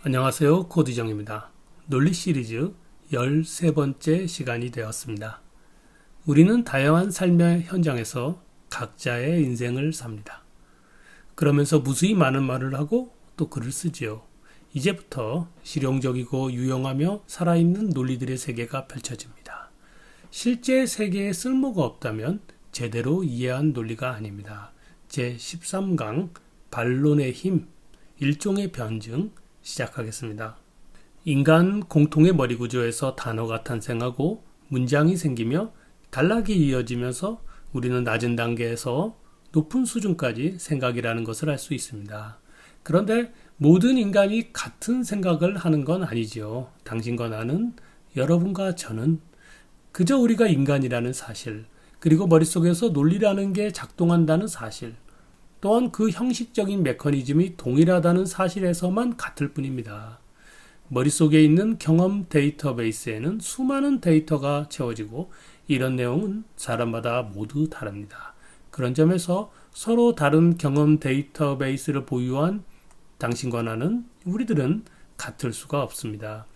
안녕하세요. 코드정입니다. 논리 시리즈 13번째 시간이 되었습니다. 우리는 다양한 삶의 현장에서 각자의 인생을 삽니다. 그러면서 무수히 많은 말을 하고 또 글을 쓰지요. 이제부터 실용적이고 유용하며 살아있는 논리들의 세계가 펼쳐집니다. 실제 세계에 쓸모가 없다면 제대로 이해한 논리가 아닙니다. 제13강 반론의 힘, 일종의 변증 시작하겠습니다. 인간 공통의 머리 구조에서 단어가 탄생하고 문장이 생기며 단락이 이어지면서 우리는 낮은 단계에서 높은 수준까지 생각이라는 것을 알 수 있습니다. 그런데 모든 인간이 같은 생각을 하는 건 아니지요. 당신과 나는, 여러분과 저는 그저 우리가 인간이라는 사실, 그리고 머릿속에서 논리라는 게 작동한다는 사실, 또한 그 형식적인 메커니즘이 동일하다는 사실에서만 같을 뿐입니다. 머릿속에 있는 경험 데이터베이스에는 수많은 데이터가 채워지고 이런 내용은 사람마다 모두 다릅니다. 그런 점에서 서로 다른 경험 데이터베이스를 보유한 당신과 나는, 우리들은 같을 수가 없습니다.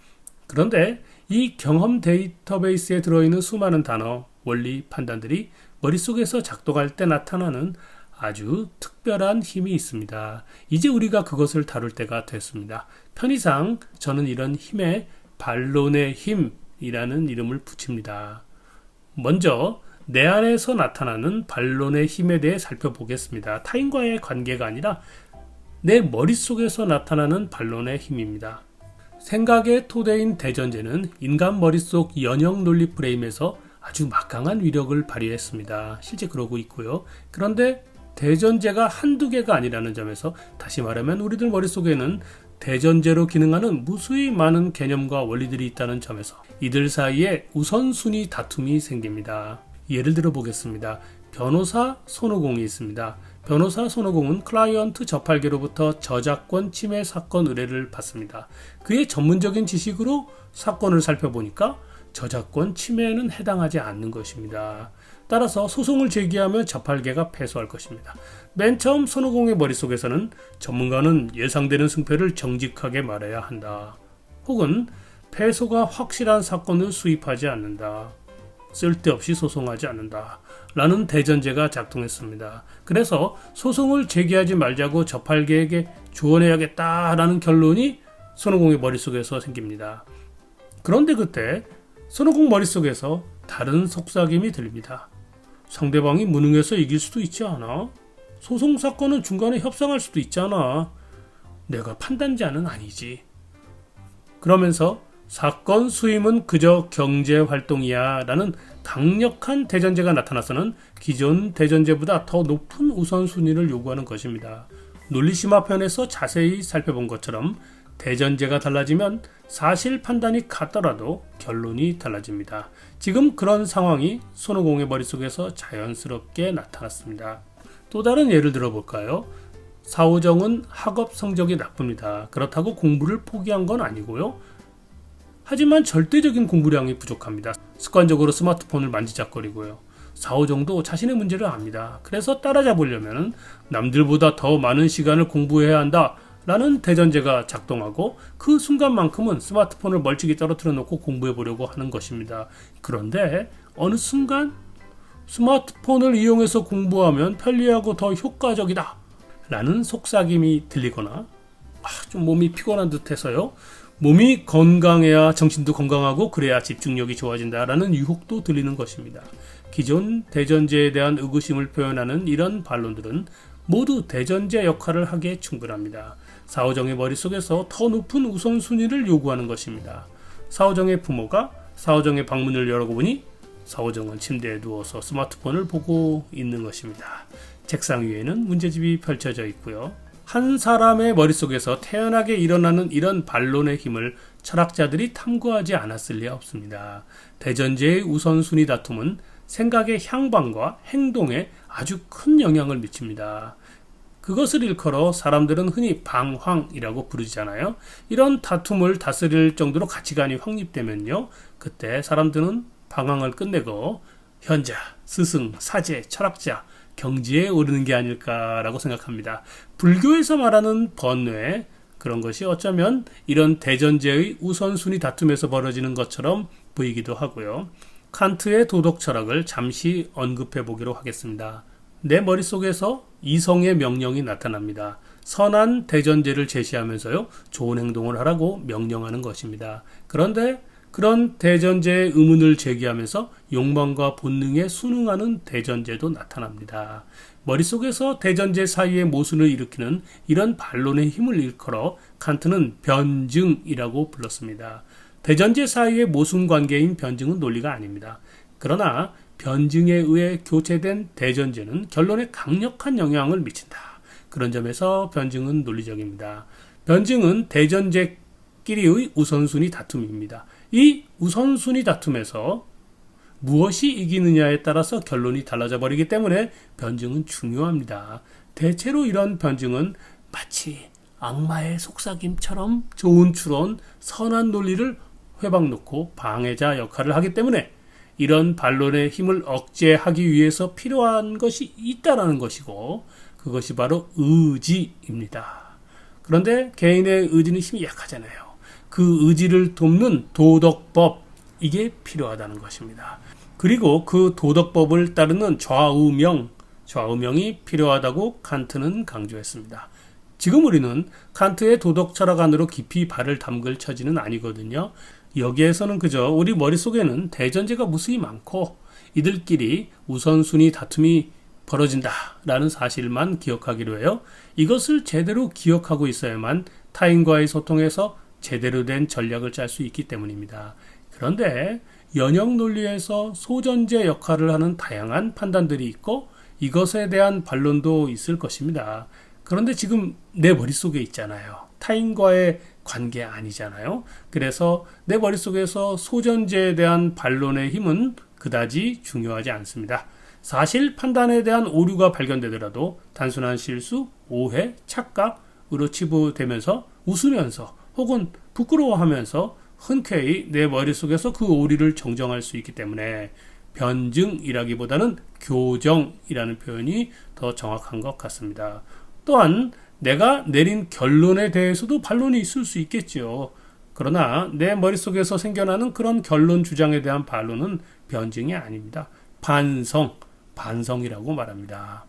그런데 이 경험 데이터베이스에 들어있는 수많은 단어, 원리, 판단들이 머릿속에서 작동할 때 나타나는 아주 특별한 힘이 있습니다. 이제 우리가 그것을 다룰 때가 됐습니다. 편의상 저는 이런 힘에 반론의 힘이라는 이름을 붙입니다. 먼저 내 안에서 나타나는 반론의 힘에 대해 살펴보겠습니다. 타인과의 관계가 아니라 내 머릿속에서 나타나는 반론의 힘입니다. 생각의 토대인 대전제는 인간 머릿속 연역 논리 프레임에서 아주 막강한 위력을 발휘했습니다. 실제 그러고 있고요. 그런데 대전제가 한두 개가 아니라는 점에서 다시 말하면 우리들 머릿속에는 대전제로 기능하는 무수히 많은 개념과 원리들이 있다는 점에서 이들 사이에 우선순위 다툼이 생깁니다. 예를 들어 보겠습니다. 변호사 손오공이 있습니다. 변호사 손오공은 클라이언트 저팔계로부터 저작권 침해 사건 의뢰를 받습니다. 그의 전문적인 지식으로 사건을 살펴보니까 저작권 침해에는 해당하지 않는 것입니다. 따라서 소송을 제기하면 저팔계가 패소할 것입니다. 맨 처음 손오공의 머릿속에서는 전문가는 예상되는 승패를 정직하게 말해야 한다. 혹은 패소가 확실한 사건을 수입하지 않는다. 쓸데없이 소송하지 않는다. 라는 대전제가 작동했습니다. 그래서 소송을 제기하지 말자고 저팔계에게 조언해야겠다라는 결론이 손오공의 머릿속에서 생깁니다. 그런데 그때 손오공 머릿속에서 다른 속삭임이 들립니다. 상대방이 무능해서 이길 수도 있지 않아? 소송사건은 중간에 협상할 수도 있잖아. 내가 판단자는 아니지. 그러면서 사건 수임은 그저 경제활동이야 라는 강력한 대전제가 나타나서는 기존 대전제보다 더 높은 우선순위를 요구하는 것입니다. 논리심화편에서 자세히 살펴본 것처럼 대전제가 달라지면 사실 판단이 같더라도 결론이 달라집니다. 지금 그런 상황이 손오공의 머릿속에서 자연스럽게 나타났습니다. 또 다른 예를 들어볼까요? 사오정은 학업 성적이 나쁩니다. 그렇다고 공부를 포기한 건 아니고요. 하지만 절대적인 공부량이 부족합니다. 습관적으로 스마트폰을 만지작거리고요. 사오정도 자신의 문제를 압니다. 그래서 따라잡으려면 남들보다 더 많은 시간을 공부해야 한다 라는 대전제가 작동하고 그 순간만큼은 스마트폰을 멀찍이 떨어뜨려 놓고 공부해 보려고 하는 것입니다. 그런데 어느 순간 스마트폰을 이용해서 공부하면 편리하고 더 효과적이다 라는 속삭임이 들리거나 좀 몸이 피곤한 듯해서요. 몸이 건강해야 정신도 건강하고 그래야 집중력이 좋아진다라는 유혹도 들리는 것입니다. 기존 대전제에 대한 의구심을 표현하는 이런 반론들은 모두 대전제 역할을 하기에 충분합니다. 사오정의 머릿속에서 더 높은 우선순위를 요구하는 것입니다. 사오정의 부모가 사오정의 방문을 열어보니 사오정은 침대에 누워서 스마트폰을 보고 있는 것입니다. 책상 위에는 문제집이 펼쳐져 있고요. 한 사람의 머릿속에서 태연하게 일어나는 이런 반론의 힘을 철학자들이 탐구하지 않았을 리 없습니다. 대전제의 우선순위 다툼은 생각의 향방과 행동에 아주 큰 영향을 미칩니다. 그것을 일컬어 사람들은 흔히 방황이라고 부르잖아요. 이런 다툼을 다스릴 정도로 가치관이 확립되면요, 그때 사람들은 방황을 끝내고 현자, 스승, 사제, 철학자, 경지에 오르는 게 아닐까라고 생각합니다. 불교에서 말하는 번뇌, 그런 것이 어쩌면 이런 대전제의 우선순위 다툼에서 벌어지는 것처럼 보이기도 하고요. 칸트의 도덕 철학을 잠시 언급해 보기로 하겠습니다. 내 머릿속에서 이성의 명령이 나타납니다. 선한 대전제를 제시하면서요, 좋은 행동을 하라고 명령하는 것입니다. 그런데 그런 대전제의 의문을 제기하면서 욕망과 본능에 순응하는 대전제도 나타납니다. 머릿속에서 대전제 사이의 모순을 일으키는 이런 반론의 힘을 일컬어 칸트는 변증이라고 불렀습니다. 대전제 사이의 모순 관계인 변증은 논리가 아닙니다. 그러나 변증에 의해 교체된 대전제는 결론에 강력한 영향을 미친다. 그런 점에서 변증은 논리적입니다. 변증은 대전제끼리의 우선순위 다툼입니다. 이 우선순위 다툼에서 무엇이 이기느냐에 따라서 결론이 달라져 버리기 때문에 변증은 중요합니다. 대체로 이런 변증은 마치 악마의 속삭임처럼 좋은 추론, 선한 논리를 회방놓고 방해자 역할을 하기 때문에 이런 반론의 힘을 억제하기 위해서 필요한 것이 있다라는 것이고, 그것이 바로 의지입니다. 그런데 개인의 의지는 힘이 약하잖아요. 그 의지를 돕는 도덕법, 이게 필요하다는 것입니다. 그리고 그 도덕법을 따르는 좌우명이 필요하다고 칸트는 강조했습니다. 지금 우리는 칸트의 도덕 철학 안으로 깊이 발을 담글 처지는 아니거든요. 여기에서는 그저 우리 머릿속에는 대전제가 무수히 많고 이들끼리 우선순위 다툼이 벌어진다라는 사실만 기억하기로 해요. 이것을 제대로 기억하고 있어야만 타인과의 소통에서 제대로 된 전략을 짤 수 있기 때문입니다. 그런데 연역 논리에서 소전제 역할을 하는 다양한 판단들이 있고 이것에 대한 반론도 있을 것입니다. 그런데 지금 내 머릿속에 있잖아요. 타인과의 관계 아니잖아요. 그래서 내 머릿속에서 소전제에 대한 반론의 힘은 그다지 중요하지 않습니다. 사실 판단에 대한 오류가 발견되더라도 단순한 실수, 오해, 착각으로 치부되면서 웃으면서 혹은 부끄러워하면서 흔쾌히 내 머릿속에서 그 오류를 정정할 수 있기 때문에 변증이라기보다는 교정이라는 표현이 더 정확한 것 같습니다. 또한 내가 내린 결론에 대해서도 반론이 있을 수 있겠죠. 그러나 내 머릿속에서 생겨나는 그런 결론 주장에 대한 반론은 변증이 아닙니다. 반성이라고 말합니다.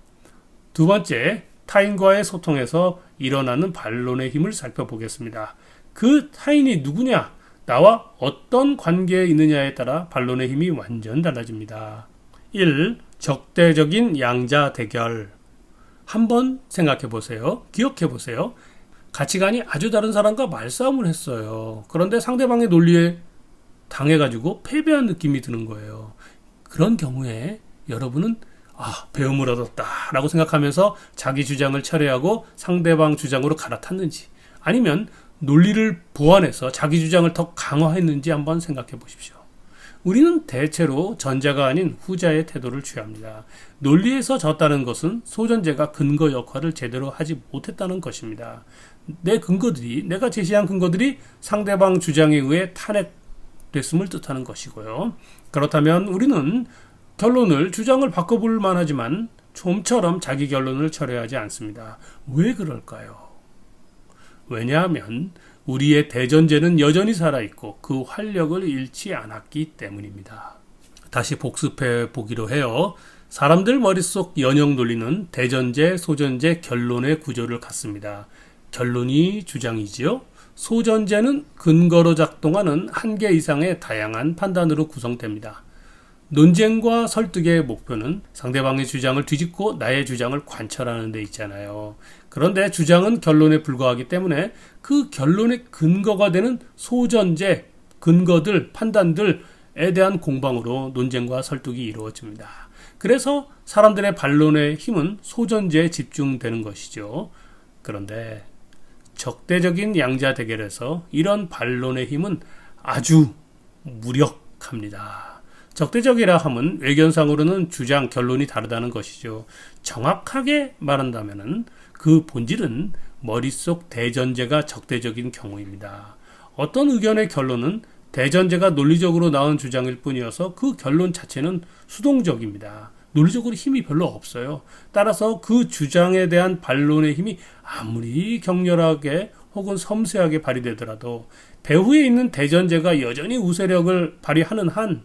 두 번째, 타인과의 소통에서 일어나는 반론의 힘을 살펴보겠습니다. 그 타인이 누구냐, 나와 어떤 관계에 있느냐에 따라 반론의 힘이 완전 달라집니다. 1. 적대적인 양자 대결. 한번 생각해 보세요. 기억해 보세요. 가치관이 아주 다른 사람과 말싸움을 했어요. 그런데 상대방의 논리에 당해가지고 패배한 느낌이 드는 거예요. 그런 경우에 여러분은 배움을 얻었다라고 생각하면서 자기 주장을 철회하고 상대방 주장으로 갈아탔는지, 아니면 논리를 보완해서 자기 주장을 더 강화했는지 한번 생각해 보십시오. 우리는 대체로 전자가 아닌 후자의 태도를 취합니다. 논리에서 졌다는 것은 소전제가 근거 역할을 제대로 하지 못했다는 것입니다. 내가 제시한 근거들이 상대방 주장에 의해 탄핵됐음을 뜻하는 것이고요. 그렇다면 우리는 주장을 바꿔볼 만하지만 좀처럼 자기 결론을 철회하지 않습니다. 왜 그럴까요? 왜냐하면 우리의 대전제는 여전히 살아있고 그 활력을 잃지 않았기 때문입니다. 다시 복습해 보기로 해요. 사람들 머릿속 연역 논리는 대전제, 소전제, 결론의 구조를 갖습니다. 결론이 주장이지요. 소전제는 근거로 작동하는 한 개 이상의 다양한 판단으로 구성됩니다. 논쟁과 설득의 목표는 상대방의 주장을 뒤집고 나의 주장을 관철하는 데 있잖아요. 그런데 주장은 결론에 불과하기 때문에 그 결론의 근거가 되는 소전제, 근거들, 판단들에 대한 공방으로 논쟁과 설득이 이루어집니다. 그래서 사람들의 반론의 힘은 소전제에 집중되는 것이죠. 그런데 적대적인 양자 대결에서 이런 반론의 힘은 아주 무력합니다. 적대적이라 함은 외견상으로는 주장, 결론이 다르다는 것이죠. 정확하게 말한다면 그 본질은 머릿속 대전제가 적대적인 경우입니다. 어떤 의견의 결론은 대전제가 논리적으로 나온 주장일 뿐이어서 그 결론 자체는 수동적입니다. 논리적으로 힘이 별로 없어요. 따라서 그 주장에 대한 반론의 힘이 아무리 격렬하게 혹은 섬세하게 발휘되더라도 배후에 있는 대전제가 여전히 우세력을 발휘하는 한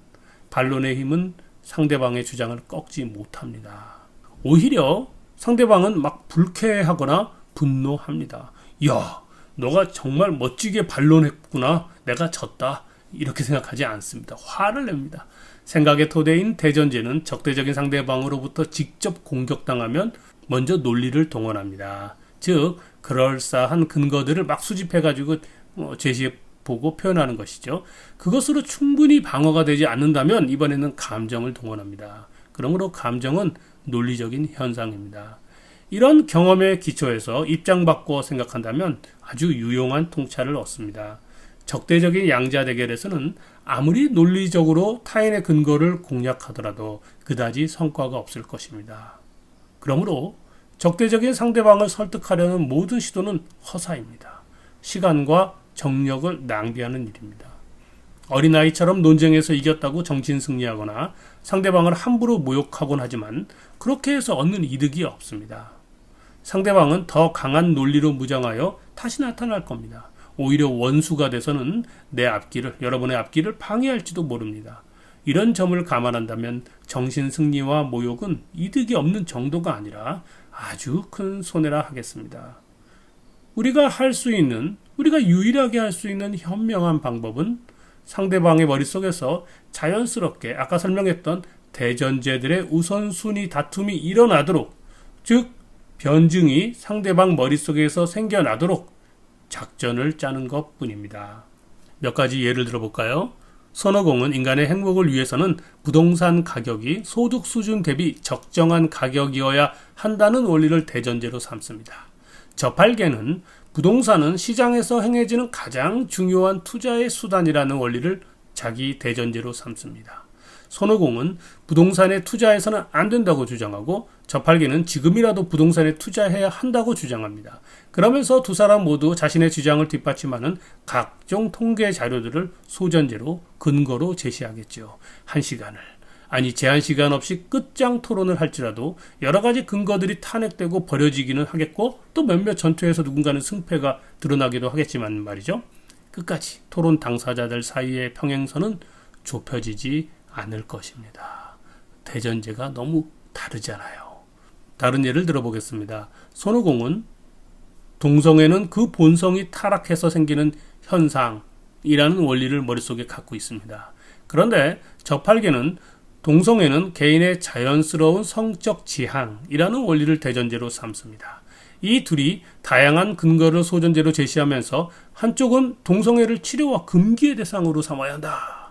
반론의 힘은 상대방의 주장을 꺾지 못합니다. 오히려 상대방은 막 불쾌하거나 분노합니다. 야, 너가 정말 멋지게 반론했구나. 내가 졌다. 이렇게 생각하지 않습니다. 화를 냅니다. 생각의 토대인 대전제는 적대적인 상대방으로부터 직접 공격당하면 먼저 논리를 동원합니다. 즉, 그럴싸한 근거들을 막 수집해가지고 제시해보고 표현하는 것이죠. 그것으로 충분히 방어가 되지 않는다면 이번에는 감정을 동원합니다. 그러므로 감정은 논리적인 현상입니다. 이런 경험의 기초에서 입장 바꿔 생각한다면 아주 유용한 통찰을 얻습니다. 적대적인 양자 대결에서는 아무리 논리적으로 타인의 근거를 공략하더라도 그다지 성과가 없을 것입니다. 그러므로 적대적인 상대방을 설득하려는 모든 시도는 허사입니다. 시간과 정력을 낭비하는 일입니다. 어린아이처럼 논쟁에서 이겼다고 정신승리하거나 상대방을 함부로 모욕하곤 하지만 그렇게 해서 얻는 이득이 없습니다. 상대방은 더 강한 논리로 무장하여 다시 나타날 겁니다. 오히려 원수가 돼서는 여러분의 앞길을 방해할지도 모릅니다. 이런 점을 감안한다면 정신승리와 모욕은 이득이 없는 정도가 아니라 아주 큰 손해라 하겠습니다. 우리가 유일하게 할 수 있는 현명한 방법은 상대방의 머릿속에서 자연스럽게 아까 설명했던 대전제들의 우선순위 다툼이 일어나도록, 즉 변증이 상대방 머릿속에서 생겨나도록 작전을 짜는 것 뿐입니다. 몇 가지 예를 들어볼까요? 손오공은 인간의 행복을 위해서는 부동산 가격이 소득 수준 대비 적정한 가격이어야 한다는 원리를 대전제로 삼습니다. 저팔계는 부동산은 시장에서 행해지는 가장 중요한 투자의 수단이라는 원리를 자기 대전제로 삼습니다. 손오공은 부동산에 투자해서는 안 된다고 주장하고 저팔계는 지금이라도 부동산에 투자해야 한다고 주장합니다. 그러면서 두 사람 모두 자신의 주장을 뒷받침하는 각종 통계 자료들을 소전제로 근거로 제시하겠죠. 제한 시간 없이 끝장 토론을 할지라도 여러 가지 근거들이 탄핵되고 버려지기는 하겠고 또 몇몇 전투에서 누군가는 승패가 드러나기도 하겠지만 말이죠. 끝까지 토론 당사자들 사이의 평행선은 좁혀지지 않을 것입니다. 대전제가 너무 다르잖아요. 다른 예를 들어보겠습니다. 손오공은 동성애는 그 본성이 타락해서 생기는 현상이라는 원리를 머릿속에 갖고 있습니다. 그런데 저팔계는 동성애는 개인의 자연스러운 성적 지향이라는 원리를 대전제로 삼습니다. 이 둘이 다양한 근거를 소전제로 제시하면서 한쪽은 동성애를 치료와 금기의 대상으로 삼아야 한다.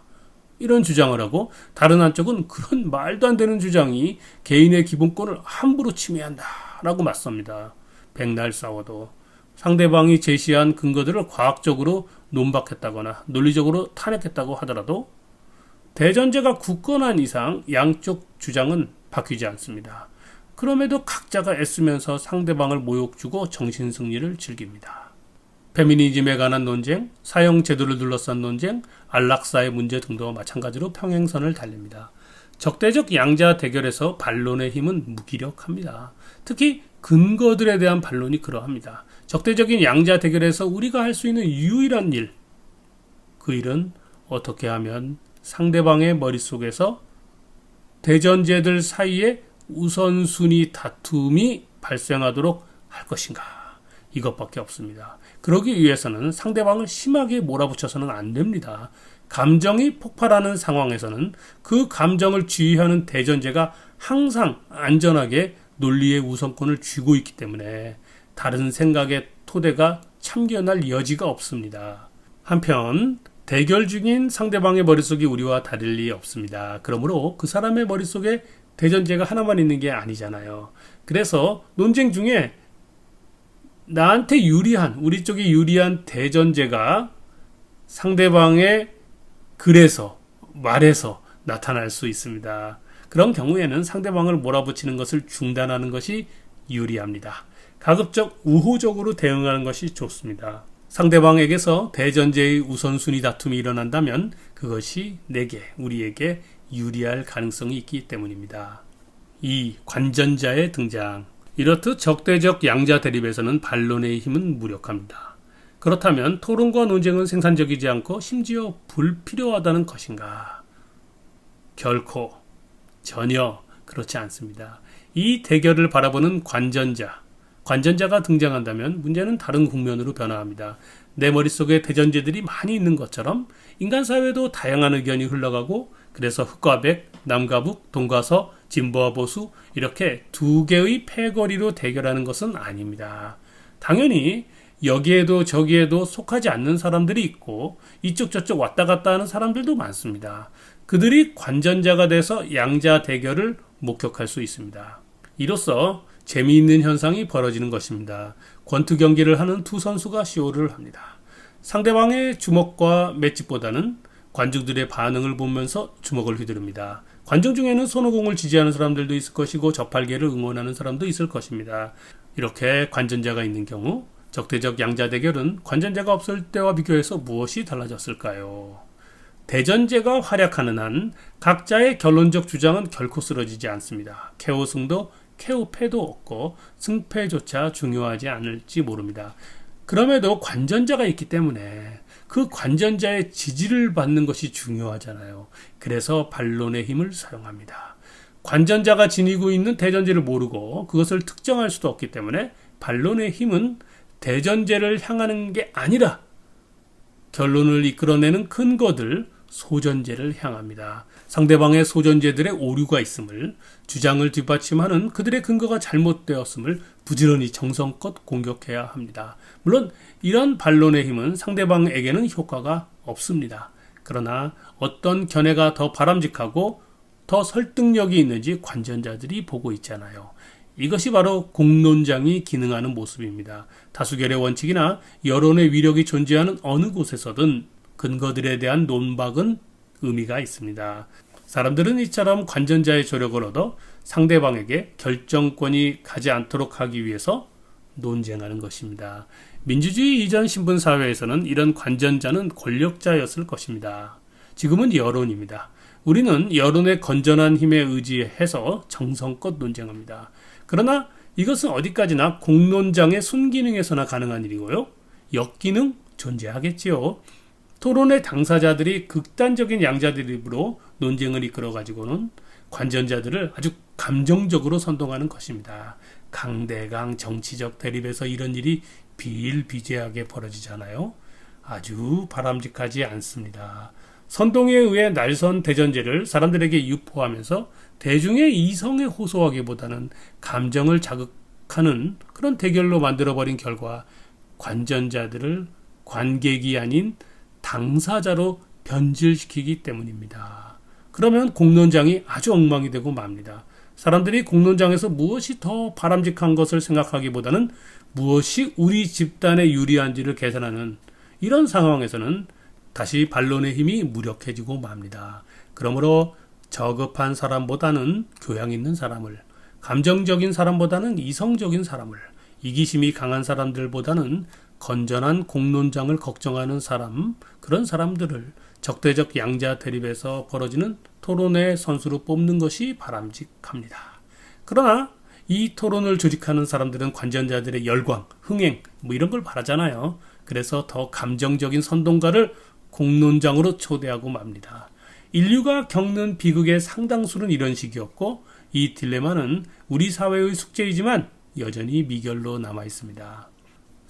이런 주장을 하고 다른 한쪽은 그런 말도 안 되는 주장이 개인의 기본권을 함부로 침해한다 라고 맞섭니다. 백날 싸워도 상대방이 제시한 근거들을 과학적으로 논박했다거나 논리적으로 탄핵했다고 하더라도 대전제가 굳건한 이상 양쪽 주장은 바뀌지 않습니다. 그럼에도 각자가 애쓰면서 상대방을 모욕 주고 정신승리를 즐깁니다. 페미니즘에 관한 논쟁, 사형제도를 둘러싼 논쟁, 안락사의 문제 등도 마찬가지로 평행선을 달립니다. 적대적 양자 대결에서 반론의 힘은 무기력합니다. 특히 근거들에 대한 반론이 그러합니다. 적대적인 양자 대결에서 우리가 할 수 있는 유일한 일, 그 일은 어떻게 하면 상대방의 머릿속에서 대전제들 사이에 우선순위 다툼이 발생하도록 할 것인가. 이것밖에 없습니다. 그러기 위해서는 상대방을 심하게 몰아붙여서는 안 됩니다. 감정이 폭발하는 상황에서는 그 감정을 지휘하는 대전제가 항상 안전하게 논리의 우선권을 쥐고 있기 때문에 다른 생각의 토대가 참견할 여지가 없습니다. 한편 대결 중인 상대방의 머릿속이 우리와 다를 리 없습니다. 그러므로 그 사람의 머릿속에 대전제가 하나만 있는 게 아니잖아요. 그래서 논쟁 중에 나한테 유리한, 우리 쪽이 유리한 대전제가 상대방의 글에서, 말에서 나타날 수 있습니다. 그런 경우에는 상대방을 몰아붙이는 것을 중단하는 것이 유리합니다. 가급적 우호적으로 대응하는 것이 좋습니다. 상대방에게서 대전제의 우선순위 다툼이 일어난다면 그것이 우리에게 유리할 가능성이 있기 때문입니다. 2. 관전자의 등장. 이렇듯 적대적 양자 대립에서는 반론의 힘은 무력합니다. 그렇다면 토론과 논쟁은 생산적이지 않고 심지어 불필요하다는 것인가? 결코, 전혀 그렇지 않습니다. 이 대결을 바라보는 관전자가 등장한다면 문제는 다른 국면으로 변화합니다. 내 머릿속에 대전제들이 많이 있는 것처럼 인간 사회도 다양한 의견이 흘러가고, 그래서 흑과 백, 남과 북, 동과 서, 진보와 보수, 이렇게 두 개의 패거리로 대결하는 것은 아닙니다. 당연히 여기에도 저기에도 속하지 않는 사람들이 있고 이쪽 저쪽 왔다 갔다 하는 사람들도 많습니다. 그들이 관전자가 돼서 양자 대결을 목격할 수 있습니다. 이로써 재미있는 현상이 벌어지는 것입니다. 권투 경기를 하는 두 선수가 쇼를 합니다. 상대방의 주먹과 맷집보다는 관중들의 반응을 보면서 주먹을 휘두릅니다. 관중 중에는 손오공을 지지하는 사람들도 있을 것이고 저팔계를 응원하는 사람도 있을 것입니다. 이렇게 관전자가 있는 경우 적대적 양자 대결은 관전자가 없을 때와 비교해서 무엇이 달라졌을까요? 대전제가 활약하는 한 각자의 결론적 주장은 결코 쓰러지지 않습니다. KO승도 KO패도 없고 승패조차 중요하지 않을지 모릅니다. 그럼에도 관전자가 있기 때문에 그 관전자의 지지를 받는 것이 중요하잖아요. 그래서 반론의 힘을 사용합니다. 관전자가 지니고 있는 대전제를 모르고 그것을 특정할 수도 없기 때문에 반론의 힘은 대전제를 향하는 게 아니라 결론을 이끌어내는 근거들, 소전제를 향합니다. 상대방의 소전제들의 오류가 있음을, 주장을 뒷받침하는 그들의 근거가 잘못되었음을 부지런히 정성껏 공격해야 합니다. 물론 이런 반론의 힘은 상대방에게는 효과가 없습니다. 그러나 어떤 견해가 더 바람직하고 더 설득력이 있는지 관전자들이 보고 있잖아요. 이것이 바로 공론장이 기능하는 모습입니다. 다수결의 원칙이나 여론의 위력이 존재하는 어느 곳에서든 근거들에 대한 논박은 의미가 있습니다. 사람들은 이처럼 관전자의 조력을 얻어 상대방에게 결정권이 가지 않도록 하기 위해서 논쟁하는 것입니다. 민주주의 이전 신분사회에서는 이런 관전자는 권력자였을 것입니다. 지금은 여론입니다. 우리는 여론의 건전한 힘에 의지해서 정성껏 논쟁합니다. 그러나 이것은 어디까지나 공론장의 순기능에서나 가능한 일이고요. 역기능 존재하겠지요. 토론의 당사자들이 극단적인 양자 대립으로 논쟁을 이끌어가지고는 관전자들을 아주 감정적으로 선동하는 것입니다. 강대강 정치적 대립에서 이런 일이 비일비재하게 벌어지잖아요. 아주 바람직하지 않습니다. 선동에 의해 날선 대전제를 사람들에게 유포하면서 대중의 이성에 호소하기보다는 감정을 자극하는 그런 대결로 만들어버린 결과 관전자들을 관객이 아닌 당사자로 변질시키기 때문입니다. 그러면 공론장이 아주 엉망이 되고 맙니다. 사람들이 공론장에서 무엇이 더 바람직한 것을 생각하기보다는 무엇이 우리 집단에 유리한지를 계산하는 이런 상황에서는 다시 반론의 힘이 무력해지고 맙니다. 그러므로 저급한 사람보다는 교양 있는 사람을, 감정적인 사람보다는 이성적인 사람을, 이기심이 강한 사람들보다는 건전한 공론장을 걱정하는 사람, 그런 사람들을 적대적 양자 대립에서 벌어지는 토론의 선수로 뽑는 것이 바람직합니다. 그러나 이 토론을 조직하는 사람들은 관전자들의 열광, 흥행 이런 걸 바라잖아요. 그래서 더 감정적인 선동가를 공론장으로 초대하고 맙니다. 인류가 겪는 비극의 상당수는 이런 식이었고 이 딜레마는 우리 사회의 숙제이지만 여전히 미결로 남아 있습니다.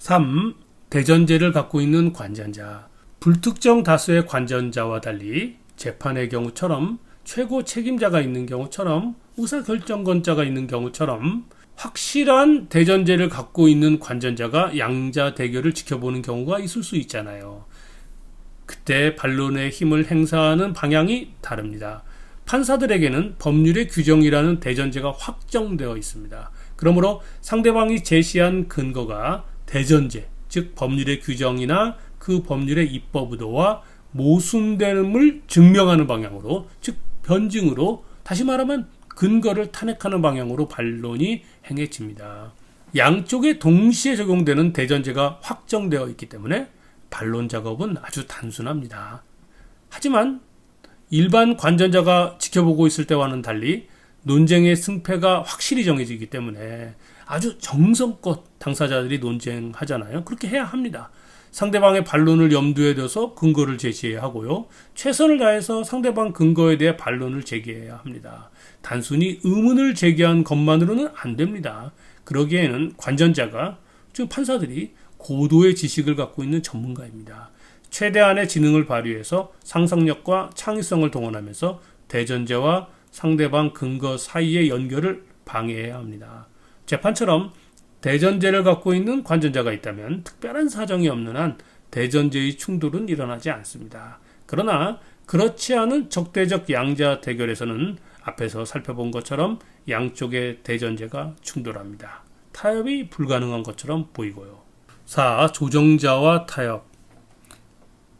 3. 대전제를 갖고 있는 관전자. 불특정 다수의 관전자와 달리 재판의 경우처럼 최고 책임자가 있는 경우처럼 의사결정권자가 있는 경우처럼 확실한 대전제를 갖고 있는 관전자가 양자 대결을 지켜보는 경우가 있을 수 있잖아요. 그때 반론의 힘을 행사하는 방향이 다릅니다. 판사들에게는 법률의 규정이라는 대전제가 확정되어 있습니다. 그러므로 상대방이 제시한 근거가 대전제, 즉 법률의 규정이나 그 법률의 입법 의도와 모순됨을 증명하는 방향으로, 즉 변증으로, 다시 말하면 근거를 탄핵하는 방향으로 반론이 행해집니다. 양쪽에 동시에 적용되는 대전제가 확정되어 있기 때문에 반론 작업은 아주 단순합니다. 하지만 일반 관전자가 지켜보고 있을 때와는 달리 논쟁의 승패가 확실히 정해지기 때문에 아주 정성껏 당사자들이 논쟁하잖아요. 그렇게 해야 합니다. 상대방의 반론을 염두에 둬서 근거를 제시해야 하고요. 최선을 다해서 상대방 근거에 대해 반론을 제기해야 합니다. 단순히 의문을 제기한 것만으로는 안 됩니다. 그러기에는 관전자가, 즉 판사들이 고도의 지식을 갖고 있는 전문가입니다. 최대한의 지능을 발휘해서 상상력과 창의성을 동원하면서 대전제와 상대방 근거 사이의 연결을 방해해야 합니다. 재판처럼 대전제를 갖고 있는 관전자가 있다면 특별한 사정이 없는 한 대전제의 충돌은 일어나지 않습니다. 그러나 그렇지 않은 적대적 양자 대결에서는 앞에서 살펴본 것처럼 양쪽의 대전제가 충돌합니다. 타협이 불가능한 것처럼 보이고요. 4. 조정자와 타협.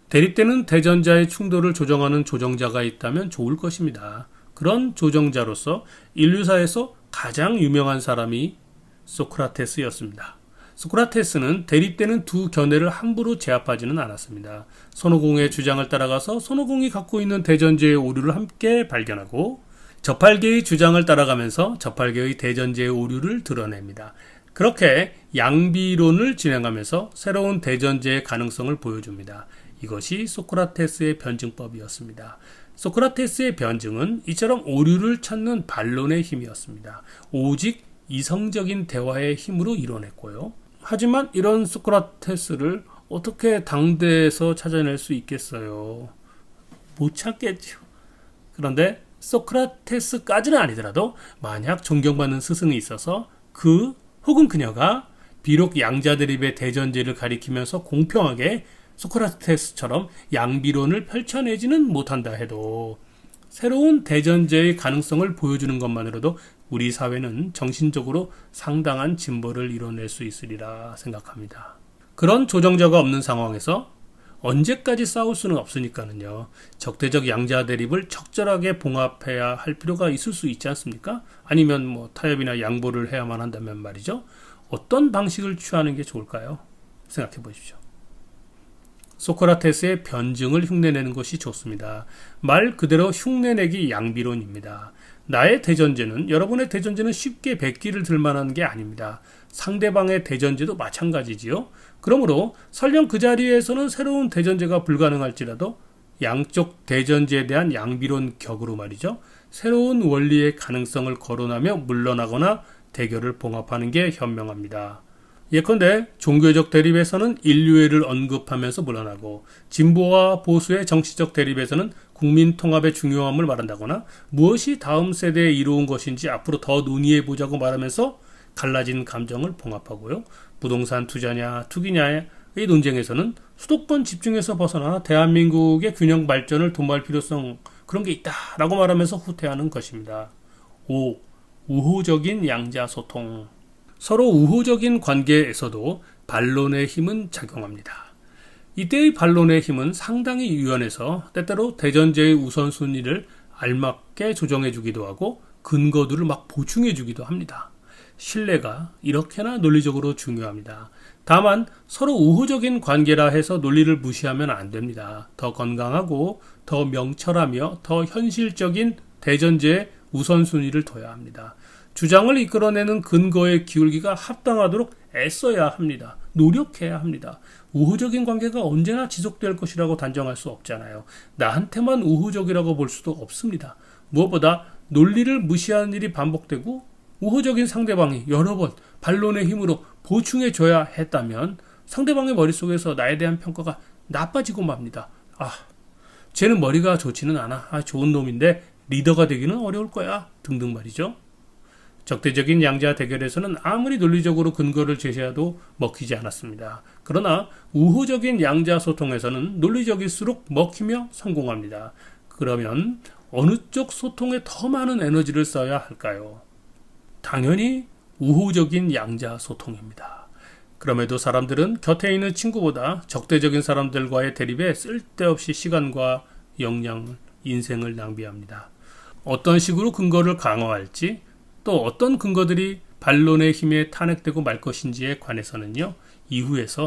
대립되는 대전자의 충돌을 조정하는 조정자가 있다면 좋을 것입니다. 그런 조정자로서 인류사에서 가장 유명한 사람이 소크라테스였습니다. 소크라테스는 대립되는 두 견해를 함부로 제압하지는 않았습니다. 손오공의 주장을 따라가서 손오공이 갖고 있는 대전제의 오류를 함께 발견하고 저팔계의 주장을 따라가면서 저팔계의 대전제의 오류를 드러냅니다. 그렇게 양비론을 진행하면서 새로운 대전제의 가능성을 보여줍니다. 이것이 소크라테스의 변증법이었습니다. 소크라테스의 변증은 이처럼 오류를 찾는 반론의 힘이었습니다. 오직 이성적인 대화의 힘으로 이뤄냈고요. 하지만 이런 소크라테스를 어떻게 당대에서 찾아낼 수 있겠어요? 못 찾겠죠. 그런데 소크라테스까지는 아니더라도 만약 존경받는 스승이 있어서 혹은 그녀가 비록 양자 대립의 대전제를 가리키면서 공평하게 소크라테스처럼 양비론을 펼쳐내지는 못한다 해도 새로운 대전제의 가능성을 보여주는 것만으로도 우리 사회는 정신적으로 상당한 진보를 이뤄낼 수 있으리라 생각합니다. 그런 조정자가 없는 상황에서 언제까지 싸울 수는 없으니까는요. 적대적 양자 대립을 적절하게 봉합해야 할 필요가 있을 수 있지 않습니까? 아니면 타협이나 양보를 해야만 한다면 말이죠. 어떤 방식을 취하는 게 좋을까요? 생각해 보십시오. 소크라테스의 변증을 흉내내는 것이 좋습니다. 말 그대로 흉내내기 양비론입니다. 나의 대전제는, 여러분의 대전제는 쉽게 백기를 들만한 게 아닙니다. 상대방의 대전제도 마찬가지지요. 그러므로 설령 그 자리에서는 새로운 대전제가 불가능할지라도 양쪽 대전제에 대한 양비론 격으로 말이죠. 새로운 원리의 가능성을 거론하며 물러나거나 대결을 봉합하는 게 현명합니다. 예컨대 종교적 대립에서는 인류애를 언급하면서 물러나고 진보와 보수의 정치적 대립에서는 국민 통합의 중요함을 말한다거나 무엇이 다음 세대에 이로운 것인지 앞으로 더 논의해보자고 말하면서 갈라진 감정을 봉합하고요. 부동산 투자냐 투기냐의 논쟁에서는 수도권 집중에서 벗어나 대한민국의 균형 발전을 도모할 필요성, 그런 게 있다라고 말하면서 후퇴하는 것입니다. 5. 우호적인 양자 소통. 서로 우호적인 관계에서도 반론의 힘은 작용합니다. 이때의 반론의 힘은 상당히 유연해서 때때로 대전제의 우선순위를 알맞게 조정해주기도 하고 근거들을 막 보충해주기도 합니다. 신뢰가 이렇게나 논리적으로 중요합니다. 다만 서로 우호적인 관계라 해서 논리를 무시하면 안 됩니다. 더 건강하고 더 명철하며 더 현실적인 대전제의 우선순위를 둬야 합니다. 주장을 이끌어내는 근거의 기울기가 합당하도록 애써야 합니다. 노력해야 합니다. 우호적인 관계가 언제나 지속될 것이라고 단정할 수 없잖아요. 나한테만 우호적이라고 볼 수도 없습니다. 무엇보다 논리를 무시하는 일이 반복되고 우호적인 상대방이 여러 번 반론의 힘으로 보충해줘야 했다면 상대방의 머릿속에서 나에 대한 평가가 나빠지고 맙니다. 쟤는 머리가 좋지는 않아. 좋은 놈인데 리더가 되기는 어려울 거야. 등등 말이죠. 적대적인 양자 대결에서는 아무리 논리적으로 근거를 제시해도 먹히지 않았습니다. 그러나 우호적인 양자 소통에서는 논리적일수록 먹히며 성공합니다. 그러면 어느 쪽 소통에 더 많은 에너지를 써야 할까요? 당연히 우호적인 양자 소통입니다. 그럼에도 사람들은 곁에 있는 친구보다 적대적인 사람들과의 대립에 쓸데없이 시간과 역량, 인생을 낭비합니다. 어떤 식으로 근거를 강화할지, 또 어떤 근거들이 반론의 힘에 탄핵되고 말 것인지에 관해서는요,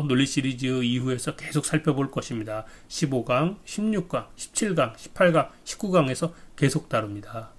논리 시리즈 이후에서 계속 살펴볼 것입니다. 15강, 16강, 17강, 18강, 19강에서 계속 다룹니다.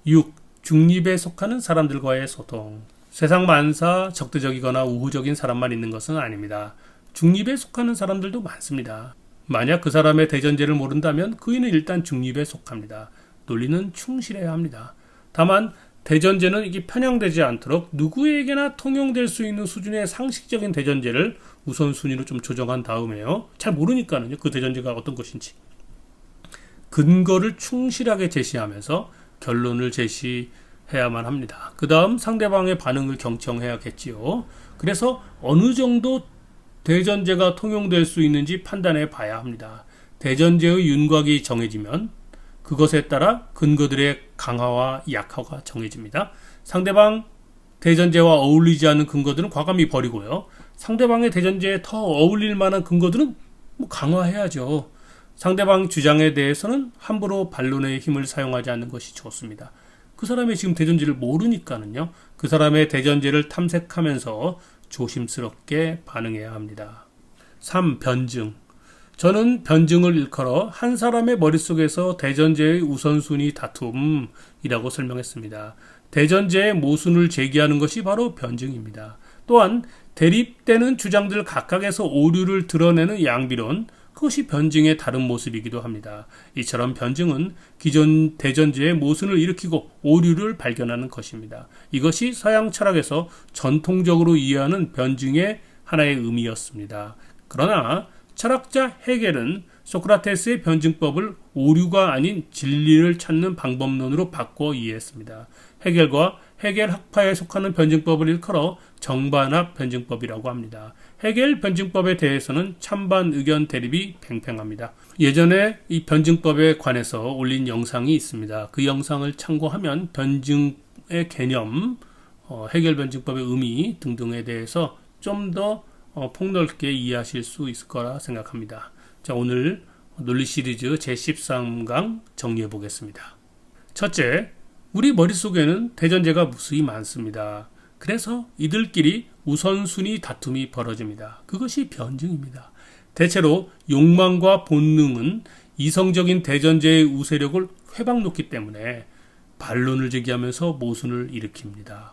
6. 중립에 속하는 사람들과의 소통. 세상 만사 적대적이거나 우호적인 사람만 있는 것은 아닙니다. 중립에 속하는 사람들도 많습니다. 만약 그 사람의 대전제를 모른다면 그이는 일단 중립에 속합니다. 논리는 충실해야 합니다. 다만 대전제는 이게 편향되지 않도록 누구에게나 통용될 수 있는 수준의 상식적인 대전제를 우선순위로 좀 조정한 다음에요. 잘 모르니까는요. 그 대전제가 어떤 것인지. 근거를 충실하게 제시하면서 결론을 제시해야만 합니다. 그 다음 상대방의 반응을 경청해야겠지요. 그래서 어느 정도 대전제가 통용될 수 있는지 판단해 봐야 합니다. 대전제의 윤곽이 정해지면 그것에 따라 근거들의 강화와 약화가 정해집니다. 상대방 대전제와 어울리지 않는 근거들은 과감히 버리고요. 상대방의 대전제에 더 어울릴 만한 근거들은 강화해야죠. 상대방 주장에 대해서는 함부로 반론의 힘을 사용하지 않는 것이 좋습니다. 그 사람의 지금 대전제를 모르니까는요. 그 사람의 대전제를 탐색하면서 조심스럽게 반응해야 합니다. 3. 변증. 저는 변증을 일컬어 한 사람의 머릿속에서 대전제의 우선순위 다툼이라고 설명했습니다. 대전제의 모순을 제기하는 것이 바로 변증입니다. 또한 대립되는 주장들 각각에서 오류를 드러내는 양비론, 그것이 변증의 다른 모습이기도 합니다. 이처럼 변증은 기존 대전제의 모순을 일으키고 오류를 발견하는 것입니다. 이것이 서양 철학에서 전통적으로 이해하는 변증의 하나의 의미였습니다. 그러나 철학자 헤겔은 소크라테스의 변증법을 오류가 아닌 진리를 찾는 방법론으로 바꿔 이해했습니다. 헤겔과 헤겔 학파에 속하는 변증법을 일컬어 정반합 변증법이라고 합니다. 헤겔 변증법에 대해서는 찬반 의견 대립이 팽팽합니다. 예전에 이 변증법에 관해서 올린 영상이 있습니다. 그 영상을 참고하면 변증의 개념, 헤겔 변증법의 의미 등등에 대해서 좀 더 폭넓게 이해하실 수 있을 거라 생각합니다. 자, 오늘 논리 시리즈 제13강 정리해 보겠습니다. 첫째, 우리 머릿속에는 대전제가 무수히 많습니다. 그래서 이들끼리 우선순위 다툼이 벌어집니다. 그것이 변증입니다. 대체로 욕망과 본능은 이성적인 대전제의 우세력을 회방놓기 때문에 반론을 제기하면서 모순을 일으킵니다.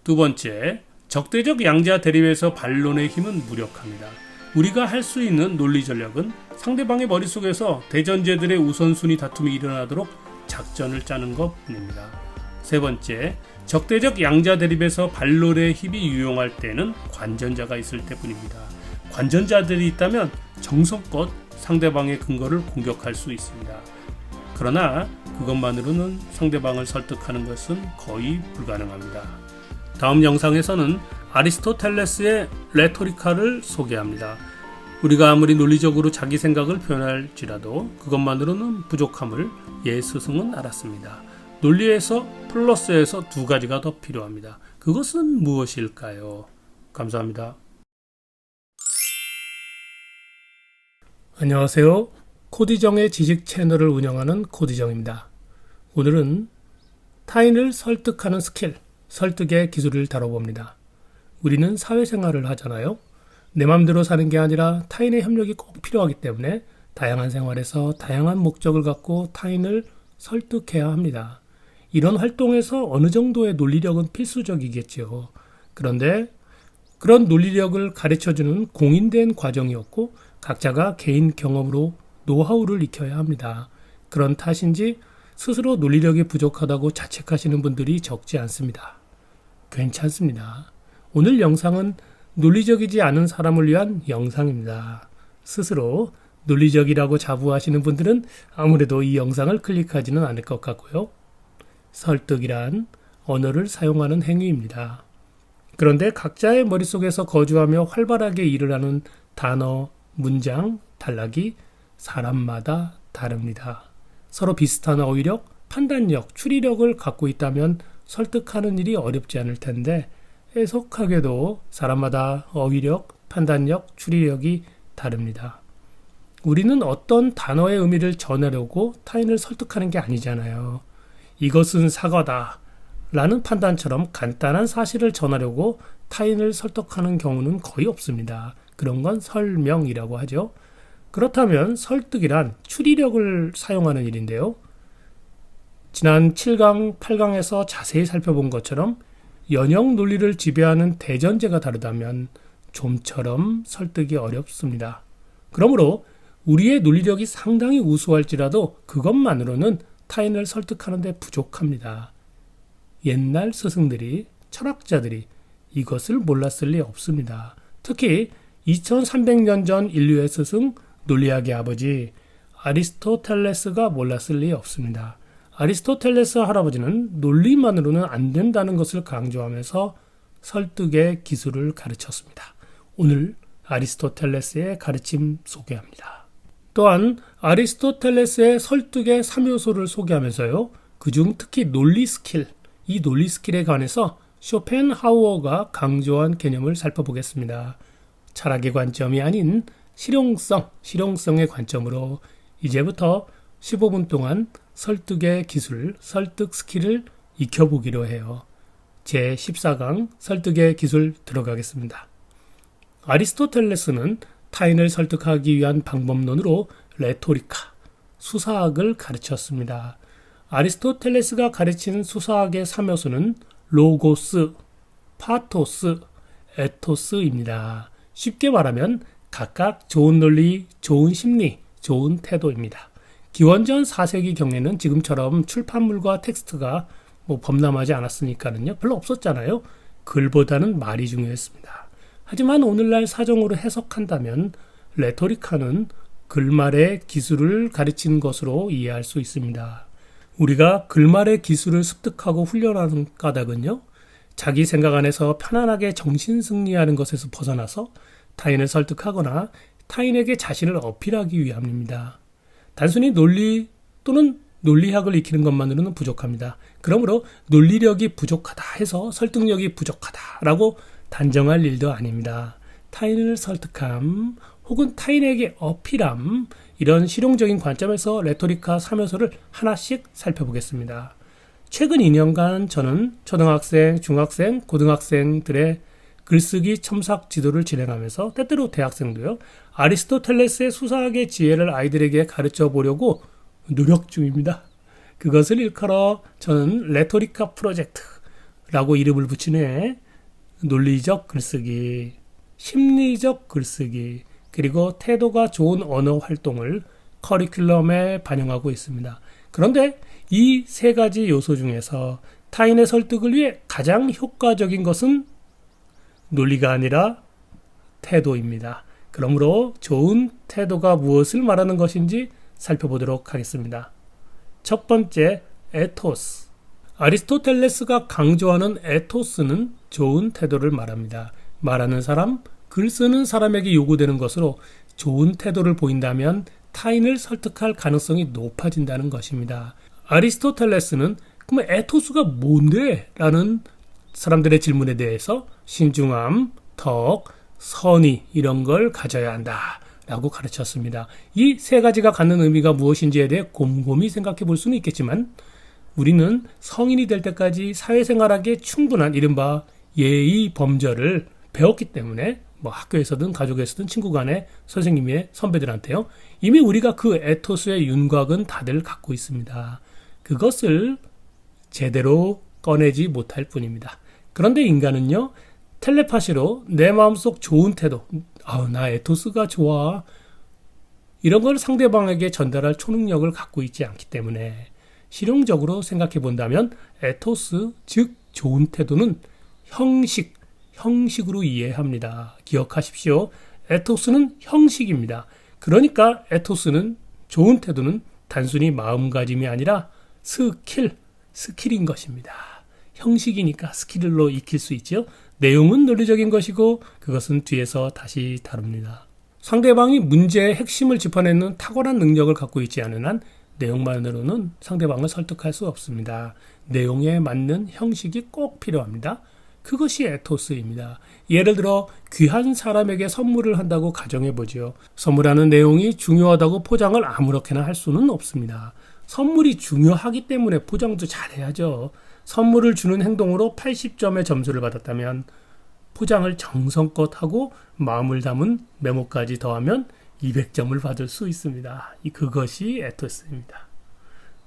두 번째, 적대적 양자 대립에서 반론의 힘은 무력합니다. 우리가 할 수 있는 논리 전략은 상대방의 머릿속에서 대전제들의 우선순위 다툼이 일어나도록 작전을 짜는 것뿐입니다. 세 번째, 적대적 양자 대립에서 반론의 힘이 유용할 때는 관전자가 있을 때뿐입니다. 관전자들이 있다면 정성껏 상대방의 근거를 공격할 수 있습니다. 그러나 그것만으로는 상대방을 설득하는 것은 거의 불가능합니다. 다음 영상에서는 아리스토텔레스의 레토리카를 소개합니다. 우리가 아무리 논리적으로 자기 생각을 표현할지라도 그것만으로는 부족함을 예 스승은 알았습니다. 논리에서 플러스에서 두 가지가 더 필요합니다. 그것은 무엇일까요? 감사합니다. 안녕하세요. 코디정의 지식 채널을 운영하는 코디정입니다. 오늘은 타인을 설득하는 스킬, 설득의 기술을 다뤄봅니다. 우리는 사회생활을 하잖아요. 내 맘대로 사는 게 아니라 타인의 협력이 꼭 필요하기 때문에 다양한 생활에서 다양한 목적을 갖고 타인을 설득해야 합니다. 이런 활동에서 어느 정도의 논리력은 필수적이겠지요. 그런데 그런 논리력을 가르쳐주는 공인된 과정이었고 각자가 개인 경험으로 노하우를 익혀야 합니다. 그런 탓인지 스스로 논리력이 부족하다고 자책하시는 분들이 적지 않습니다. 괜찮습니다. 오늘 영상은 논리적이지 않은 사람을 위한 영상입니다. 스스로 논리적이라고 자부하시는 분들은 아무래도 이 영상을 클릭하지는 않을 것 같고요. 설득이란 언어를 사용하는 행위입니다. 그런데 각자의 머릿속에서 거주하며 활발하게 일을 하는 단어, 문장, 단락이 사람마다 다릅니다. 서로 비슷한 어휘력, 판단력, 추리력을 갖고 있다면 설득하는 일이 어렵지 않을 텐데 애석하게도 사람마다 어휘력, 판단력, 추리력이 다릅니다. 우리는 어떤 단어의 의미를 전하려고 타인을 설득하는 게 아니잖아요. 이것은 사과다 라는 판단처럼 간단한 사실을 전하려고 타인을 설득하는 경우는 거의 없습니다. 그런 건 설명이라고 하죠. 그렇다면 설득이란 추리력을 사용하는 일인데요. 지난 7강, 8강에서 자세히 살펴본 것처럼 연역 논리를 지배하는 대전제가 다르다면 좀처럼 설득이 어렵습니다. 그러므로 우리의 논리력이 상당히 우수할지라도 그것만으로는 타인을 설득하는 데 부족합니다. 옛날 스승들이, 철학자들이 이것을 몰랐을 리 없습니다. 특히 2300년 전 인류의 스승, 논리학의 아버지 아리스토텔레스가 몰랐을 리 없습니다. 아리스토텔레스 할아버지는 논리만으로는 안 된다는 것을 강조하면서 설득의 기술을 가르쳤습니다. 오늘 아리스토텔레스의 가르침 소개합니다. 또한 아리스토텔레스의 설득의 3요소를 소개하면서요. 그중 특히 논리 스킬, 이 논리 스킬에 관해서 쇼펜하우어가 강조한 개념을 살펴보겠습니다. 철학의 관점이 아닌 실용성의 관점으로 이제부터 15분 동안 설득의 기술, 설득 스킬을 익혀보기로 해요. 제14강 설득의 기술 들어가겠습니다. 아리스토텔레스는 타인을 설득하기 위한 방법론으로 레토리카, 수사학을 가르쳤습니다. 아리스토텔레스가 가르친 수사학의 3요소는 로고스, 파토스, 에토스입니다. 쉽게 말하면 각각 좋은 논리, 좋은 심리, 좋은 태도입니다. 기원전 4세기 경에는 지금처럼 출판물과 텍스트가 범람하지 않았으니까는요. 별로 없었잖아요. 글보다는 말이 중요했습니다. 하지만 오늘날 사정으로 해석한다면 레토리카는 글말의 기술을 가르치는 것으로 이해할 수 있습니다. 우리가 글말의 기술을 습득하고 훈련하는 까닭은요. 자기 생각 안에서 편안하게 정신승리하는 것에서 벗어나서 타인을 설득하거나 타인에게 자신을 어필하기 위함입니다. 단순히 논리 또는 논리학을 익히는 것만으로는 부족합니다. 그러므로 논리력이 부족하다 해서 설득력이 부족하다라고 단정할 일도 아닙니다. 타인을 설득함 혹은 타인에게 어필함 이런 실용적인 관점에서 레토리카 3요소를 하나씩 살펴보겠습니다. 최근 2년간 저는 초등학생, 중학생, 고등학생들의 글쓰기 첨삭 지도를 진행하면서 때때로 대학생도요. 아리스토텔레스의 수사학의 지혜를 아이들에게 가르쳐 보려고 노력 중입니다. 그것을 일컬어 저는 레토리카 프로젝트라고 이름을 붙인 후에 논리적 글쓰기, 심리적 글쓰기, 그리고 태도가 좋은 언어 활동을 커리큘럼에 반영하고 있습니다. 그런데 이 세 가지 요소 중에서 타인의 설득을 위해 가장 효과적인 것은 논리가 아니라 태도입니다. 그러므로 좋은 태도가 무엇을 말하는 것인지 살펴보도록 하겠습니다. 첫 번째, 에토스. 아리스토텔레스가 강조하는 에토스는 좋은 태도를 말합니다. 말하는 사람, 글 쓰는 사람에게 요구되는 것으로 좋은 태도를 보인다면 타인을 설득할 가능성이 높아진다는 것입니다. 아리스토텔레스는 그럼 에토스가 뭔데? 라는 사람들의 질문에 대해서 신중함, 덕, 선의 이런 걸 가져야 한다 라고 가르쳤습니다. 이 세 가지가 갖는 의미가 무엇인지에 대해 곰곰이 생각해 볼 수는 있겠지만 우리는 성인이 될 때까지 사회생활하기에 충분한 이른바 예의 범절을 배웠기 때문에 학교에서든 가족에서든 친구 간에 선생님의 선배들한테요. 이미 우리가 그 에토스의 윤곽은 다들 갖고 있습니다. 그것을 제대로 꺼내지 못할 뿐입니다. 그런데 인간은요. 텔레파시로 내 마음속 좋은 태도, 나 에토스가 좋아 이런 걸 상대방에게 전달할 초능력을 갖고 있지 않기 때문에 실용적으로 생각해 본다면 에토스, 즉 좋은 태도는 형식, 형식으로 이해합니다. 기억하십시오. 에토스는 형식입니다. 그러니까 에토스는 좋은 태도는 단순히 마음가짐이 아니라 스킬인 것입니다. 형식이니까 스킬로 익힐 수 있죠. 내용은 논리적인 것이고 그것은 뒤에서 다시 다룹니다. 상대방이 문제의 핵심을 짚어내는 탁월한 능력을 갖고 있지 않은 한 내용만으로는 상대방을 설득할 수 없습니다. 내용에 맞는 형식이 꼭 필요합니다. 그것이 에토스입니다. 예를 들어 귀한 사람에게 선물을 한다고 가정해보지요. 선물하는 내용이 중요하다고 포장을 아무렇게나 할 수는 없습니다. 선물이 중요하기 때문에 포장도 잘해야죠. 선물을 주는 행동으로 80점의 점수를 받았다면 포장을 정성껏 하고 마음을 담은 메모까지 더하면 200점을 받을 수 있습니다. 그것이 에토스입니다.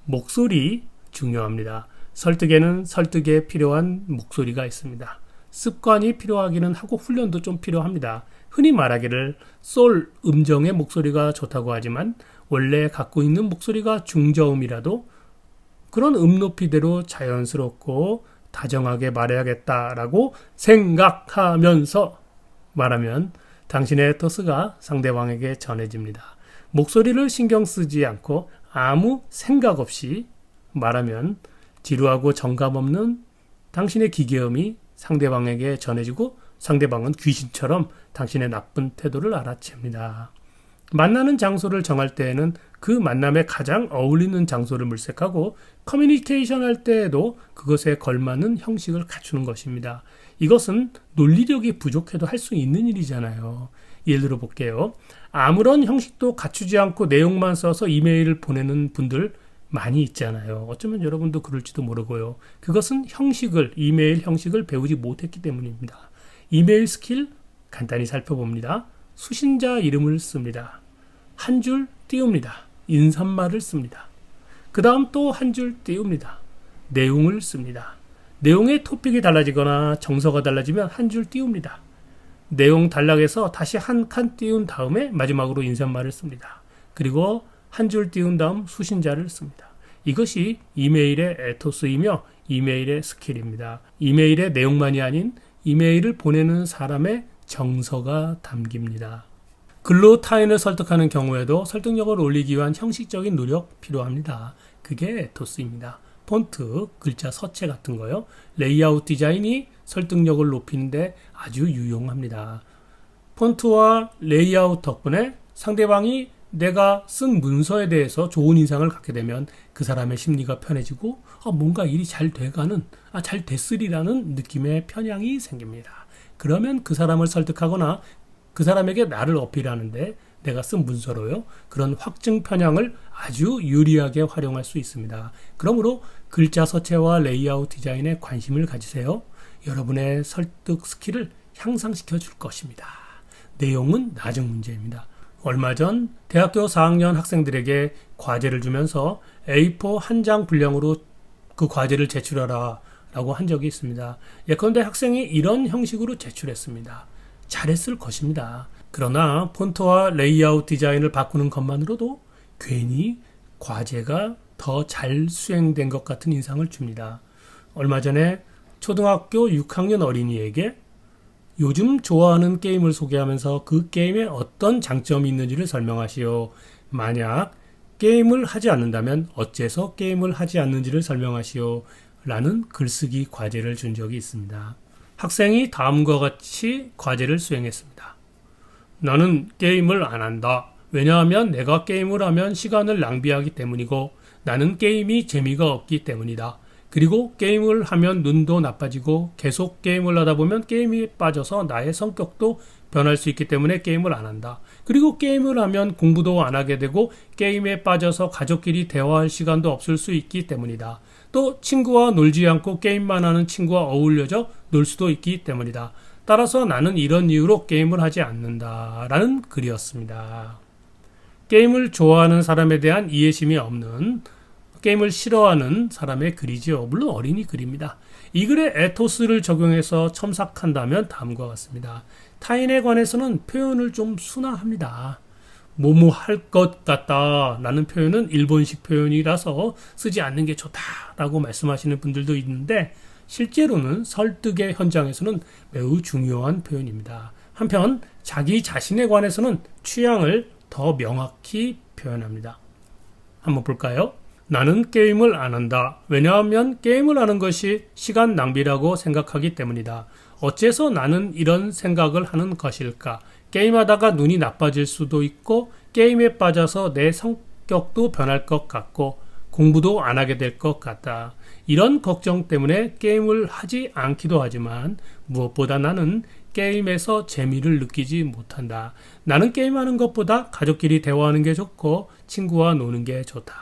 목소리 중요합니다. 설득에는 설득에 필요한 목소리가 있습니다. 습관이 필요하기는 하고 훈련도 좀 필요합니다. 흔히 말하기를 솔 음정의 목소리가 좋다고 하지만 원래 갖고 있는 목소리가 중저음이라도 그런 높이대로 자연스럽고 다정하게 말해야겠다라고 생각하면서 말하면 당신의 에토스가 상대방에게 전해집니다. 목소리를 신경 쓰지 않고 아무 생각 없이 말하면 지루하고 정감 없는 당신의 기계음이 상대방에게 전해지고 상대방은 귀신처럼 당신의 나쁜 태도를 알아챕니다. 만나는 장소를 정할 때에는 그 만남에 가장 어울리는 장소를 물색하고 커뮤니케이션 할 때에도 그것에 걸맞는 형식을 갖추는 것입니다. 이것은 논리력이 부족해도 할 수 있는 일이잖아요. 예를 들어 볼게요. 아무런 형식도 갖추지 않고 내용만 써서 이메일을 보내는 분들 많이 있잖아요. 어쩌면 여러분도 그럴지도 모르고요. 그것은 이메일 형식을 배우지 못했기 때문입니다. 이메일 스킬 간단히 살펴봅니다. 수신자 이름을 씁니다. 한 줄 띄웁니다. 인사말을 씁니다. 그 다음 또 한 줄 띄웁니다. 내용을 씁니다. 내용의 토픽이 달라지거나 정서가 달라지면 한 줄 띄웁니다. 내용 단락에서 다시 한 칸 띄운 다음에 마지막으로 인사말을 씁니다. 그리고 한 줄 띄운 다음 수신자를 씁니다. 이것이 이메일의 에토스이며 이메일의 스킬입니다. 이메일의 내용만이 아닌 이메일을 보내는 사람의 정서가 담깁니다. 글로 타인을 설득하는 경우에도 설득력을 올리기 위한 형식적인 노력 필요합니다. 그게 에토스입니다. 폰트, 글자 서체 같은 거요. 레이아웃 디자인이 설득력을 높이는데 아주 유용합니다. 폰트와 레이아웃 덕분에 상대방이 내가 쓴 문서에 대해서 좋은 인상을 갖게 되면 그 사람의 심리가 편해지고 뭔가 일이 잘 돼가는, 잘 됐으리라는 느낌의 편향이 생깁니다. 그러면 그 사람을 설득하거나 그 사람에게 나를 어필하는데 내가 쓴 문서로요. 그런 확증 편향을 아주 유리하게 활용할 수 있습니다. 그러므로 글자 서체와 레이아웃 디자인에 관심을 가지세요. 여러분의 설득 스킬을 향상시켜 줄 것입니다. 내용은 나중 문제입니다. 얼마 전 대학교 4학년 학생들에게 과제를 주면서 A4 한 장 분량으로 그 과제를 제출하라 라고 한 적이 있습니다. 예컨대 학생이 이런 형식으로 제출했습니다. 잘했을 것입니다. 그러나 폰트와 레이아웃 디자인을 바꾸는 것만으로도 괜히 과제가 더 잘 수행된 것 같은 인상을 줍니다. 얼마 전에 초등학교 6학년 어린이에게 요즘 좋아하는 게임을 소개하면서 그 게임에 어떤 장점이 있는지를 설명하시오. 만약 게임을 하지 않는다면 어째서 게임을 하지 않는지를 설명하시오. 라는 글쓰기 과제를 준 적이 있습니다. 학생이 다음과 같이 과제를 수행했습니다. 나는 게임을 안 한다. 왜냐하면 내가 게임을 하면 시간을 낭비하기 때문이고 나는 게임이 재미가 없기 때문이다. 그리고 게임을 하면 눈도 나빠지고 계속 게임을 하다 보면 게임에 빠져서 나의 성격도 변할 수 있기 때문에 게임을 안 한다. 그리고 게임을 하면 공부도 안 하게 되고 게임에 빠져서 가족끼리 대화할 시간도 없을 수 있기 때문이다. 또 친구와 놀지 않고 게임만 하는 친구와 어울려져 놀 수도 있기 때문이다. 따라서 나는 이런 이유로 게임을 하지 않는다. 라는 글이었습니다. 게임을 좋아하는 사람에 대한 이해심이 없는, 게임을 싫어하는 사람의 글이죠. 물론 어린이 글입니다. 이 글에 에토스를 적용해서 첨삭한다면 다음과 같습니다. 타인에 관해서는 표현을 좀 순화합니다. 뭐뭐 할 것 같다 라는 표현은 일본식 표현이라서 쓰지 않는 게 좋다라고 말씀하시는 분들도 있는데 실제로는 설득의 현장에서는 매우 중요한 표현입니다. 한편 자기 자신에 관해서는 취향을 더 명확히 표현합니다. 한번 볼까요? 나는 게임을 안 한다. 왜냐하면 게임을 하는 것이 시간 낭비라고 생각하기 때문이다. 어째서 나는 이런 생각을 하는 것일까? 게임하다가 눈이 나빠질 수도 있고 게임에 빠져서 내 성격도 변할 것 같고 공부도 안 하게 될 것 같다. 이런 걱정 때문에 게임을 하지 않기도 하지만 무엇보다 나는 게임에서 재미를 느끼지 못한다. 나는 게임하는 것보다 가족끼리 대화하는 게 좋고 친구와 노는 게 좋다.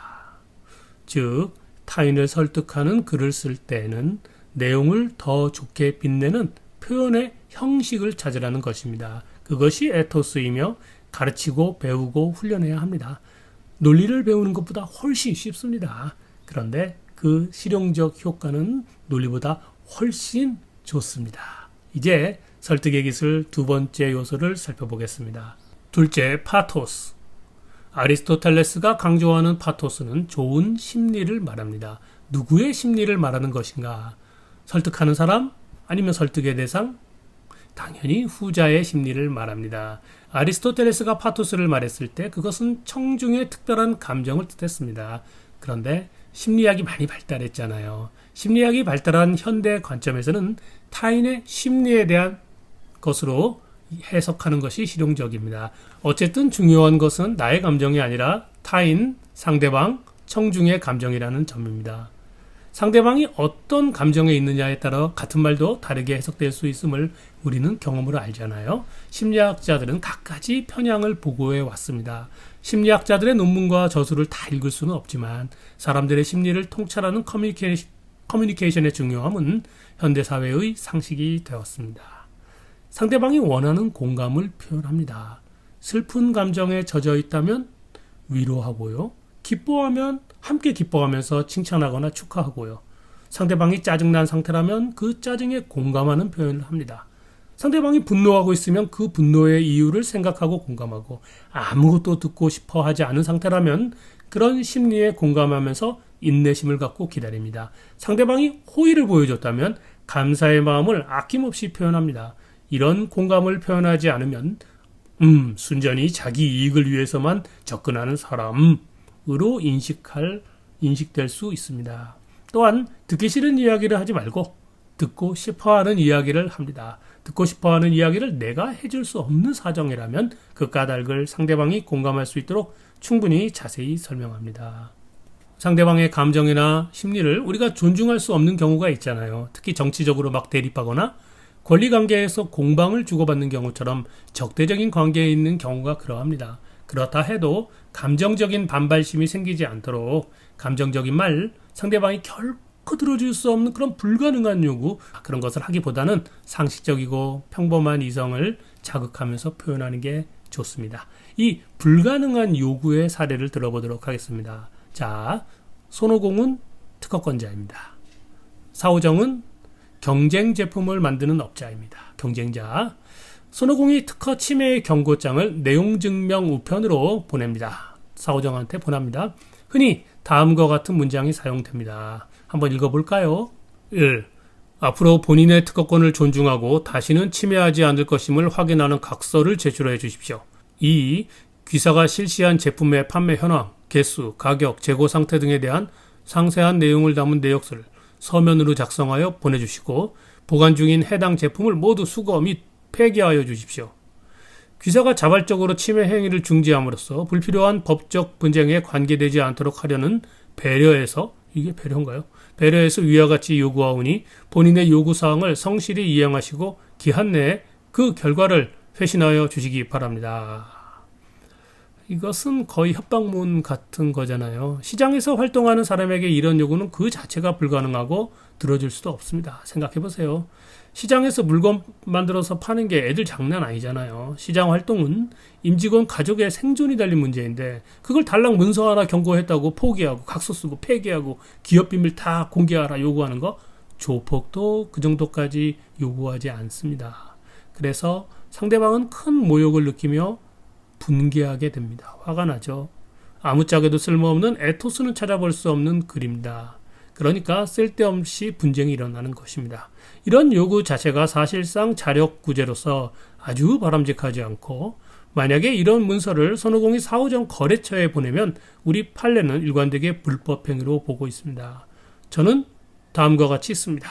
즉, 타인을 설득하는 글을 쓸 때에는 내용을 더 좋게 빛내는 표현의 형식을 찾으라는 것입니다. 그것이 에토스이며 가르치고 배우고 훈련해야 합니다. 논리를 배우는 것보다 훨씬 쉽습니다. 그런데 그 실용적 효과는 논리보다 훨씬 좋습니다. 이제 설득의 기술 두 번째 요소를 살펴보겠습니다. 둘째, 파토스. 아리스토텔레스가 강조하는 파토스는 좋은 심리를 말합니다. 누구의 심리를 말하는 것인가? 설득하는 사람? 아니면 설득의 대상? 당연히 후자의 심리를 말합니다. 아리스토텔레스가 파토스를 말했을 때 그것은 청중의 특별한 감정을 뜻했습니다. 그런데 심리학이 많이 발달했잖아요. 심리학이 발달한 현대 관점에서는 타인의 심리에 대한 것으로 해석하는 것이 실용적입니다. 어쨌든 중요한 것은 나의 감정이 아니라 타인, 상대방, 청중의 감정이라는 점입니다. 상대방이 어떤 감정에 있느냐에 따라 같은 말도 다르게 해석될 수 있음을 우리는 경험으로 알잖아요. 심리학자들은 갖가지 편향을 보고해 왔습니다. 심리학자들의 논문과 저술을 다 읽을 수는 없지만 사람들의 심리를 통찰하는 커뮤니케이션의 중요함은 현대사회의 상식이 되었습니다. 상대방이 원하는 공감을 표현합니다. 슬픈 감정에 젖어 있다면 위로하고요. 기뻐하면 함께 기뻐하면서 칭찬하거나 축하하고요. 상대방이 짜증난 상태라면 그 짜증에 공감하는 표현을 합니다. 상대방이 분노하고 있으면 그 분노의 이유를 생각하고 공감하고 아무것도 듣고 싶어 하지 않은 상태라면 그런 심리에 공감하면서 인내심을 갖고 기다립니다. 상대방이 호의를 보여줬다면 감사의 마음을 아낌없이 표현합니다. 이런 공감을 표현하지 않으면 순전히 자기 이익을 위해서만 접근하는 사람으로 인식될 수 있습니다. 또한 듣기 싫은 이야기를 하지 말고 듣고 싶어하는 이야기를 합니다. 듣고 싶어하는 이야기를 내가 해줄 수 없는 사정이라면 그 까닭을 상대방이 공감할 수 있도록 충분히 자세히 설명합니다. 상대방의 감정이나 심리를 우리가 존중할 수 없는 경우가 있잖아요. 특히 정치적으로 막 대립하거나 권리관계에서 공방을 주고받는 경우처럼 적대적인 관계에 있는 경우가 그러합니다. 그렇다 해도 감정적인 반발심이 생기지 않도록 감정적인 말, 상대방이 결코 들어줄 수 없는 그런 불가능한 요구, 그런 것을 하기보다는 상식적이고 평범한 이성을 자극하면서 표현하는 게 좋습니다. 이 불가능한 요구의 사례를 들어보도록 하겠습니다. 자, 손오공은 특허권자입니다. 사오정은 경쟁 제품을 만드는 업자입니다. 경쟁자. 손오공이 특허 침해의 경고장을 내용 증명 우편으로 보냅니다. 사오정한테 보냅니다. 흔히 다음과 같은 문장이 사용됩니다. 한번 읽어볼까요? 1. 앞으로 본인의 특허권을 존중하고 다시는 침해하지 않을 것임을 확인하는 각서를 제출해 주십시오. 2. 귀사가 실시한 제품의 판매 현황, 개수, 가격, 재고 상태 등에 대한 상세한 내용을 담은 내역서를 서면으로 작성하여 보내주시고 보관 중인 해당 제품을 모두 수거 및 폐기하여 주십시오. 귀사가 자발적으로 침해 행위를 중지함으로써 불필요한 법적 분쟁에 관계되지 않도록 하려는 배려에서, 이게 배려인가요? 배려에서 위와 같이 요구하오니 본인의 요구사항을 성실히 이행하시고 기한 내에 그 결과를 회신하여 주시기 바랍니다. 이것은 거의 협박문 같은 거잖아요. 시장에서 활동하는 사람에게 이런 요구는 그 자체가 불가능하고 들어줄 수도 없습니다. 생각해보세요. 시장에서 물건 만들어서 파는 게 애들 장난 아니잖아요. 시장 활동은 임직원 가족의 생존이 달린 문제인데 그걸 달랑 문서 하나 경고했다고 포기하고 각서 쓰고 폐기하고 기업 비밀 다 공개하라 요구하는 거 조폭도 그 정도까지 요구하지 않습니다. 그래서 상대방은 큰 모욕을 느끼며 분개하게 됩니다. 화가 나죠. 아무짝에도 쓸모없는 에토스는 찾아볼 수 없는 글입니다. 그러니까 쓸데없이 분쟁이 일어나는 것입니다. 이런 요구 자체가 사실상 자력구제로서 아주 바람직하지 않고 만약에 이런 문서를 손오공이 사후정 거래처에 보내면 우리 판례는 일관되게 불법행위로 보고 있습니다. 저는 다음과 같이 있습니다.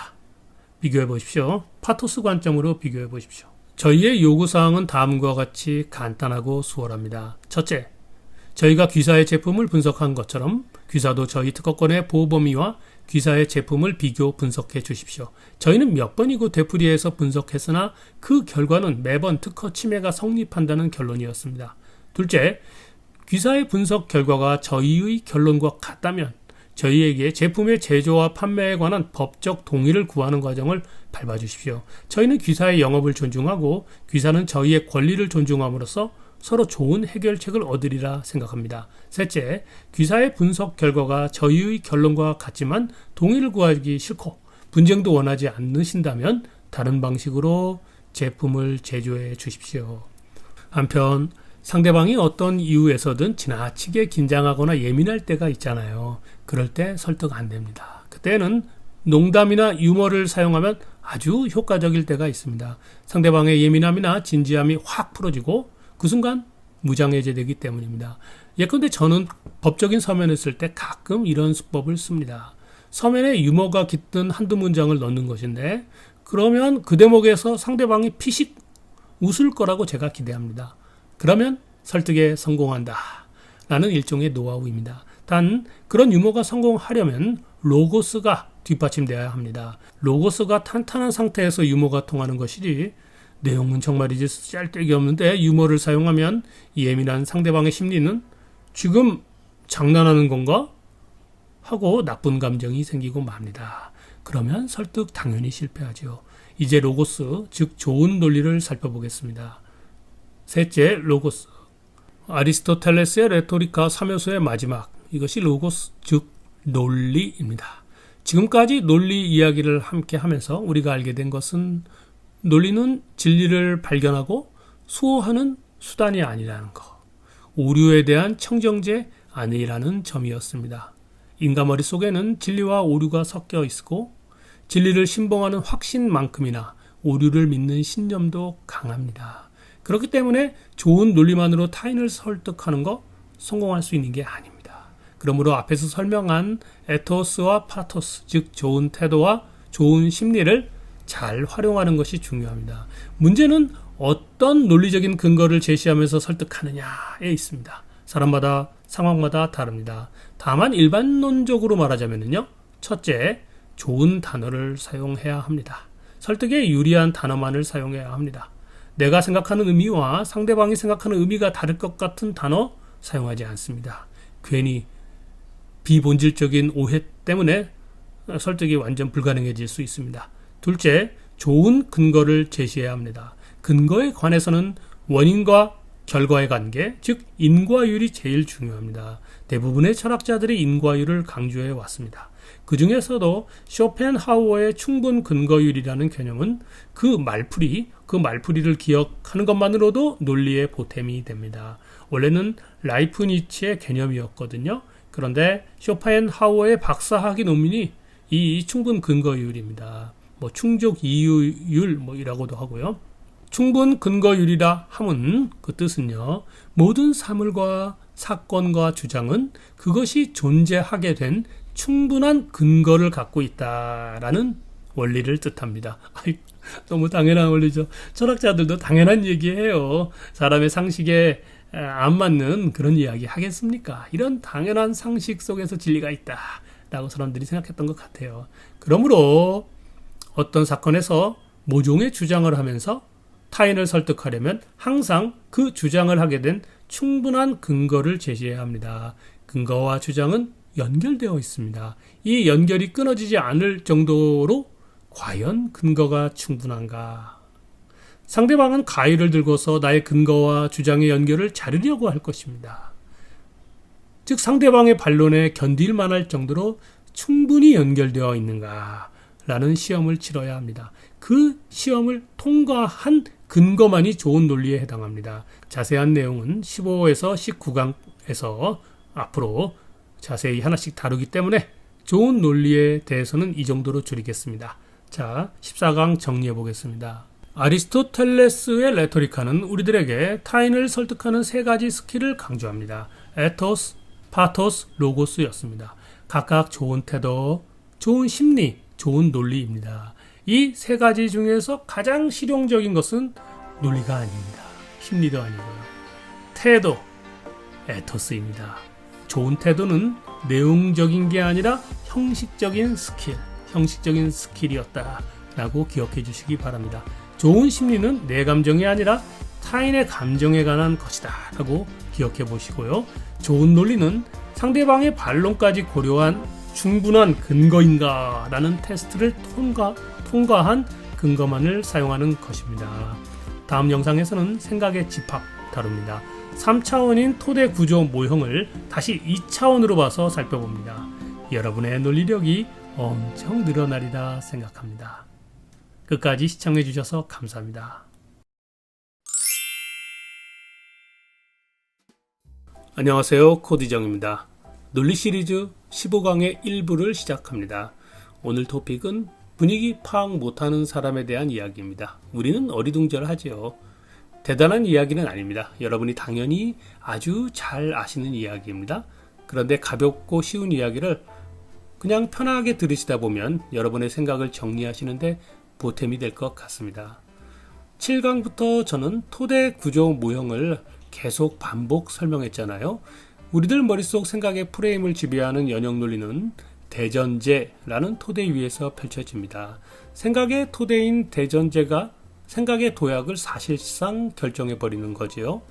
비교해 보십시오. 파토스 관점으로 비교해 보십시오. 저희의 요구사항은 다음과 같이 간단하고 수월합니다. 첫째, 저희가 귀사의 제품을 분석한 것처럼 귀사도 저희 특허권의 보호 범위와 귀사의 제품을 비교 분석해 주십시오. 저희는 몇 번이고 되풀이해서 분석했으나 그 결과는 매번 특허 침해가 성립한다는 결론이었습니다. 둘째, 귀사의 분석 결과가 저희의 결론과 같다면 저희에게 제품의 제조와 판매에 관한 법적 동의를 구하는 과정을 밟아주십시오. 저희는 귀사의 영업을 존중하고 귀사는 저희의 권리를 존중함으로써 서로 좋은 해결책을 얻으리라 생각합니다. 셋째, 귀사의 분석 결과가 저희의 결론과 같지만 동의를 구하기 싫고 분쟁도 원하지 않으신다면 다른 방식으로 제품을 제조해 주십시오. 한편 상대방이 어떤 이유에서든 지나치게 긴장하거나 예민할 때가 있잖아요. 그럴 때 설득 안 됩니다. 그때는 농담이나 유머를 사용하면 아주 효과적일 때가 있습니다. 상대방의 예민함이나 진지함이 확 풀어지고 그 순간 무장해제되기 때문입니다. 예컨대 저는 법적인 서면을 쓸 때 가끔 이런 수법을 씁니다. 서면에 유머가 깃든 한두 문장을 넣는 것인데 그러면 그 대목에서 상대방이 피식 웃을 거라고 제가 기대합니다. 그러면 설득에 성공한다 라는 일종의 노하우입니다. 단 그런 유머가 성공하려면 로고스가 뒷받침되어야 합니다. 로고스가 탄탄한 상태에서 유머가 통하는 것이지 내용은 정말이지 짤데기 없는데 유머를 사용하면 예민한 상대방의 심리는 지금 장난하는 건가? 하고 나쁜 감정이 생기고 맙니다. 그러면 설득 당연히 실패하죠. 이제 로고스, 즉 좋은 논리를 살펴보겠습니다. 셋째, 로고스. 아리스토텔레스의 레토리카 3요소의 마지막, 이것이 로고스, 즉 논리입니다. 지금까지 논리 이야기를 함께 하면서 우리가 알게 된 것은 논리는 진리를 발견하고 수호하는 수단이 아니라는 것, 오류에 대한 청정제 아니라는 점이었습니다. 인간 머릿속에는 진리와 오류가 섞여 있고 진리를 신봉하는 확신만큼이나 오류를 믿는 신념도 강합니다. 그렇기 때문에 좋은 논리만으로 타인을 설득하는 거 성공할 수 있는 게 아닙니다. 그러므로 앞에서 설명한 에토스와 파토스, 즉 좋은 태도와 좋은 심리를 잘 활용하는 것이 중요합니다. 문제는 어떤 논리적인 근거를 제시하면서 설득하느냐에 있습니다. 사람마다 상황마다 다릅니다. 다만 일반론적으로 말하자면요. 첫째, 좋은 단어를 사용해야 합니다. 설득에 유리한 단어만을 사용해야 합니다. 내가 생각하는 의미와 상대방이 생각하는 의미가 다를 것 같은 단어 사용하지 않습니다. 괜히 비본질적인 오해 때문에 설득이 완전 불가능해질 수 있습니다. 둘째, 좋은 근거를 제시해야 합니다. 근거에 관해서는 원인과 결과의 관계, 즉 인과율이 제일 중요합니다. 대부분의 철학자들이 인과율을 강조해 왔습니다. 그 중에서도 쇼펜하우어의 충분 근거율이라는 개념은 그 말풀이를 기억하는 것만으로도 논리의 보탬이 됩니다. 원래는 라이프니츠의 개념이었거든요. 그런데 쇼펜하우어의 박사학위 논문이 이 충분 근거율입니다. 충족 이유율 이라고도 하고요. 충분 근거율이라 함은 그 뜻은요. 모든 사물과 사건과 주장은 그것이 존재하게 된 충분한 근거를 갖고 있다라는 원리를 뜻합니다. 너무 당연한 원리죠. 철학자들도 당연한 얘기해요. 사람의 상식에 안 맞는 그런 이야기 하겠습니까? 이런 당연한 상식 속에서 진리가 있다라고 사람들이 생각했던 것 같아요. 그러므로 어떤 사건에서 모종의 주장을 하면서 타인을 설득하려면 항상 그 주장을 하게 된 충분한 근거를 제시해야 합니다. 근거와 주장은 연결되어 있습니다. 이 연결이 끊어지지 않을 정도로 과연 근거가 충분한가? 상대방은 가위를 들고서 나의 근거와 주장의 연결을 자르려고 할 것입니다. 즉 상대방의 반론에 견딜 만할 정도로 충분히 연결되어 있는가? 라는 시험을 치러야 합니다. 그 시험을 통과한 근거만이 좋은 논리에 해당합니다. 자세한 내용은 15에서 19강에서 앞으로 자세히 하나씩 다루기 때문에 좋은 논리에 대해서는 이 정도로 줄이겠습니다. 자, 14강 정리해 보겠습니다. 아리스토텔레스의 레토리카는 우리들에게 타인을 설득하는 세 가지 스킬을 강조합니다. 에토스, 파토스, 로고스였습니다. 각각 좋은 태도, 좋은 심리, 좋은 논리입니다. 이 세 가지 중에서 가장 실용적인 것은 논리가 아닙니다. 심리도 아니고요. 태도, 에토스입니다. 좋은 태도는 내용적인 게 아니라 형식적인 스킬이었다라고 기억해 주시기 바랍니다. 좋은 심리는 내 감정이 아니라 타인의 감정에 관한 것이다 라고 기억해 보시고요. 좋은 논리는 상대방의 반론까지 고려한 충분한 근거인가 라는 테스트를 통과한 근거만을 사용하는 것입니다. 다음 영상에서는 생각의 집합 다룹니다. 3차원인 토대 구조 모형을 다시 2차원으로 봐서 살펴봅니다. 여러분의 논리력이 엄청 늘어나리라 생각합니다. 끝까지 시청해 주셔서 감사합니다. 안녕하세요. 코디정입니다. 논리 시리즈 15강의 1부를 시작합니다. 오늘 토픽은 분위기 파악 못하는 사람에 대한 이야기입니다. 우리는 어리둥절하지요. 대단한 이야기는 아닙니다. 여러분이 당연히 아주 잘 아시는 이야기입니다. 그런데 가볍고 쉬운 이야기를 그냥 편하게 들으시다 보면 여러분의 생각을 정리하시는데 보탬이 될 것 같습니다. 7강부터 저는 토대 구조 모형을 계속 반복 설명했잖아요. 우리들 머릿속 생각의 프레임을 지배하는 연역 논리는 대전제라는 토대 위에서 펼쳐집니다. 생각의 토대인 대전제가 생각의 도약을 사실상 결정해버리는 거지요.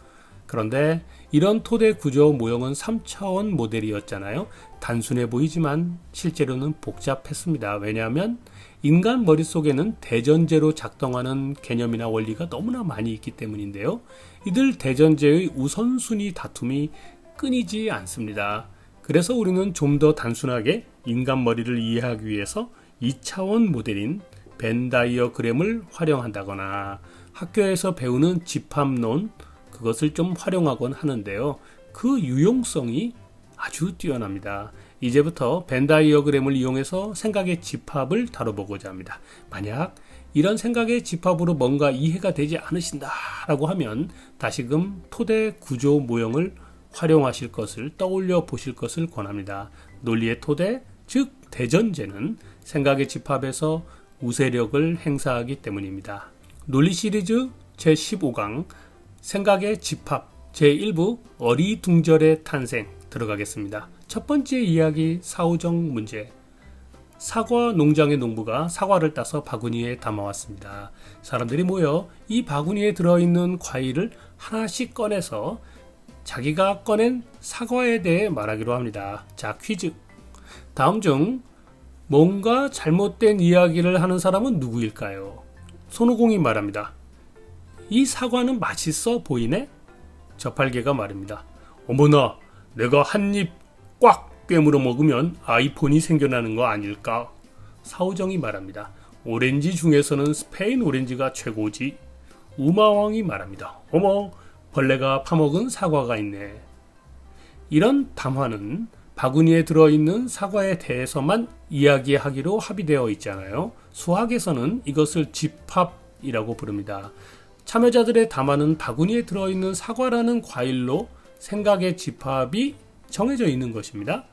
그런데 이런 토대 구조 모형은 3차원 모델이었잖아요. 단순해 보이지만 실제로는 복잡했습니다. 왜냐하면 인간 머릿속에는 대전제로 작동하는 개념이나 원리가 너무나 많이 있기 때문인데요. 이들 대전제의 우선순위 다툼이 끊이지 않습니다. 그래서 우리는 좀 더 단순하게 인간 머리를 이해하기 위해서 2차원 모델인 벤 다이어그램을 활용한다거나 학교에서 배우는 집합론 그것을 좀 활용하곤 하는데요. 그 유용성이 아주 뛰어납니다. 이제부터 벤 다이어그램을 이용해서 생각의 집합을 다뤄보고자 합니다. 만약 이런 생각의 집합으로 뭔가 이해가 되지 않으신다라고 하면 다시금 토대 구조 모형을 활용하실 것을 떠올려 보실 것을 권합니다. 논리의 토대, 즉 대전제는 생각의 집합에서 우세력을 행사하기 때문입니다. 논리 시리즈 제15강 생각의 집합 제1부 어리둥절의 탄생 들어가겠습니다. 첫 번째 이야기 사후정 문제. 사과 농장의 농부가 사과를 따서 바구니에 담아왔습니다. 사람들이 모여 이 바구니에 들어있는 과일을 하나씩 꺼내서 자기가 꺼낸 사과에 대해 말하기로 합니다. 자, 퀴즈. 다음 중 뭔가 잘못된 이야기를 하는 사람은 누구일까요? 손오공이 말합니다. 이 사과는 맛있어 보이네? 저팔계가 말입니다. 어머나, 내가 한 입 꽉 깨물어 먹으면 아이폰이 생겨나는 거 아닐까? 사우정이 말합니다. 오렌지 중에서는 스페인 오렌지가 최고지. 우마왕이 말합니다. 어머, 벌레가 파먹은 사과가 있네. 이런 담화는 바구니에 들어있는 사과에 대해서만 이야기하기로 합의되어 있잖아요. 수학에서는 이것을 집합이라고 부릅니다. 참여자들의 담화는 바구니에 들어있는 사과라는 과일로 생각의 집합이 정해져 있는 것입니다.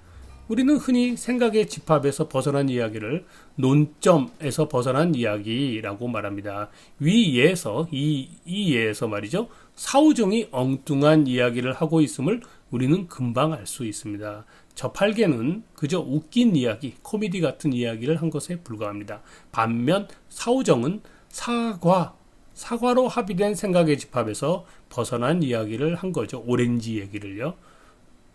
우리는 흔히 생각의 집합에서 벗어난 이야기를 논점에서 벗어난 이야기라고 말합니다. 이 예에서 말이죠. 사후정이 엉뚱한 이야기를 하고 있음을 우리는 금방 알 수 있습니다. 저팔계는 그저 웃긴 이야기, 코미디 같은 이야기를 한 것에 불과합니다. 반면 사후정은 사과로 합의된 생각의 집합에서 벗어난 이야기를 한 거죠. 오렌지 얘기를요.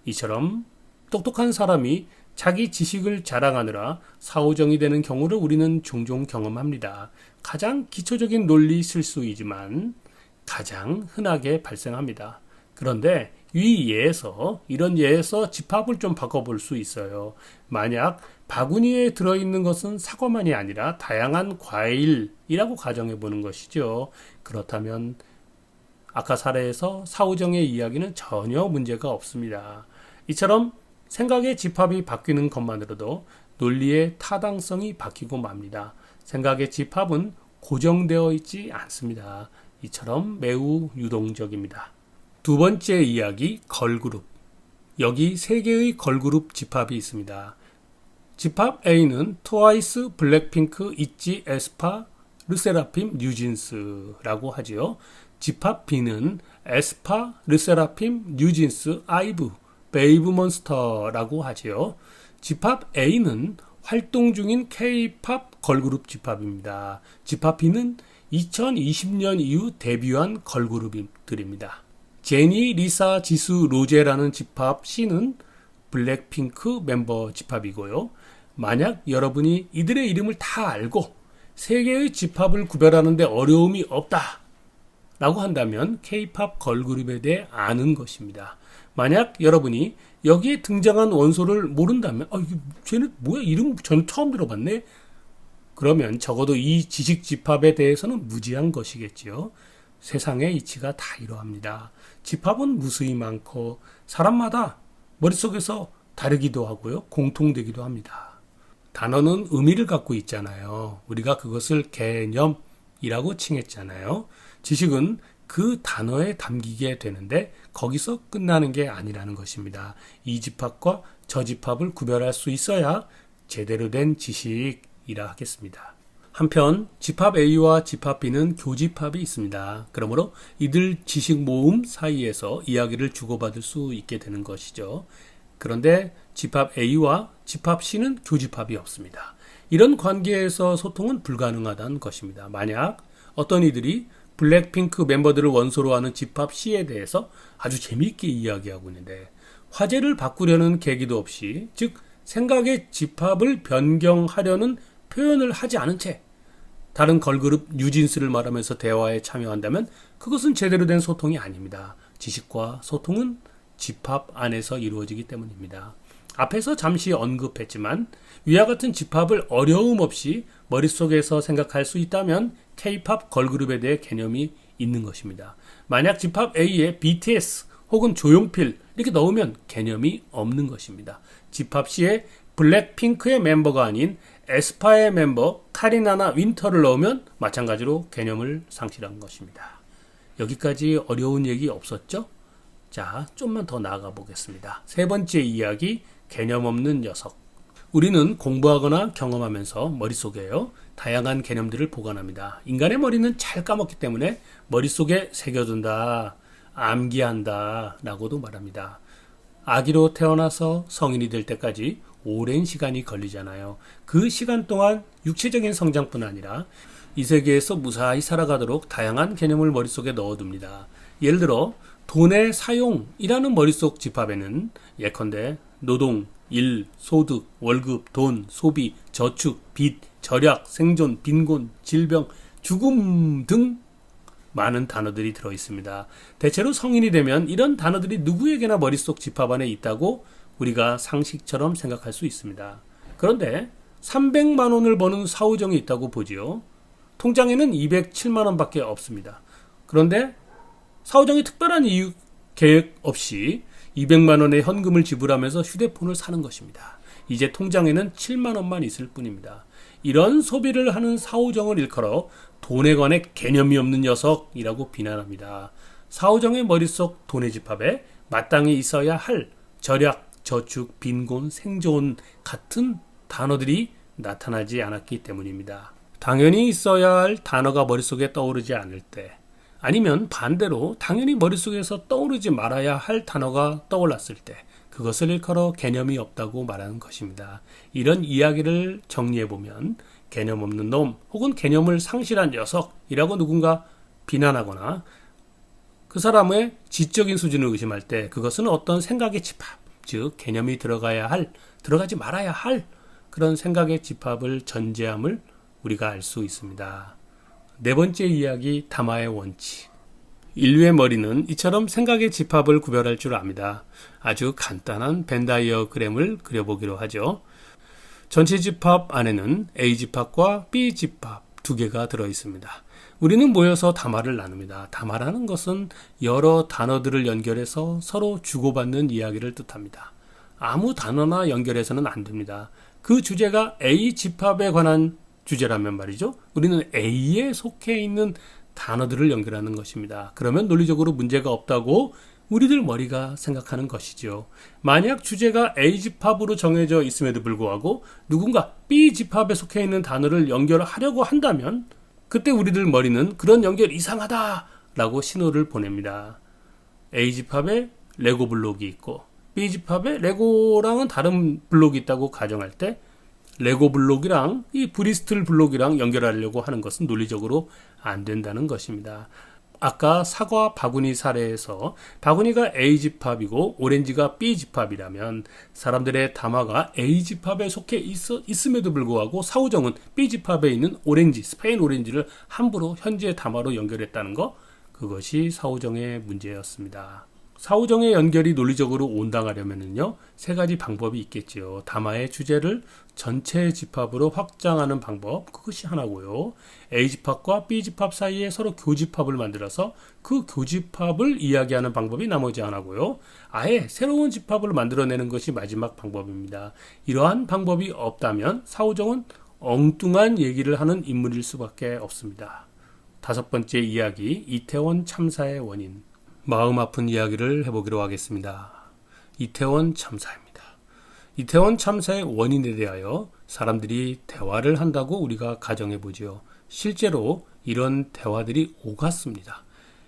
이처럼 똑똑한 사람이 자기 지식을 자랑하느라 사후정이 되는 경우를 우리는 종종 경험합니다. 가장 기초적인 논리 실수이지만 가장 흔하게 발생합니다. 그런데 이런 예에서 집합을 좀 바꿔볼 수 있어요. 만약 바구니에 들어있는 것은 사과만이 아니라 다양한 과일이라고 가정해보는 것이죠. 그렇다면 아까 사례에서 사후정의 이야기는 전혀 문제가 없습니다. 이처럼 생각의 집합이 바뀌는 것만으로도 논리의 타당성이 바뀌고 맙니다. 생각의 집합은 고정되어 있지 않습니다. 이처럼 매우 유동적입니다. 두 번째 이야기, 걸그룹. 여기 세 개의 걸그룹 집합이 있습니다. 집합 A는 트와이스, 블랙핑크, 있지, 에스파, 르세라핌, 뉴진스라고 하지요. 집합 B는 에스파, 르세라핌, 뉴진스, 아이브, 베이브몬스터라고 하지요. 집합 A는 활동 중인 K-팝 걸그룹 집합입니다. 집합 B는 2020년 이후 데뷔한 걸그룹들입니다. 제니, 리사, 지수, 로제라는 집합 C는 블랙핑크 멤버 집합이고요. 만약 여러분이 이들의 이름을 다 알고 세 개의 집합을 구별하는데 어려움이 없다 라고 한다면 K-팝 걸그룹에 대해 아는 것입니다. 만약 여러분이 여기에 등장한 원소를 모른다면 쟤는 뭐야, 이름 저는 처음 들어봤네, 그러면 적어도 이 지식 집합에 대해서는 무지한 것이겠지요. 세상의 이치가 다 이러합니다. 집합은 무수히 많고 사람마다 머릿속에서 다르기도 하고요, 공통되기도 합니다. 단어는 의미를 갖고 있잖아요. 우리가 그것을 개념이라고 칭했잖아요. 지식은 그 단어에 담기게 되는데 거기서 끝나는 게 아니라는 것입니다. 이 집합과 저 집합을 구별할 수 있어야 제대로 된 지식이라 하겠습니다. 한편 집합 A와 집합 B는 교집합이 있습니다. 그러므로 이들 지식 모음 사이에서 이야기를 주고받을 수 있게 되는 것이죠. 그런데 집합 A와 집합 C는 교집합이 없습니다. 이런 관계에서 소통은 불가능하다는 것입니다. 만약 어떤 이들이 블랙핑크 멤버들을 원소로 하는 집합 C에 대해서 아주 재미있게 이야기하고 있는데 화제를 바꾸려는 계기도 없이, 즉 생각의 집합을 변경하려는 표현을 하지 않은 채 다른 걸그룹 뉴진스를 말하면서 대화에 참여한다면 그것은 제대로 된 소통이 아닙니다. 지식과 소통은 집합 안에서 이루어지기 때문입니다. 앞에서 잠시 언급했지만 위와 같은 집합을 어려움 없이 머릿속에서 생각할 수 있다면 K-팝 걸그룹에 대해 개념이 있는 것입니다. 만약 집합 A에 BTS 혹은 조용필 이렇게 넣으면 개념이 없는 것입니다. 집합 C에 블랙핑크의 멤버가 아닌 에스파의 멤버 카리나나 윈터를 넣으면 마찬가지로 개념을 상실한 것입니다. 여기까지 어려운 얘기 없었죠? 자, 좀만 더 나아가 보겠습니다. 세 번째 이야기, 개념 없는 녀석. 우리는 공부하거나 경험하면서 머릿속에요, 다양한 개념들을 보관합니다. 인간의 머리는 잘 까먹기 때문에 머릿속에 새겨둔다, 암기한다 라고도 말합니다. 아기로 태어나서 성인이 될 때까지 오랜 시간이 걸리잖아요. 그 시간 동안 육체적인 성장뿐 아니라 이 세계에서 무사히 살아가도록 다양한 개념을 머릿속에 넣어둡니다. 예를 들어 돈의 사용이라는 머릿속 집합에는 예컨대 노동, 일, 소득, 월급, 돈, 소비, 저축, 빚, 절약, 생존, 빈곤, 질병, 죽음 등 많은 단어들이 들어있습니다. 대체로 성인이 되면 이런 단어들이 누구에게나 머릿속 집합 안에 있다고 우리가 상식처럼 생각할 수 있습니다. 그런데 300만 원을 버는 사우정이 있다고 보지요. 통장에는 207만 원밖에 없습니다. 그런데 사우정이 특별한 이유, 계획 없이 200만 원의 현금을 지불하면서 휴대폰을 사는 것입니다. 이제 통장에는 7만 원만 있을 뿐입니다. 이런 소비를 하는 사우정을 일컬어 돈에 관해 개념이 없는 녀석이라고 비난합니다. 사우정의 머릿속 돈의 집합에 마땅히 있어야 할 절약, 저축, 빈곤, 생존 같은 단어들이 나타나지 않았기 때문입니다. 당연히 있어야 할 단어가 머릿속에 떠오르지 않을 때, 아니면 반대로 당연히 머릿속에서 떠오르지 말아야 할 단어가 떠올랐을 때 그것을 일컬어 개념이 없다고 말하는 것입니다. 이런 이야기를 정리해보면 개념 없는 놈 혹은 개념을 상실한 녀석이라고 누군가 비난하거나 그 사람의 지적인 수준을 의심할 때 그것은 어떤 생각의 집합, 즉 개념이 들어가야 할, 들어가지 말아야 할 그런 생각의 집합을 전제함을 우리가 알 수 있습니다. 네 번째 이야기, 담화의 원칙. 인류의 머리는 이처럼 생각의 집합을 구별할 줄 압니다. 아주 간단한 벤 다이어그램을 그려보기로 하죠. 전체 집합 안에는 A 집합과 B 집합 두 개가 들어있습니다. 우리는 모여서 담화를 나눕니다. 담화라는 것은 여러 단어들을 연결해서 서로 주고받는 이야기를 뜻합니다. 아무 단어나 연결해서는 안 됩니다. 그 주제가 A 집합에 관한 주제라면 말이죠. 우리는 A에 속해 있는 단어들을 연결하는 것입니다. 그러면 논리적으로 문제가 없다고 우리들 머리가 생각하는 것이죠. 만약 주제가 A 집합으로 정해져 있음에도 불구하고 누군가 B 집합에 속해 있는 단어를 연결하려고 한다면 그때 우리들 머리는 그런 연결 이상하다라고 신호를 보냅니다. A 집합에 레고 블록이 있고 B 집합에 레고랑은 다른 블록이 있다고 가정할 때 레고 블록이랑 이 브리스톨 블록이랑 연결하려고 하는 것은 논리적으로 안 된다는 것입니다. 아까 사과 바구니 사례에서 바구니가 A 집합이고 오렌지가 B 집합이라면 사람들의 담화가 A 집합에 속해 있음에도 불구하고 사후정은 B 집합에 있는 오렌지, 스페인 오렌지를 함부로 현재 담화로 연결했다는 것, 그것이 사후정의 문제였습니다. 사후정의 연결이 논리적으로 온당하려면요, 세 가지 방법이 있겠지요. 담화의 주제를 전체 집합으로 확장하는 방법, 그것이 하나고요. A 집합과 B 집합 사이에 서로 교집합을 만들어서 그 교집합을 이야기하는 방법이 나머지 하나고요. 아예 새로운 집합을 만들어내는 것이 마지막 방법입니다. 이러한 방법이 없다면 사후정은 엉뚱한 얘기를 하는 인물일 수밖에 없습니다. 다섯 번째 이야기, 이태원 참사의 원인. 마음 아픈 이야기를 해보기로 하겠습니다. 이태원 참사입니다. 이태원 참사의 원인에 대하여 사람들이 대화를 한다고 우리가 가정해보지요. 실제로 이런 대화들이 오갔습니다.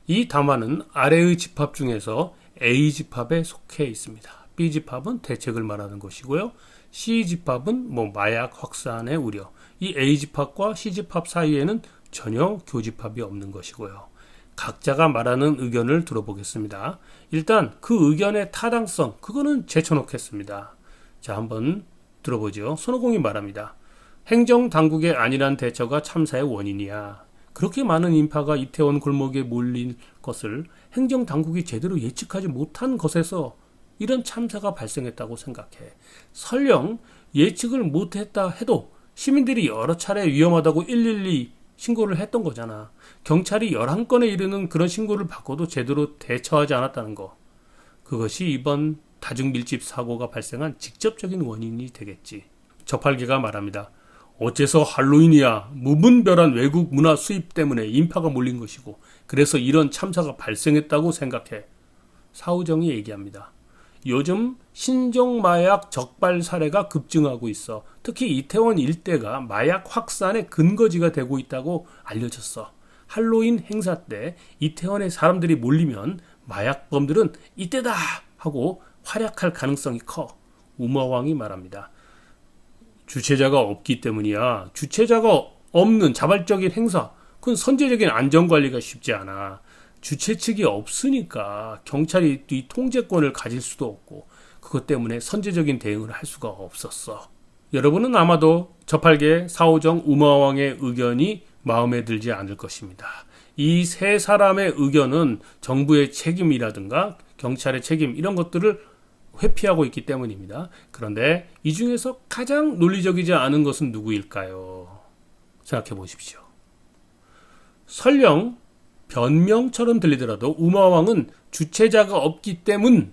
이 담화는 아래의 집합 중에서 A 집합에 속해 있습니다. B 집합은 대책을 말하는 것이고요. C 집합은 마약 확산의 우려. 이 A 집합과 C 집합 사이에는 전혀 교집합이 없는 것이고요. 각자가 말하는 의견을 들어보겠습니다. 일단 그 의견의 타당성, 그거는 제쳐놓겠습니다. 자, 한번 들어보죠. 손오공이 말합니다. 행정당국의 안일한 대처가 참사의 원인이야. 그렇게 많은 인파가 이태원 골목에 몰린 것을 행정당국이 제대로 예측하지 못한 것에서 이런 참사가 발생했다고 생각해. 설령 예측을 못했다 해도 시민들이 여러 차례 위험하다고 112 신고를 했던 거잖아. 경찰이 11건에 이르는 그런 신고를 받고도 제대로 대처하지 않았다는 거. 그것이 이번 다중밀집 사고가 발생한 직접적인 원인이 되겠지. 저팔계가 말합니다. 어째서 할로윈이야. 무분별한 외국 문화 수입 때문에 인파가 몰린 것이고 그래서 이런 참사가 발생했다고 생각해. 사후정이 얘기합니다. 요즘 신종마약 적발 사례가 급증하고 있어. 특히 이태원 일대가 마약 확산의 근거지가 되고 있다고 알려졌어. 할로윈 행사 때 이태원에 사람들이 몰리면 마약범들은 이때다 하고 활약할 가능성이 커. 우마왕이 말합니다. 주최자가 없기 때문이야. 주최자가 없는 자발적인 행사, 그건 선제적인 안전관리가 쉽지 않아. 주최 측이 없으니까 경찰이 이 통제권을 가질 수도 없고 그것 때문에 선제적인 대응을 할 수가 없었어. 여러분은 아마도 저팔계 사후정 우마왕의 의견이 마음에 들지 않을 것입니다. 이 세 사람의 의견은 정부의 책임이라든가 경찰의 책임 이런 것들을 회피하고 있기 때문입니다. 그런데 이 중에서 가장 논리적이지 않은 것은 누구일까요? 생각해 보십시오. 설령 변명처럼 들리더라도 우마왕은 주체자가 없기 때문이라는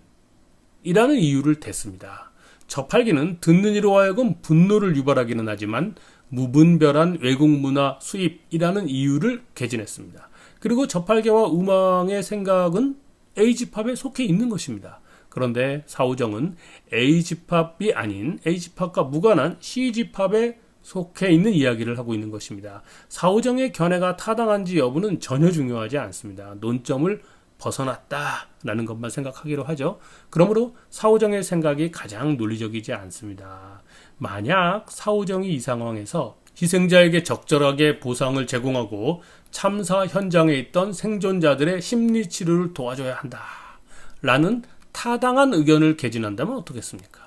이유를 댔습니다. 저팔계는 듣는 이로 하여금 분노를 유발하기는 하지만 무분별한 외국 문화 수입이라는 이유를 개진했습니다. 그리고 저팔계와 우마왕의 생각은 A집합에 속해 있는 것입니다. 그런데 사후정은 A집합이 아닌 A집합과 무관한 C집합에 속해 있는 이야기를 하고 있는 것입니다. 사후정의 견해가 타당한지 여부는 전혀 중요하지 않습니다. 논점을 벗어났다라는 것만 생각하기로 하죠. 그러므로 사후정의 생각이 가장 논리적이지 않습니다. 만약 사후정이 이 상황에서 희생자에게 적절하게 보상을 제공하고 참사 현장에 있던 생존자들의 심리치료를 도와줘야 한다라는 타당한 의견을 개진한다면 어떻겠습니까?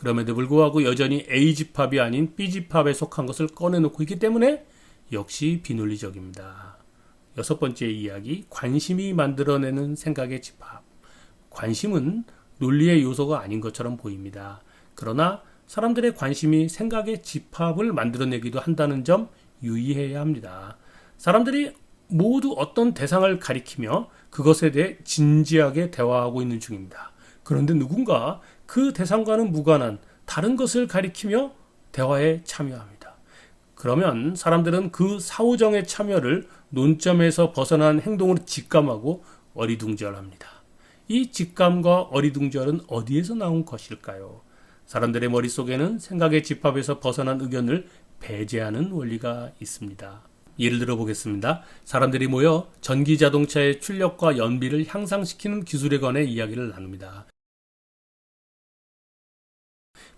그럼에도 불구하고 여전히 A집합이 아닌 B집합에 속한 것을 꺼내놓고 있기 때문에 역시 비논리적입니다. 여섯 번째 이야기, 관심이 만들어내는 생각의 집합. 관심은 논리의 요소가 아닌 것처럼 보입니다. 그러나 사람들의 관심이 생각의 집합을 만들어내기도 한다는 점 유의해야 합니다. 사람들이 모두 어떤 대상을 가리키며 그것에 대해 진지하게 대화하고 있는 중입니다. 그런데 누군가 그 대상과는 무관한 다른 것을 가리키며 대화에 참여합니다. 그러면 사람들은 그 사후정의 참여를 논점에서 벗어난 행동으로 직감하고 어리둥절합니다. 이 직감과 어리둥절은 어디에서 나온 것일까요? 사람들의 머릿속에는 생각의 집합에서 벗어난 의견을 배제하는 원리가 있습니다. 예를 들어 보겠습니다. 사람들이 모여 전기자동차의 출력과 연비를 향상시키는 기술에 관해 이야기를 나눕니다.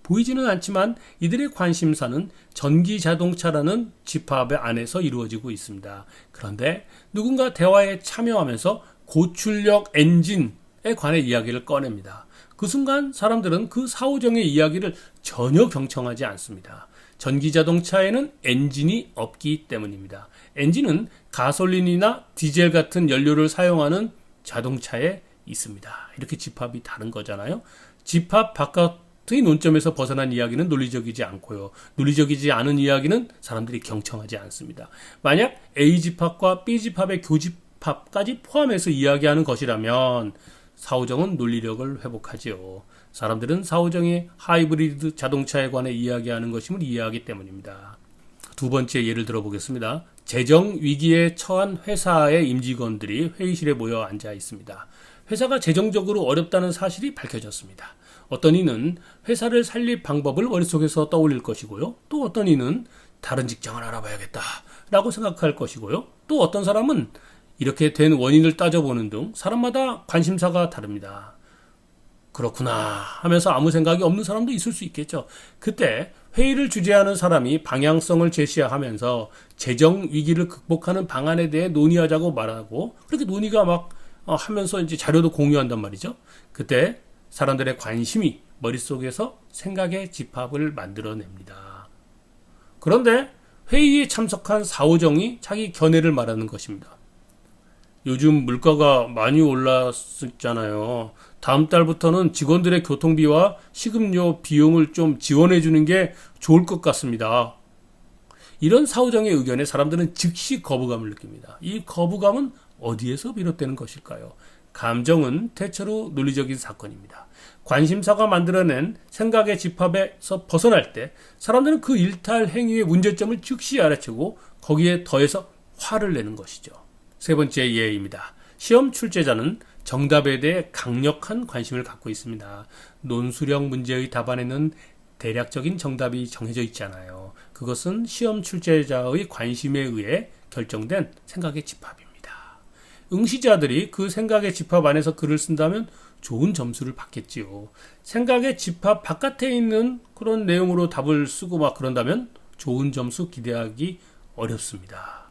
보이지는 않지만 이들의 관심사는 전기자동차라는 집합의 안에서 이루어지고 있습니다. 그런데 누군가 대화에 참여하면서 고출력 엔진에 관해 이야기를 꺼냅니다. 그 순간 사람들은 그 사후정의 이야기를 전혀 경청하지 않습니다. 전기자동차에는 엔진이 없기 때문입니다. 엔진은 가솔린이나 디젤 같은 연료를 사용하는 자동차에 있습니다. 이렇게 집합이 다른 거잖아요. 집합 바깥의 논점에서 벗어난 이야기는 논리적이지 않고요. 논리적이지 않은 이야기는 사람들이 경청하지 않습니다. 만약 A집합과 B집합의 교집합까지 포함해서 이야기하는 것이라면 사후정은 논리력을 회복하지요. 사람들은 사후정의 하이브리드 자동차에 관해 이야기하는 것임을 이해하기 때문입니다. 두 번째 예를 들어보겠습니다. 재정 위기에 처한 회사의 임직원들이 회의실에 모여 앉아 있습니다. 회사가 재정적으로 어렵다는 사실이 밝혀졌습니다. 어떤 이는 회사를 살릴 방법을 머릿속에서 떠올릴 것이고요. 또 어떤 이는 다른 직장을 알아봐야겠다 라고 생각할 것이고요. 또 어떤 사람은 이렇게 된 원인을 따져보는 등 사람마다 관심사가 다릅니다. 그렇구나 하면서 아무 생각이 없는 사람도 있을 수 있겠죠. 그때 회의를 주재하는 사람이 방향성을 제시하면서 재정 위기를 극복하는 방안에 대해 논의하자고 말하고 그렇게 논의가 막 하면서 이제 자료도 공유한단 말이죠. 그때 사람들의 관심이 머릿속에서 생각의 집합을 만들어냅니다. 그런데 회의에 참석한 사후정이 자기 견해를 말하는 것입니다. 요즘 물가가 많이 올랐잖아요. 다음 달부터는 직원들의 교통비와 식음료 비용을 좀 지원해 주는 게 좋을 것 같습니다. 이런 사후정의 의견에 사람들은 즉시 거부감을 느낍니다. 이 거부감은 어디에서 비롯되는 것일까요? 감정은 대체로 논리적인 사건입니다. 관심사가 만들어낸 생각의 집합에서 벗어날 때 사람들은 그 일탈 행위의 문제점을 즉시 알아채고 거기에 더해서 화를 내는 것이죠. 세 번째 예입니다. 시험 출제자는 정답에 대해 강력한 관심을 갖고 있습니다. 논술형 문제의 답안에는 대략적인 정답이 정해져 있잖아요. 그것은 시험 출제자의 관심에 의해 결정된 생각의 집합입니다. 응시자들이 그 생각의 집합 안에서 글을 쓴다면 좋은 점수를 받겠지요. 생각의 집합 바깥에 있는 그런 내용으로 답을 쓰고 막 그런다면 좋은 점수 기대하기 어렵습니다.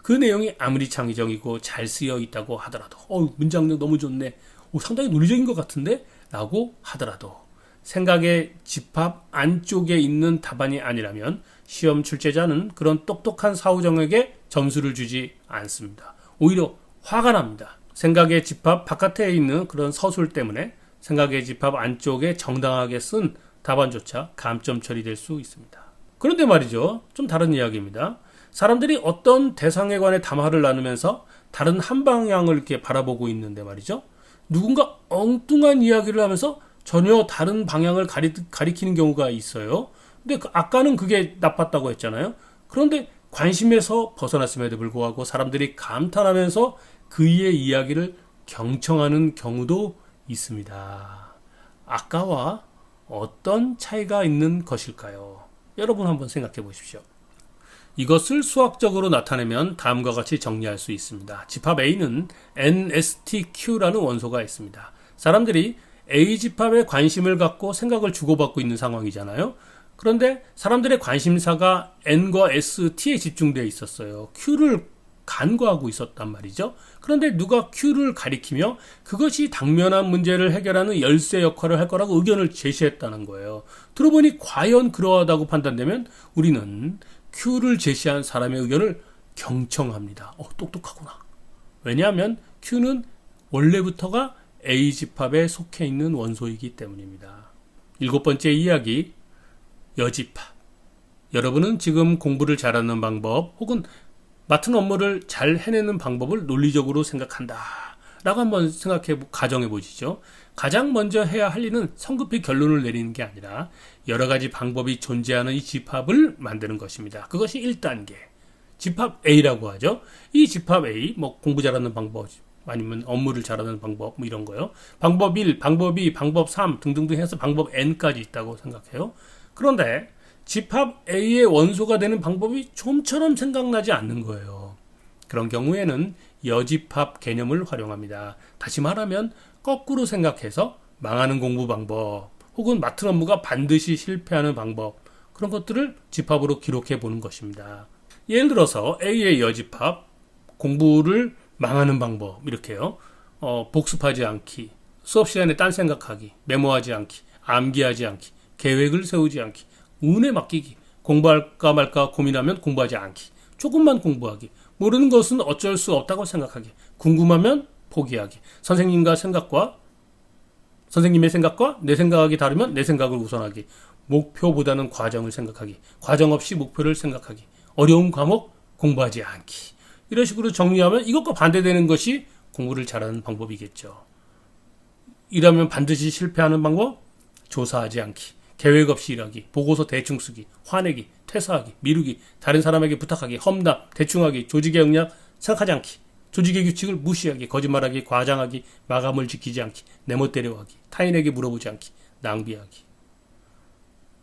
그 내용이 아무리 창의적이고 잘 쓰여 있다고 하더라도 문장력 너무 좋네, 상당히 논리적인 것 같은데? 라고 하더라도 생각의 집합 안쪽에 있는 답안이 아니라면 시험 출제자는 그런 똑똑한 사후정에게 점수를 주지 않습니다. 오히려 화가 납니다. 생각의 집합 바깥에 있는 그런 서술 때문에 생각의 집합 안쪽에 정당하게 쓴 답안조차 감점 처리될 수 있습니다. 그런데 말이죠. 좀 다른 이야기입니다. 사람들이 어떤 대상에 관해 담화를 나누면서 다른 한 방향을 이렇게 바라보고 있는데 말이죠. 누군가 엉뚱한 이야기를 하면서 전혀 다른 방향을 가리키는 경우가 있어요. 근데 아까는 그게 나빴다고 했잖아요. 그런데 관심에서 벗어났음에도 불구하고 사람들이 감탄하면서 그의 이야기를 경청하는 경우도 있습니다. 아까와 어떤 차이가 있는 것일까요? 여러분 한번 생각해 보십시오. 이것을 수학적으로 나타내면 다음과 같이 정리할 수 있습니다. 집합 A는 NSTQ라는 원소가 있습니다. 사람들이 A집합에 관심을 갖고 생각을 주고받고 있는 상황이잖아요. 그런데 사람들의 관심사가 N과 ST에 집중되어 있었어요. Q를 간과하고 있었단 말이죠. 그런데 누가 Q를 가리키며 그것이 당면한 문제를 해결하는 열쇠 역할을 할 거라고 의견을 제시했다는 거예요. 들어보니 과연 그러하다고 판단되면 우리는 Q를 제시한 사람의 의견을 경청합니다. 똑똑하구나. 왜냐하면 Q는 원래부터가 A집합에 속해 있는 원소이기 때문입니다. 일곱 번째 이야기, 여집합. 여러분은 지금 공부를 잘하는 방법 혹은 맡은 업무를 잘 해내는 방법을 논리적으로 생각한다 라고 한번 가정해 보시죠. 가장 먼저 해야 할 일은 성급히 결론을 내리는 게 아니라 여러 가지 방법이 존재하는 이 집합을 만드는 것입니다. 그것이 1단계. 집합 A라고 하죠. 이 집합 A, 뭐 공부 잘하는 방법, 아니면 업무를 잘하는 방법, 뭐 이런 거요. 방법 1, 방법 2, 방법 3 등등등 해서 방법 N까지 있다고 생각해요. 그런데 집합 A의 원소가 되는 방법이 좀처럼 생각나지 않는 거예요. 그런 경우에는 여집합 개념을 활용합니다. 다시 말하면 거꾸로 생각해서 망하는 공부 방법 혹은 맡은 업무가 반드시 실패하는 방법, 그런 것들을 집합으로 기록해 보는 것입니다. 예를 들어서 A의 여집합, 공부를 망하는 방법 이렇게요. 복습하지 않기, 수업 시간에 딴 생각하기, 메모하지 않기, 암기하지 않기, 계획을 세우지 않기, 운에 맡기기, 공부할까 말까 고민하면 공부하지 않기, 조금만 공부하기, 모르는 것은 어쩔 수 없다고 생각하기, 궁금하면 포기하기, 선생님의 생각과 내 생각이 다르면 내 생각을 우선하기, 목표보다는 과정을 생각하기, 과정 없이 목표를 생각하기, 어려운 과목 공부하지 않기. 이런 식으로 정리하면 이것과 반대되는 것이 공부를 잘하는 방법이겠죠. 일하면 반드시 실패하는 방법, 조사하지 않기, 계획 없이 일하기, 보고서 대충 쓰기, 화내기, 퇴사하기, 미루기, 다른 사람에게 부탁하기, 험담, 대충하기, 조직의 역량 생각하지 않기, 조직의 규칙을 무시하기, 거짓말하기, 과장하기, 마감을 지키지 않기, 내 멋대로 하기, 타인에게 물어보지 않기, 낭비하기.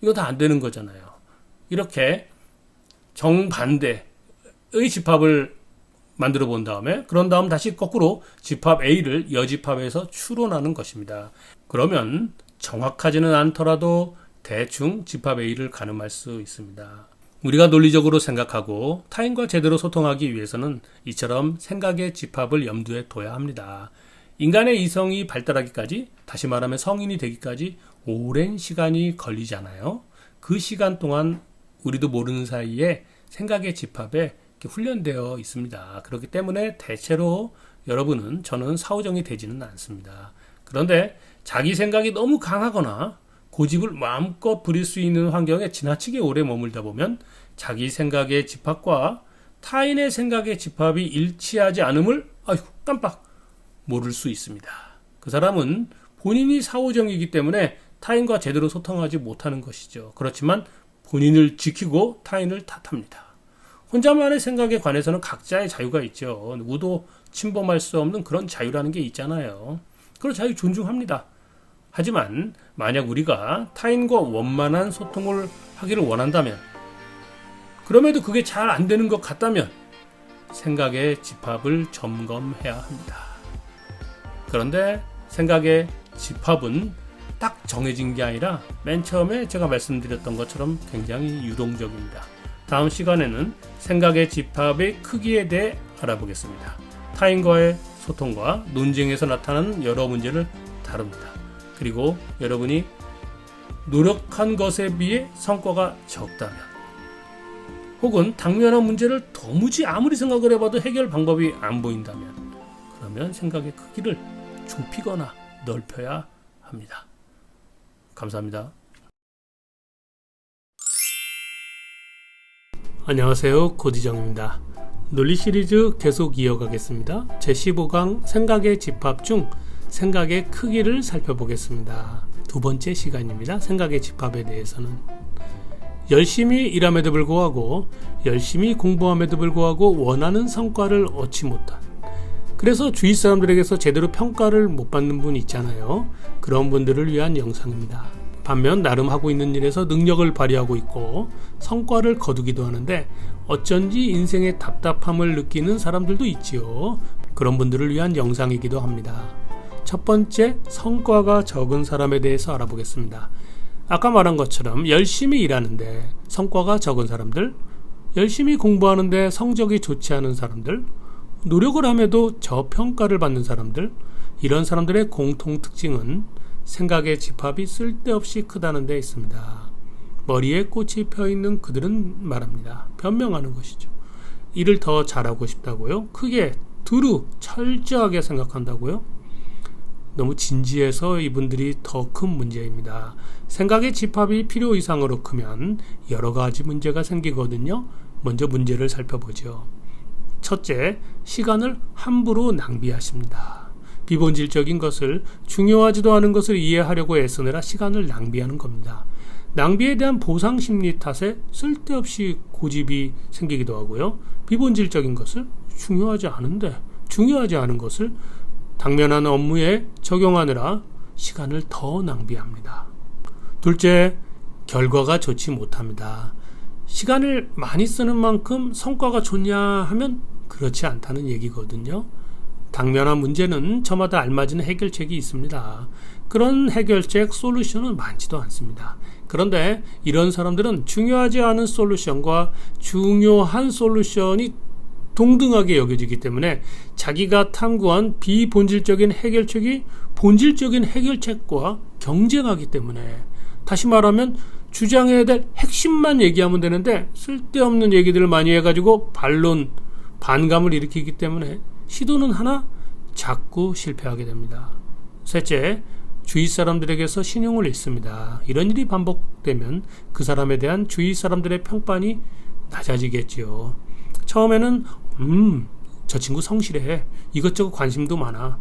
이거 다 안 되는 거잖아요. 이렇게 정반대의 집합을 만들어 본 다음에, 그런 다음 다시 거꾸로 집합 A를 여집합에서 추론하는 것입니다. 그러면 정확하지는 않더라도 대충 집합 A를 가늠할 수 있습니다. 우리가 논리적으로 생각하고 타인과 제대로 소통하기 위해서는 이처럼 생각의 집합을 염두에 둬야 합니다. 인간의 이성이 발달하기까지, 다시 말하면 성인이 되기까지 오랜 시간이 걸리잖아요. 그 시간 동안 우리도 모르는 사이에 생각의 집합에 훈련되어 있습니다. 그렇기 때문에 대체로 여러분은, 저는 사후정이 되지는 않습니다. 그런데 자기 생각이 너무 강하거나 고집을 마음껏 부릴 수 있는 환경에 지나치게 오래 머물다 보면 자기 생각의 집합과 타인의 생각의 집합이 일치하지 않음을 깜빡 모를 수 있습니다. 그 사람은 본인이 사후정이기 때문에 타인과 제대로 소통하지 못하는 것이죠. 그렇지만 본인을 지키고 타인을 탓합니다. 혼자만의 생각에 관해서는 각자의 자유가 있죠. 누구도 침범할 수 없는 그런 자유라는 게 있잖아요. 그런 자유 존중합니다. 하지만 만약 우리가 타인과 원만한 소통을 하기를 원한다면, 그럼에도 그게 잘 안 되는 것 같다면 생각의 집합을 점검해야 합니다. 그런데 생각의 집합은 딱 정해진 게 아니라 맨 처음에 제가 말씀드렸던 것처럼 굉장히 유동적입니다. 다음 시간에는 생각의 집합의 크기에 대해 알아보겠습니다. 타인과의 소통과 논쟁에서 나타나는 여러 문제를 다룹니다. 그리고 여러분이 노력한 것에 비해 성과가 적다면, 혹은 당면한 문제를 도무지 아무리 생각을 해봐도 해결 방법이 안 보인다면, 그러면 생각의 크기를 좁히거나 넓혀야 합니다. 감사합니다. 안녕하세요. 고디정입니다. 논리 시리즈 계속 이어가겠습니다. 제15강 생각의 집합 중 생각의 크기를 살펴보겠습니다. 두 번째 시간입니다. 생각의 집합에 대해서는 열심히 일함에도 불구하고, 열심히 공부함에도 불구하고 원하는 성과를 얻지 못한, 그래서 주위 사람들에게서 제대로 평가를 못 받는 분 있잖아요. 그런 분들을 위한 영상입니다. 반면 나름 하고 있는 일에서 능력을 발휘하고 있고 성과를 거두기도 하는데 어쩐지 인생의 답답함을 느끼는 사람들도 있지요. 그런 분들을 위한 영상이기도 합니다. 첫 번째, 성과가 적은 사람에 대해서 알아보겠습니다. 아까 말한 것처럼 열심히 일하는데 성과가 적은 사람들, 열심히 공부하는데 성적이 좋지 않은 사람들, 노력을 함에도 저평가를 받는 사람들, 이런 사람들의 공통 특징은 생각의 집합이 쓸데없이 크다는 데 있습니다. 머리에 꽃이 펴있는 그들은 말합니다. 변명하는 것이죠. 일을 더 잘하고 싶다고요? 크게, 두루, 철저하게 생각한다고요? 너무 진지해서 이분들이 더 큰 문제입니다. 생각의 집합이 필요 이상으로 크면 여러 가지 문제가 생기거든요. 먼저 문제를 살펴보죠. 첫째, 시간을 함부로 낭비하십니다. 비본질적인 것을, 중요하지도 않은 것을 이해하려고 애쓰느라 시간을 낭비하는 겁니다. 낭비에 대한 보상 심리 탓에 쓸데없이 고집이 생기기도 하고요. 비본질적인 것을, 중요하지 않은 것을 당면한 업무에 적용하느라 시간을 더 낭비합니다. 둘째, 결과가 좋지 못합니다. 시간을 많이 쓰는 만큼 성과가 좋냐 하면 그렇지 않다는 얘기거든요. 당면한 문제는 저마다 알맞은 해결책이 있습니다. 그런 해결책, 솔루션은 많지도 않습니다. 그런데 이런 사람들은 중요하지 않은 솔루션과 중요한 솔루션이 동등하게 여겨지기 때문에 자기가 탐구한 비본질적인 해결책이 본질적인 해결책과 경쟁하기 때문에, 다시 말하면 주장해야 될 핵심만 얘기하면 되는데 쓸데없는 얘기들을 많이 해가지고 반론, 반감을 일으키기 때문에 시도는 하나 자꾸 실패하게 됩니다. 셋째, 주위 사람들에게서 신용을 잃습니다. 이런 일이 반복되면 그 사람에 대한 주위 사람들의 평판이 낮아지겠지요. 처음에는 저 친구 성실해, 이것저것 관심도 많아,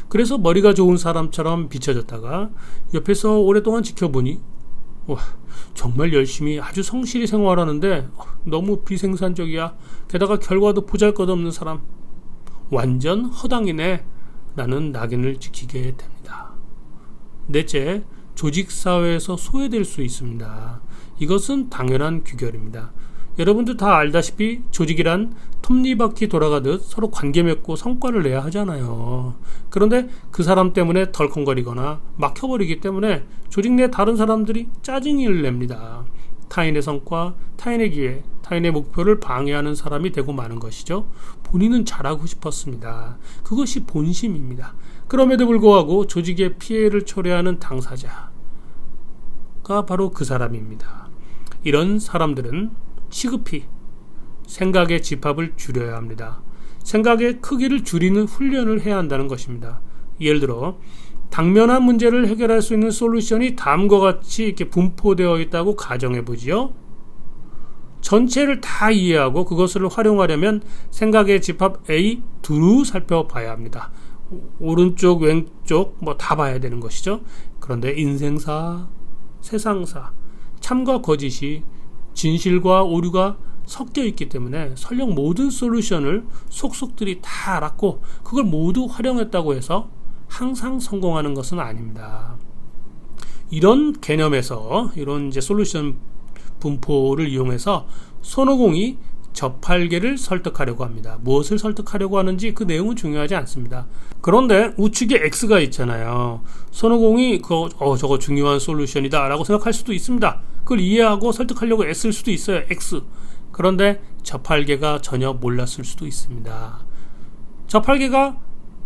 그래서 머리가 좋은 사람처럼 비춰졌다가 옆에서 오랫동안 지켜보니 와, 정말 열심히 아주 성실히 생활하는데 너무 비생산적이야, 게다가 결과도 보잘것없는 사람, 완전 허당이네, 라는 낙인을 찍히게 됩니다. 넷째, 조직사회에서 소외될 수 있습니다. 이것은 당연한 귀결입니다. 여러분들 다 알다시피 조직이란 톱니바퀴 돌아가듯 서로 관계 맺고 성과를 내야 하잖아요. 그런데 그 사람 때문에 덜컹거리거나 막혀버리기 때문에 조직 내 다른 사람들이 짜증을 냅니다. 타인의 성과, 타인의 기회, 타인의 목표를 방해하는 사람이 되고 마는 것이죠. 본인은 잘하고 싶었습니다. 그것이 본심입니다. 그럼에도 불구하고 조직의 피해를 초래하는 당사자가 바로 그 사람입니다. 이런 사람들은 시급히 생각의 집합을 줄여야 합니다. 생각의 크기를 줄이는 훈련을 해야 한다는 것입니다. 예를 들어 당면한 문제를 해결할 수 있는 솔루션이 다음과 같이 이렇게 분포되어 있다고 가정해 보지요. 전체를 다 이해하고 그것을 활용하려면 생각의 집합 A 두루 살펴봐야 합니다. 오른쪽, 왼쪽 다 봐야 되는 것이죠. 그런데 인생사, 세상사, 참과 거짓이, 진실과 오류가 섞여 있기 때문에 설령 모든 솔루션을 속속들이 다 알았고 그걸 모두 활용했다고 해서 항상 성공하는 것은 아닙니다. 이런 개념에서, 이런 이제 솔루션 분포를 이용해서 손오공이 저팔계를 설득하려고 합니다. 무엇을 설득하려고 하는지 그 내용은 중요하지 않습니다. 그런데 우측에 X가 있잖아요. 손오공이 저거 중요한 솔루션이다 라고 생각할 수도 있습니다. 그걸 이해하고 설득하려고 애쓸 수도 있어요. X. 그런데 저팔계가 전혀 몰랐을 수도 있습니다. 저팔계가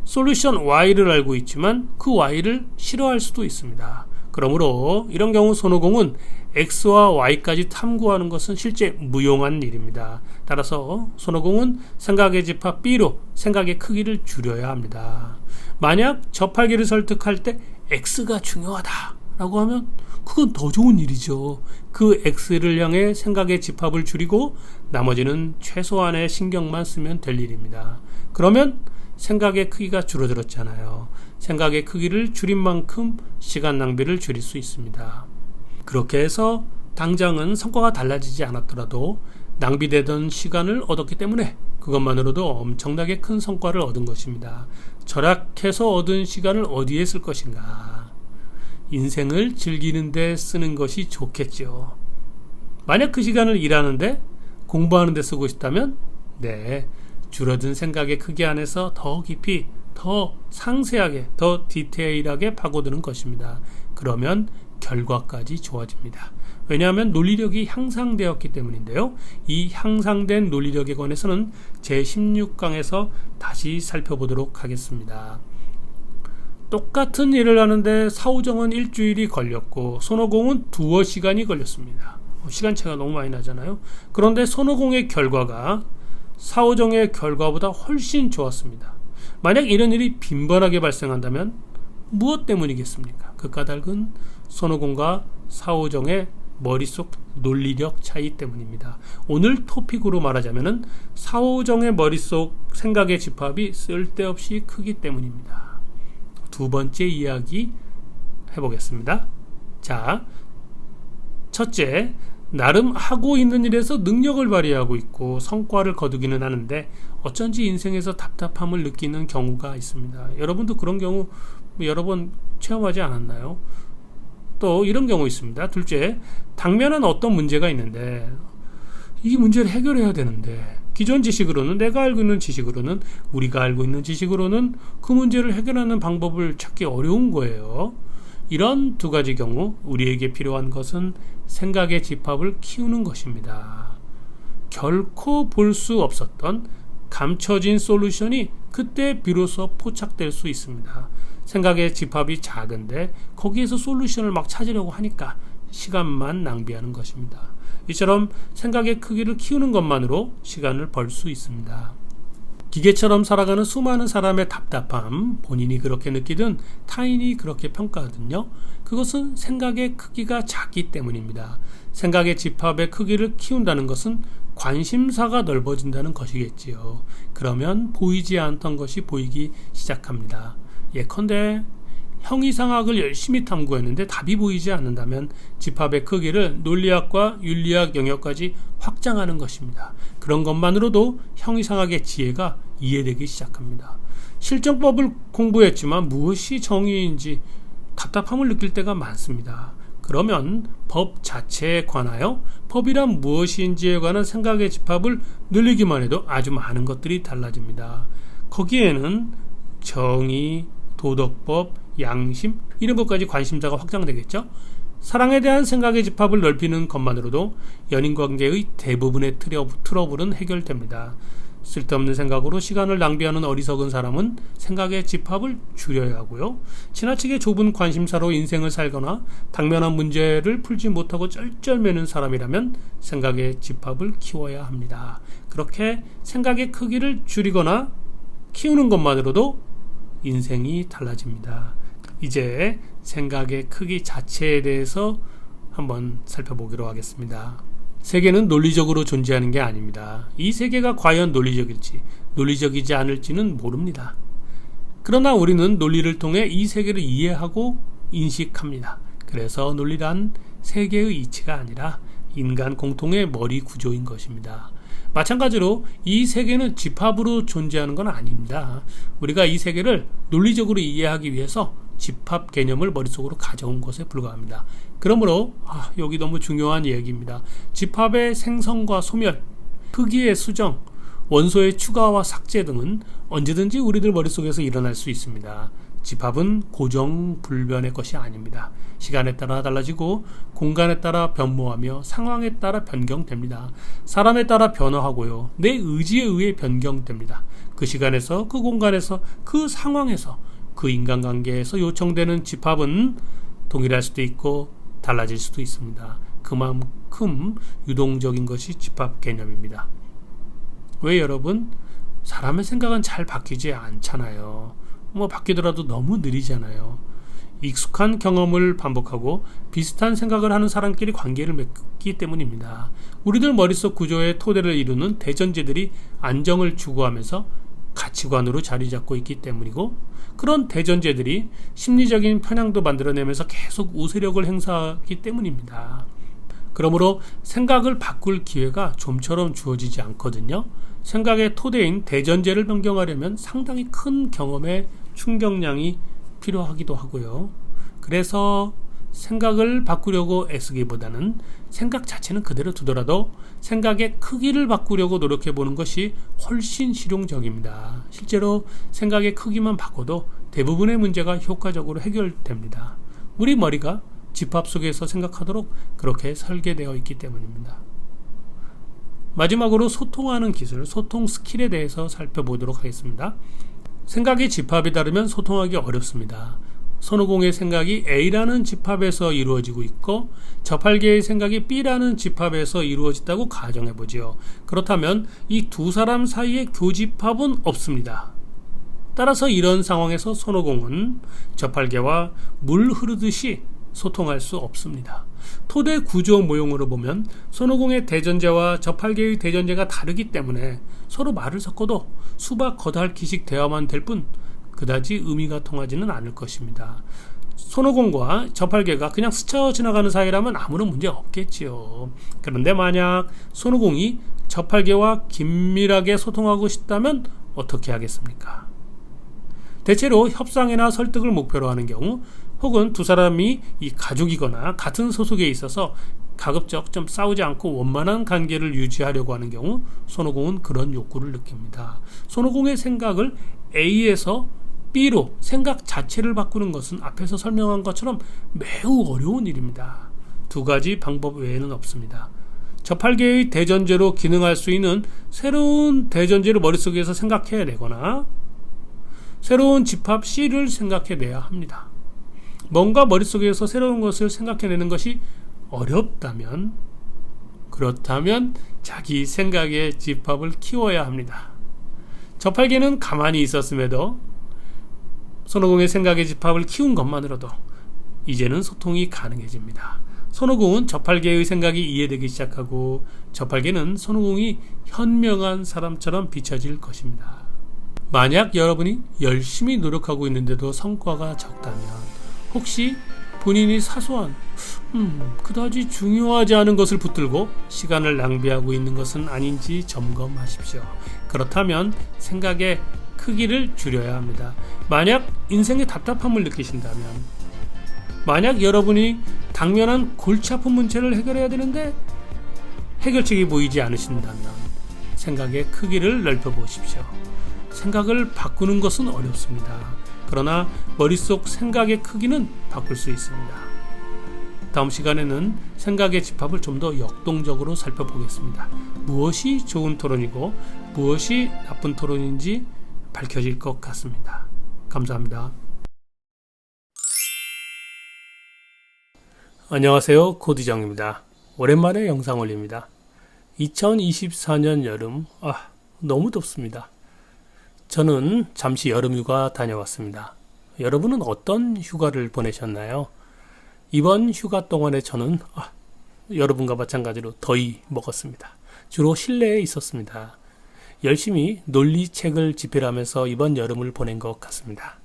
솔루션 Y를 알고 있지만 그 Y를 싫어할 수도 있습니다. 그러므로 이런 경우 손오공은 X와 Y까지 탐구하는 것은 실제 무용한 일입니다. 따라서 손오공은 생각의 집합 B로 생각의 크기를 줄여야 합니다. 만약 저팔계를 설득할 때 X가 중요하다 라고 하면 그건 더 좋은 일이죠. 그 X를 향해 생각의 집합을 줄이고 나머지는 최소한의 신경만 쓰면 될 일입니다. 그러면 생각의 크기가 줄어들었잖아요. 생각의 크기를 줄인 만큼 시간 낭비를 줄일 수 있습니다. 그렇게 해서 당장은 성과가 달라지지 않았더라도 낭비되던 시간을 얻었기 때문에 그것만으로도 엄청나게 큰 성과를 얻은 것입니다. 절약해서 얻은 시간을 어디에 쓸 것인가? 인생을 즐기는 데 쓰는 것이 좋겠죠. 만약 그 시간을 일하는데, 공부하는 데 쓰고 싶다면 줄어든 생각의 크기 안에서 더 깊이, 더 상세하게, 더 디테일하게 파고드는 것입니다. 그러면 결과까지 좋아집니다. 왜냐하면 논리력이 향상되었기 때문인데요. 이 향상된 논리력에 관해서는 제16강에서 다시 살펴보도록 하겠습니다. 똑같은 일을 하는데 사오정은 일주일이 걸렸고 손오공은 두어 시간이 걸렸습니다. 시간 차이가 너무 많이 나잖아요. 그런데 손오공의 결과가 사오정의 결과보다 훨씬 좋았습니다. 만약 이런 일이 빈번하게 발생한다면 무엇 때문이겠습니까? 그 까닭은 손오공과 사오정의 머릿속 논리력 차이 때문입니다. 오늘 토픽으로 말하자면 사오정의 머릿속 생각의 집합이 쓸데없이 크기 때문입니다. 두 번째 이야기 해보겠습니다. 자, 첫째, 나름 하고 있는 일에서 능력을 발휘하고 있고 성과를 거두기는 하는데 어쩐지 인생에서 답답함을 느끼는 경우가 있습니다. 여러분도 그런 경우 여러 번 체험하지 않았나요? 또 이런 경우 있습니다. 둘째, 당면한 어떤 문제가 있는데 이 문제를 해결해야 되는데 기존 지식으로는, 내가 알고 있는 지식으로는, 우리가 알고 있는 지식으로는 그 문제를 해결하는 방법을 찾기 어려운 거예요. 이런 두 가지 경우 우리에게 필요한 것은 생각의 집합을 키우는 것입니다. 결코 볼 수 없었던 감춰진 솔루션이 그때 비로소 포착될 수 있습니다. 생각의 집합이 작은데 거기에서 솔루션을 막 찾으려고 하니까 시간만 낭비하는 것입니다. 이처럼 생각의 크기를 키우는 것만으로 시간을 벌 수 있습니다. 기계처럼 살아가는 수많은 사람의 답답함, 본인이 그렇게 느끼든 타인이 그렇게 평가하든요, 그것은 생각의 크기가 작기 때문입니다. 생각의 집합의 크기를 키운다는 것은 관심사가 넓어진다는 것이겠지요. 그러면 보이지 않던 것이 보이기 시작합니다. 예컨대 형이상학을 열심히 탐구했는데 답이 보이지 않는다면 집합의 크기를 논리학과 윤리학 영역까지 확장하는 것입니다. 그런 것만으로도 형이상학의 지혜가 이해되기 시작합니다. 실정법을 공부했지만 무엇이 정의인지 답답함을 느낄 때가 많습니다. 그러면 법 자체에 관하여 법이란 무엇인지에 관한 생각의 집합을 늘리기만 해도 아주 많은 것들이 달라집니다. 거기에는 정의, 도덕법, 양심, 이런 것까지 관심사가 확장되겠죠. 사랑에 대한 생각의 집합을 넓히는 것만으로도 연인관계의 대부분의 트러블은 해결됩니다. 쓸데없는 생각으로 시간을 낭비하는 어리석은 사람은 생각의 집합을 줄여야 하고요. 지나치게 좁은 관심사로 인생을 살거나 당면한 문제를 풀지 못하고 쩔쩔매는 사람이라면 생각의 집합을 키워야 합니다. 그렇게 생각의 크기를 줄이거나 키우는 것만으로도 인생이 달라집니다. 이제 생각의 크기 자체에 대해서 한번 살펴보기로 하겠습니다. 세계는 논리적으로 존재하는 게 아닙니다. 이 세계가 과연 논리적일지, 논리적이지 않을지는 모릅니다. 그러나 우리는 논리를 통해 이 세계를 이해하고 인식합니다. 그래서 논리란 세계의 이치가 아니라 인간 공통의 머리 구조인 것입니다. 마찬가지로 이 세계는 집합으로 존재하는 건 아닙니다. 우리가 이 세계를 논리적으로 이해하기 위해서 집합 개념을 머릿속으로 가져온 것에 불과합니다. 그러므로 여기 너무 중요한 얘기입니다. 집합의 생성과 소멸, 크기의 수정, 원소의 추가와 삭제 등은 언제든지 우리들 머릿속에서 일어날 수 있습니다. 집합은 고정불변의 것이 아닙니다. 시간에 따라 달라지고 공간에 따라 변모하며 상황에 따라 변경됩니다. 사람에 따라 변화하고요. 내 의지에 의해 변경됩니다. 그 시간에서, 그 공간에서, 그 상황에서, 그 인간관계에서 요청되는 집합은 동일할 수도 있고 달라질 수도 있습니다. 그만큼 유동적인 것이 집합 개념입니다. 왜 여러분? 사람의 생각은 잘 바뀌지 않잖아요. 바뀌더라도 너무 느리잖아요. 익숙한 경험을 반복하고 비슷한 생각을 하는 사람끼리 관계를 맺기 때문입니다. 우리들 머릿속 구조의 토대를 이루는 대전제들이 안정을 추구하면서 가치관으로 자리 잡고 있기 때문이고, 그런 대전제들이 심리적인 편향도 만들어내면서 계속 우세력을 행사하기 때문입니다. 그러므로 생각을 바꿀 기회가 좀처럼 주어지지 않거든요. 생각의 토대인 대전제를 변경하려면 상당히 큰 경험의 충격량이 필요하기도 하고요. 그래서 생각을 바꾸려고 애쓰기보다는 생각 자체는 그대로 두더라도 생각의 크기를 바꾸려고 노력해보는 것이 훨씬 실용적입니다. 실제로 생각의 크기만 바꿔도 대부분의 문제가 효과적으로 해결됩니다. 우리 머리가 집합 속에서 생각하도록 그렇게 설계되어 있기 때문입니다. 마지막으로 소통하는 기술, 소통 스킬에 대해서 살펴보도록 하겠습니다. 생각의 집합이 다르면 소통하기 어렵습니다. 손오공의 생각이 A라는 집합에서 이루어지고 있고 저팔계의 생각이 B라는 집합에서 이루어졌다고 가정해보지요. 그렇다면 이 두 사람 사이에 교집합은 없습니다. 따라서 이런 상황에서 손오공은 저팔계와 물 흐르듯이 소통할 수 없습니다. 토대 구조 모형으로 보면 손오공의 대전제와 저팔계의 대전제가 다르기 때문에 서로 말을 섞어도 수박 겉핥기식 대화만 될 뿐 그다지 의미가 통하지는 않을 것입니다. 손오공과 저팔계가 그냥 스쳐 지나가는 사이라면 아무런 문제 없겠지요. 그런데 만약 손오공이 저팔계와 긴밀하게 소통하고 싶다면 어떻게 하겠습니까? 대체로 협상이나 설득을 목표로 하는 경우, 혹은 두 사람이 이 가족이거나 같은 소속에 있어서 가급적 좀 싸우지 않고 원만한 관계를 유지하려고 하는 경우 손오공은 그런 욕구를 느낍니다. 손오공의 생각을 A에서 B로 생각 자체를 바꾸는 것은 앞에서 설명한 것처럼 매우 어려운 일입니다. 두 가지 방법 외에는 없습니다. 저팔계의 대전제로 기능할 수 있는 새로운 대전제를 머릿속에서 생각해내거나 새로운 집합 C를 생각해내야 합니다. 뭔가 머릿속에서 새로운 것을 생각해내는 것이 어렵다면, 그렇다면 자기 생각의 집합을 키워야 합니다. 저팔계는 가만히 있었음에도 손오공의 생각의 집합을 키운 것만으로도 이제는 소통이 가능해집니다. 손오공은 저팔계의 생각이 이해되기 시작하고 저팔계는 손오공이 현명한 사람처럼 비춰질 것입니다. 만약 여러분이 열심히 노력하고 있는데도 성과가 적다면, 혹시 본인이 사소한 그다지 중요하지 않은 것을 붙들고 시간을 낭비하고 있는 것은 아닌지 점검하십시오. 그렇다면 생각의 크기를 줄여야 합니다. 만약 인생의 답답함을 느끼신다면, 만약 여러분이 당면한 골치 아픈 문제를 해결해야 되는데 해결책이 보이지 않으신다면 생각의 크기를 넓혀보십시오. 생각을 바꾸는 것은 어렵습니다. 그러나 머릿속 생각의 크기는 바꿀 수 있습니다. 다음 시간에는 생각의 집합을 좀 더 역동적으로 살펴보겠습니다. 무엇이 좋은 토론이고 무엇이 나쁜 토론인지 밝혀질 것 같습니다. 감사합니다. 안녕하세요. 코디정입니다. 오랜만에 영상 올립니다. 2024년 여름, 너무 덥습니다. 저는 잠시 여름휴가 다녀왔습니다. 여러분은 어떤 휴가를 보내셨나요? 이번 휴가 동안에 저는 여러분과 마찬가지로 더위 먹었습니다. 주로 실내에 있었습니다. 열심히 논리책을 집필하면서 이번 여름을 보낸 것 같습니다.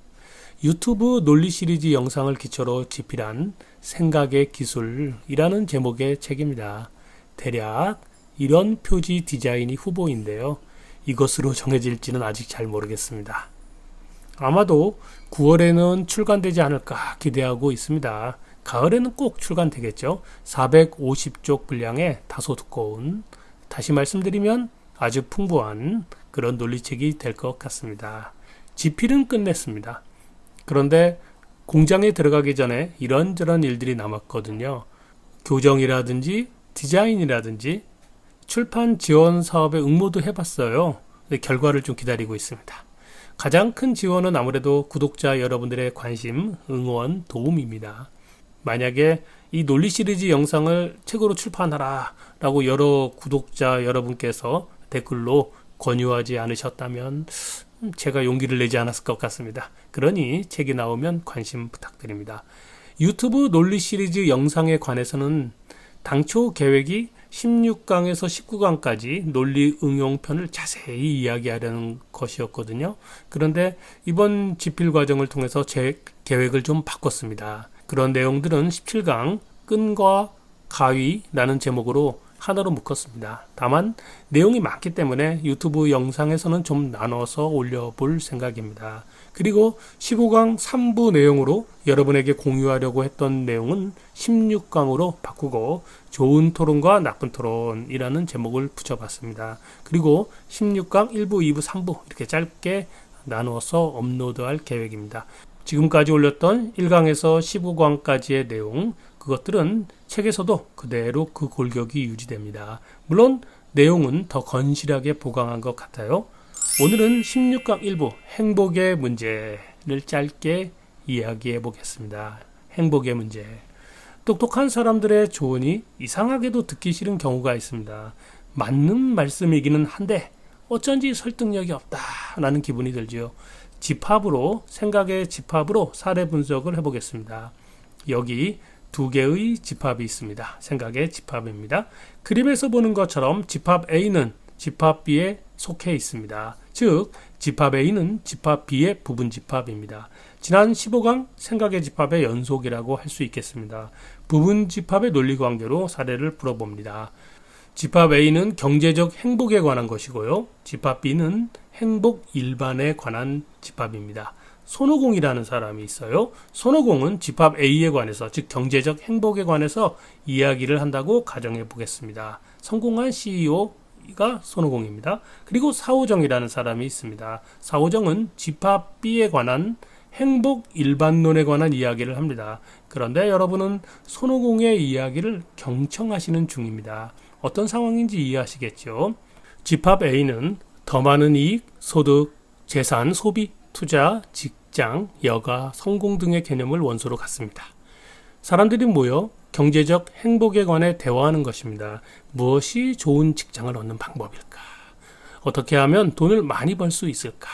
유튜브 논리 시리즈 영상을 기초로 집필한 생각의 기술이라는 제목의 책입니다. 대략 이런 표지 디자인이 후보인데요. 이것으로 정해질지는 아직 잘 모르겠습니다. 아마도 9월에는 출간되지 않을까 기대하고 있습니다. 가을에는 꼭 출간되겠죠. 450쪽 분량의 다소 두꺼운, 다시 말씀드리면 아주 풍부한 그런 논리책이 될 것 같습니다. 집필은 끝냈습니다. 그런데 공장에 들어가기 전에 이런저런 일들이 남았거든요. 교정이라든지 디자인이라든지 출판 지원 사업에 응모도 해봤어요. 결과를 좀 기다리고 있습니다. 가장 큰 지원은 아무래도 구독자 여러분들의 관심, 응원, 도움입니다. 만약에 이 논리 시리즈 영상을 책으로 출판하라 라고 여러 구독자 여러분께서 댓글로 권유하지 않으셨다면 제가 용기를 내지 않았을 것 같습니다. 그러니 책이 나오면 관심 부탁드립니다. 유튜브 논리 시리즈 영상에 관해서는 당초 계획이 16강에서 19강까지 논리 응용편을 자세히 이야기하려는 것이었거든요. 그런데 이번 집필 과정을 통해서 제 계획을 좀 바꿨습니다. 그런 내용들은 17강 끈과 가위라는 제목으로 하나로 묶었습니다. 다만 내용이 많기 때문에 유튜브 영상에서는 좀 나눠서 올려볼 생각입니다. 그리고 15강 3부 내용으로 여러분에게 공유하려고 했던 내용은 16강으로 바꾸고 좋은 토론과 나쁜 토론이라는 제목을 붙여봤습니다. 그리고 16강 1부, 2부, 3부 이렇게 짧게 나눠서 업로드할 계획입니다. 지금까지 올렸던 1강에서 15강까지의 내용, 그것들은 책에서도 그대로 그 골격이 유지됩니다. 물론 내용은 더 건실하게 보강한 것 같아요. 오늘은 16강 1부 행복의 문제를 짧게 이야기해 보겠습니다. 행복의 문제. 똑똑한 사람들의 조언이 이상하게도 듣기 싫은 경우가 있습니다. 맞는 말씀이기는 한데 어쩐지 설득력이 없다라는 기분이 들지요. 집합으로, 생각의 집합으로 사례 분석을 해보겠습니다. 여기 두 개의 집합이 있습니다. 생각의 집합입니다. 그림에서 보는 것처럼 집합 A는 집합 B에 속해 있습니다. 즉 집합 A는 집합 B의 부분 집합입니다. 지난 15강 생각의 집합의 연속이라고 할 수 있겠습니다. 부분 집합의 논리 관계로 사례를 풀어봅니다. 집합 A는 경제적 행복에 관한 것이고요. 집합 B는 행복 일반에 관한 집합입니다. 손오공이라는 사람이 있어요. 손오공은 집합 A에 관해서, 즉 경제적 행복에 관해서 이야기를 한다고 가정해 보겠습니다. 성공한 CEO가 손오공입니다. 그리고 사오정이라는 사람이 있습니다. 사오정은 집합 B에 관한 행복 일반론에 관한 이야기를 합니다. 그런데 여러분은 손오공의 이야기를 경청하시는 중입니다. 어떤 상황인지 이해하시겠죠? 집합 A는 더 많은 이익, 소득, 재산, 소비, 투자, 직장, 여가, 성공 등의 개념을 원소로 갖습니다. 사람들이 모여 경제적 행복에 관해 대화하는 것입니다. 무엇이 좋은 직장을 얻는 방법일까? 어떻게 하면 돈을 많이 벌 수 있을까?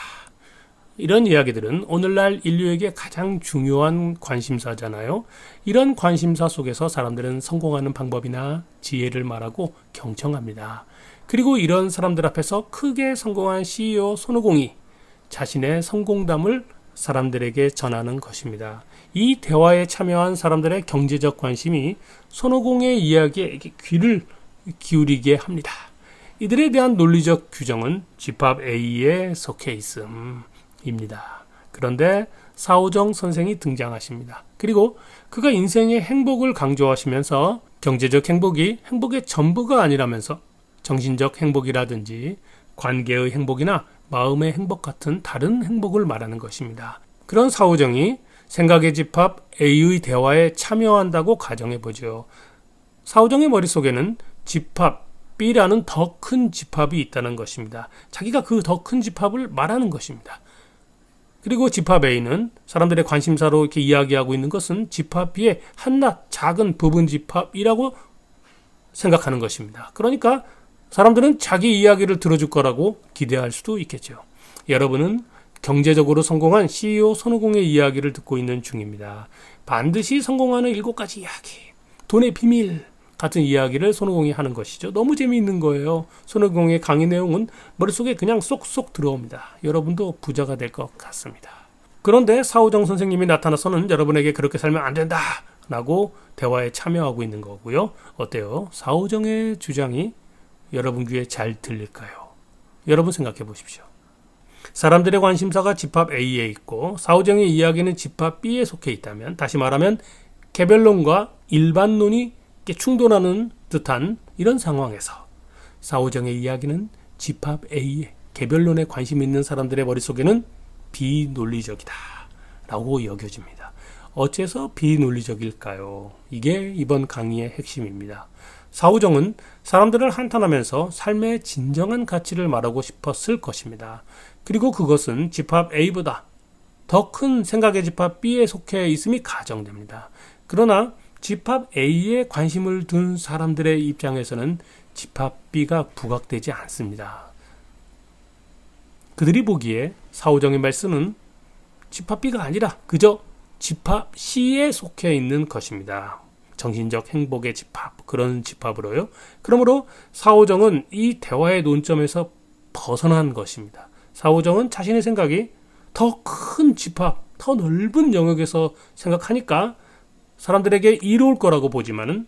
이런 이야기들은 오늘날 인류에게 가장 중요한 관심사잖아요. 이런 관심사 속에서 사람들은 성공하는 방법이나 지혜를 말하고 경청합니다. 그리고 이런 사람들 앞에서 크게 성공한 CEO 손오공이 자신의 성공담을 사람들에게 전하는 것입니다. 이 대화에 참여한 사람들의 경제적 관심이 손오공의 이야기에 귀를 기울이게 합니다. 이들에 대한 논리적 규정은 집합 A에 속해 있음입니다. 그런데 사오정 선생이 등장하십니다. 그리고 그가 인생의 행복을 강조하시면서 경제적 행복이 행복의 전부가 아니라면서 정신적 행복이라든지 관계의 행복이나 마음의 행복 같은 다른 행복을 말하는 것입니다. 그런 사오정이 생각의 집합 A의 대화에 참여한다고 가정해보죠. 사오정의 머릿속에는 집합 B라는 더 큰 집합이 있다는 것입니다. 자기가 그 더 큰 집합을 말하는 것입니다. 그리고 집합 A는 사람들의 관심사로 이렇게 이야기하고 있는 것은 집합 B의 한낱 작은 부분 집합이라고 생각하는 것입니다. 그러니까 사람들은 자기 이야기를 들어줄 거라고 기대할 수도 있겠죠. 여러분은 경제적으로 성공한 CEO 손오공의 이야기를 듣고 있는 중입니다. 반드시 성공하는 7가지 이야기, 돈의 비밀 같은 이야기를 손오공이 하는 것이죠. 너무 재미있는 거예요. 손오공의 강의 내용은 머릿속에 그냥 쏙쏙 들어옵니다. 여러분도 부자가 될 것 같습니다. 그런데 사오정 선생님이 나타나서는 여러분에게 그렇게 살면 안 된다 라고 대화에 참여하고 있는 거고요. 어때요? 사오정의 주장이 여러분 귀에 잘 들릴까요? 여러분 생각해 보십시오. 사람들의 관심사가 집합 A에 있고 사오정의 이야기는 집합 B에 속해 있다면, 다시 말하면 개별론과 일반론이 충돌하는 듯한 이런 상황에서 사오정의 이야기는 집합 A에 개별론에 관심 있는 사람들의 머릿속에는 비논리적이다 라고 여겨집니다. 어째서 비논리적일까요? 이게 이번 강의의 핵심입니다. 사오정은 사람들을 한탄하면서 삶의 진정한 가치를 말하고 싶었을 것입니다. 그리고 그것은 집합 A보다 더 큰 생각의 집합 B에 속해 있음이 가정됩니다. 그러나 집합 A에 관심을 둔 사람들의 입장에서는 집합 B가 부각되지 않습니다. 그들이 보기에 사오정의 말씀은 집합 B가 아니라 그저 집합 C에 속해 있는 것입니다. 정신적 행복의 집합, 그런 집합으로요. 그러므로 사오정은 이 대화의 논점에서 벗어난 것입니다. 사오정은 자신의 생각이 더 큰 집합, 더 넓은 영역에서 생각하니까 사람들에게 이로울 거라고 보지만은,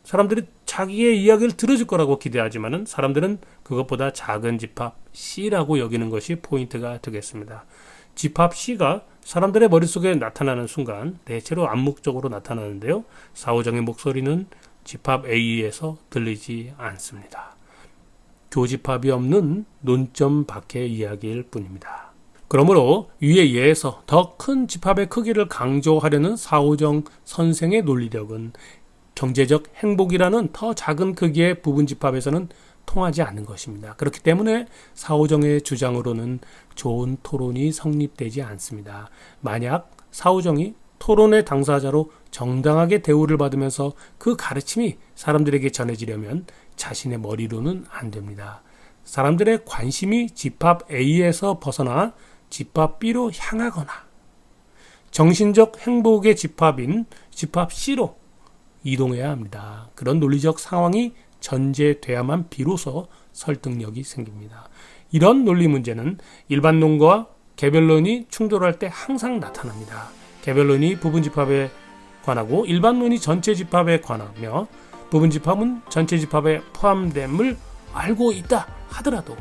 사람들이 자기의 이야기를 들어줄 거라고 기대하지만은 사람들은 그것보다 작은 집합 C라고 여기는 것이 포인트가 되겠습니다. 집합 C가 사람들의 머릿속에 나타나는 순간 대체로 암묵적으로 나타나는데요. 사오정의 목소리는 집합 A에서 들리지 않습니다. 교집합이 없는 논점 밖의 이야기일 뿐입니다. 그러므로 위의 예에서 더 큰 집합의 크기를 강조하려는 사오정 선생의 논리력은 경제적 행복이라는 더 작은 크기의 부분 집합에서는 통하지 않는 것입니다. 그렇기 때문에 사오정의 주장으로는 좋은 토론이 성립되지 않습니다. 만약 사오정이 토론의 당사자로 정당하게 대우를 받으면서 그 가르침이 사람들에게 전해지려면 자신의 머리로는 안 됩니다. 사람들의 관심이 집합 A에서 벗어나 집합 B로 향하거나 정신적 행복의 집합인 집합 C로 이동해야 합니다. 그런 논리적 상황이 전제돼야만 비로소 설득력이 생깁니다. 이런 논리 문제는 일반론과 개별론이 충돌할 때 항상 나타납니다. 개별론이 부분집합에 관하고 일반론이 전체집합에 관하며 부분집합은 전체집합에 포함됨을 알고 있다 하더라도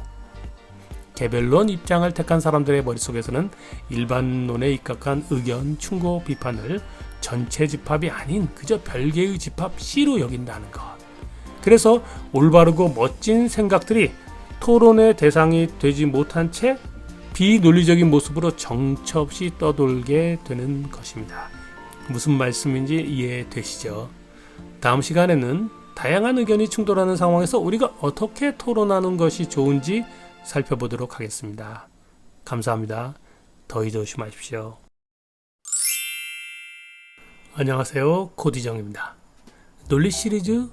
개별론 입장을 택한 사람들의 머릿속에서는 일반론에 입각한 의견, 충고, 비판을 전체 집합이 아닌 그저 별개의 집합 C로 여긴다는 것. 그래서 올바르고 멋진 생각들이 토론의 대상이 되지 못한 채 비논리적인 모습으로 정처 없이 떠돌게 되는 것입니다. 무슨 말씀인지 이해되시죠? 다음 시간에는 다양한 의견이 충돌하는 상황에서 우리가 어떻게 토론하는 것이 좋은지 살펴보도록 하겠습니다. 감사합니다. 더위 조심하십시오. 안녕하세요. 코디정입니다. 논리 시리즈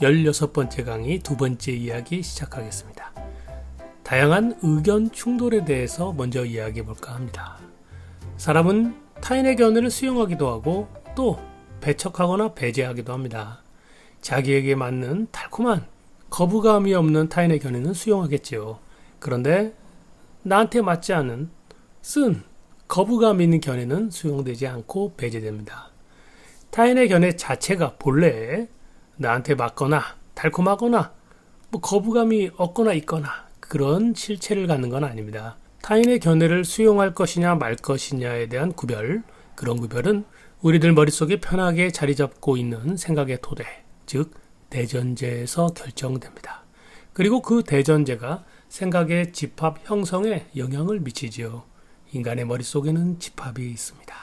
16번째 강의 두 번째 이야기 시작하겠습니다. 다양한 의견 충돌에 대해서 먼저 이야기해 볼까 합니다. 사람은 타인의 견해를 수용하기도 하고 또 배척하거나 배제하기도 합니다. 자기에게 맞는 달콤한 거부감이 없는 타인의 견해는 수용하겠지요. 그런데 나한테 맞지 않은 쓴 거부감 있는 견해는 수용되지 않고 배제됩니다. 타인의 견해 자체가 본래 나한테 맞거나 달콤하거나 거부감이 없거나 있거나 그런 실체를 갖는 건 아닙니다. 타인의 견해를 수용할 것이냐 말 것이냐에 대한 구별, 그런 구별은 우리들 머릿속에 편하게 자리 잡고 있는 생각의 토대, 즉 대전제에서 결정됩니다. 그리고 그 대전제가 생각의 집합 형성에 영향을 미치지요. 인간의 머릿속에는 집합이 있습니다.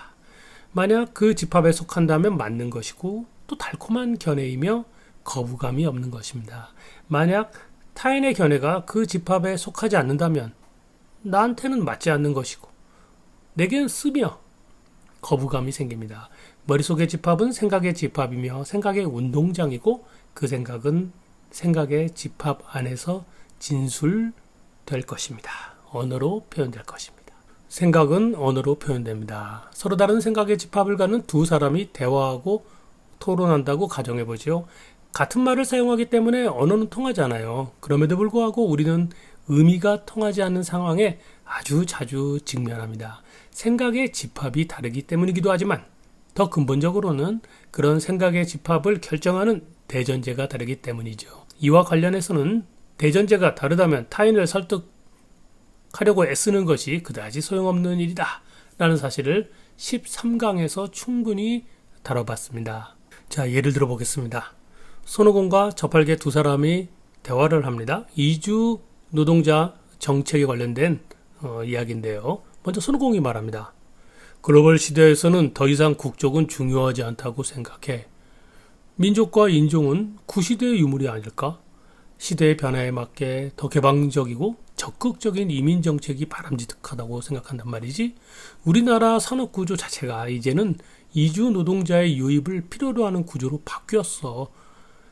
만약 그 집합에 속한다면 맞는 것이고 또 달콤한 견해이며 거부감이 없는 것입니다. 만약 타인의 견해가 그 집합에 속하지 않는다면 나한테는 맞지 않는 것이고 내겐 쓰며 거부감이 생깁니다. 머릿속의 집합은 생각의 집합이며 생각의 운동장이고 그 생각은 생각의 집합 안에서 진술될 것입니다. 언어로 표현될 것입니다. 생각은 언어로 표현됩니다. 서로 다른 생각의 집합을 갖는 두 사람이 대화하고 토론한다고 가정해보죠. 같은 말을 사용하기 때문에 언어는 통하잖아요. 그럼에도 불구하고 우리는 의미가 통하지 않는 상황에 아주 자주 직면합니다. 생각의 집합이 다르기 때문이기도 하지만 더 근본적으로는 그런 생각의 집합을 결정하는 대전제가 다르기 때문이죠. 이와 관련해서는 대전제가 다르다면 타인을 설득하려고 애쓰는 것이 그다지 소용없는 일이다 라는 사실을 13강에서 충분히 다뤄봤습니다. 자, 예를 들어 보겠습니다. 손오공과 저팔계 두 사람이 대화를 합니다. 이주 노동자 정책에 관련된 이야기인데요. 먼저 손오공이 말합니다. 글로벌 시대에서는 더 이상 국적은 중요하지 않다고 생각해. 민족과 인종은 구시대의 유물이 아닐까? 시대의 변화에 맞게 더 개방적이고 적극적인 이민 정책이 바람직하다고 생각한단 말이지. 우리나라 산업 구조 자체가 이제는 이주 노동자의 유입을 필요로 하는 구조로 바뀌었어.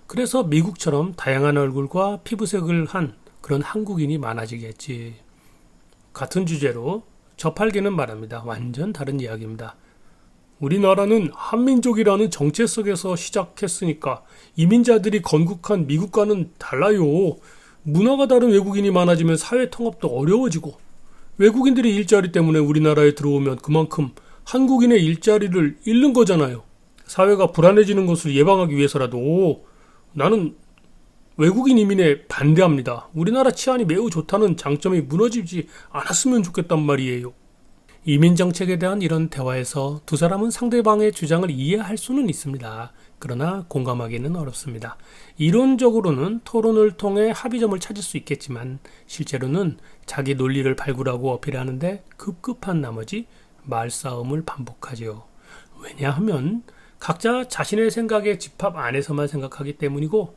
그래서 미국처럼 다양한 얼굴과 피부색을 한 그런 한국인이 많아지겠지. 같은 주제로 저팔계는 말합니다. 완전 다른 이야기입니다. 우리나라는 한민족이라는 정체 속에서 시작했으니까 이민자들이 건국한 미국과는 달라요. 문화가 다른 외국인이 많아지면 사회 통합도 어려워지고 외국인들이 일자리 때문에 우리나라에 들어오면 그만큼 한국인의 일자리를 잃는 거잖아요. 사회가 불안해지는 것을 예방하기 위해서라도 나는 외국인 이민에 반대합니다. 우리나라 치안이 매우 좋다는 장점이 무너지지 않았으면 좋겠단 말이에요. 이민 정책에 대한 이런 대화에서 두 사람은 상대방의 주장을 이해할 수는 있습니다. 그러나 공감하기는 어렵습니다. 이론적으로는 토론을 통해 합의점을 찾을 수 있겠지만 실제로는 자기 논리를 발굴하고 어필하는데 급급한 나머지 말싸움을 반복하지요. 왜냐하면 각자 자신의 생각의 집합 안에서만 생각하기 때문이고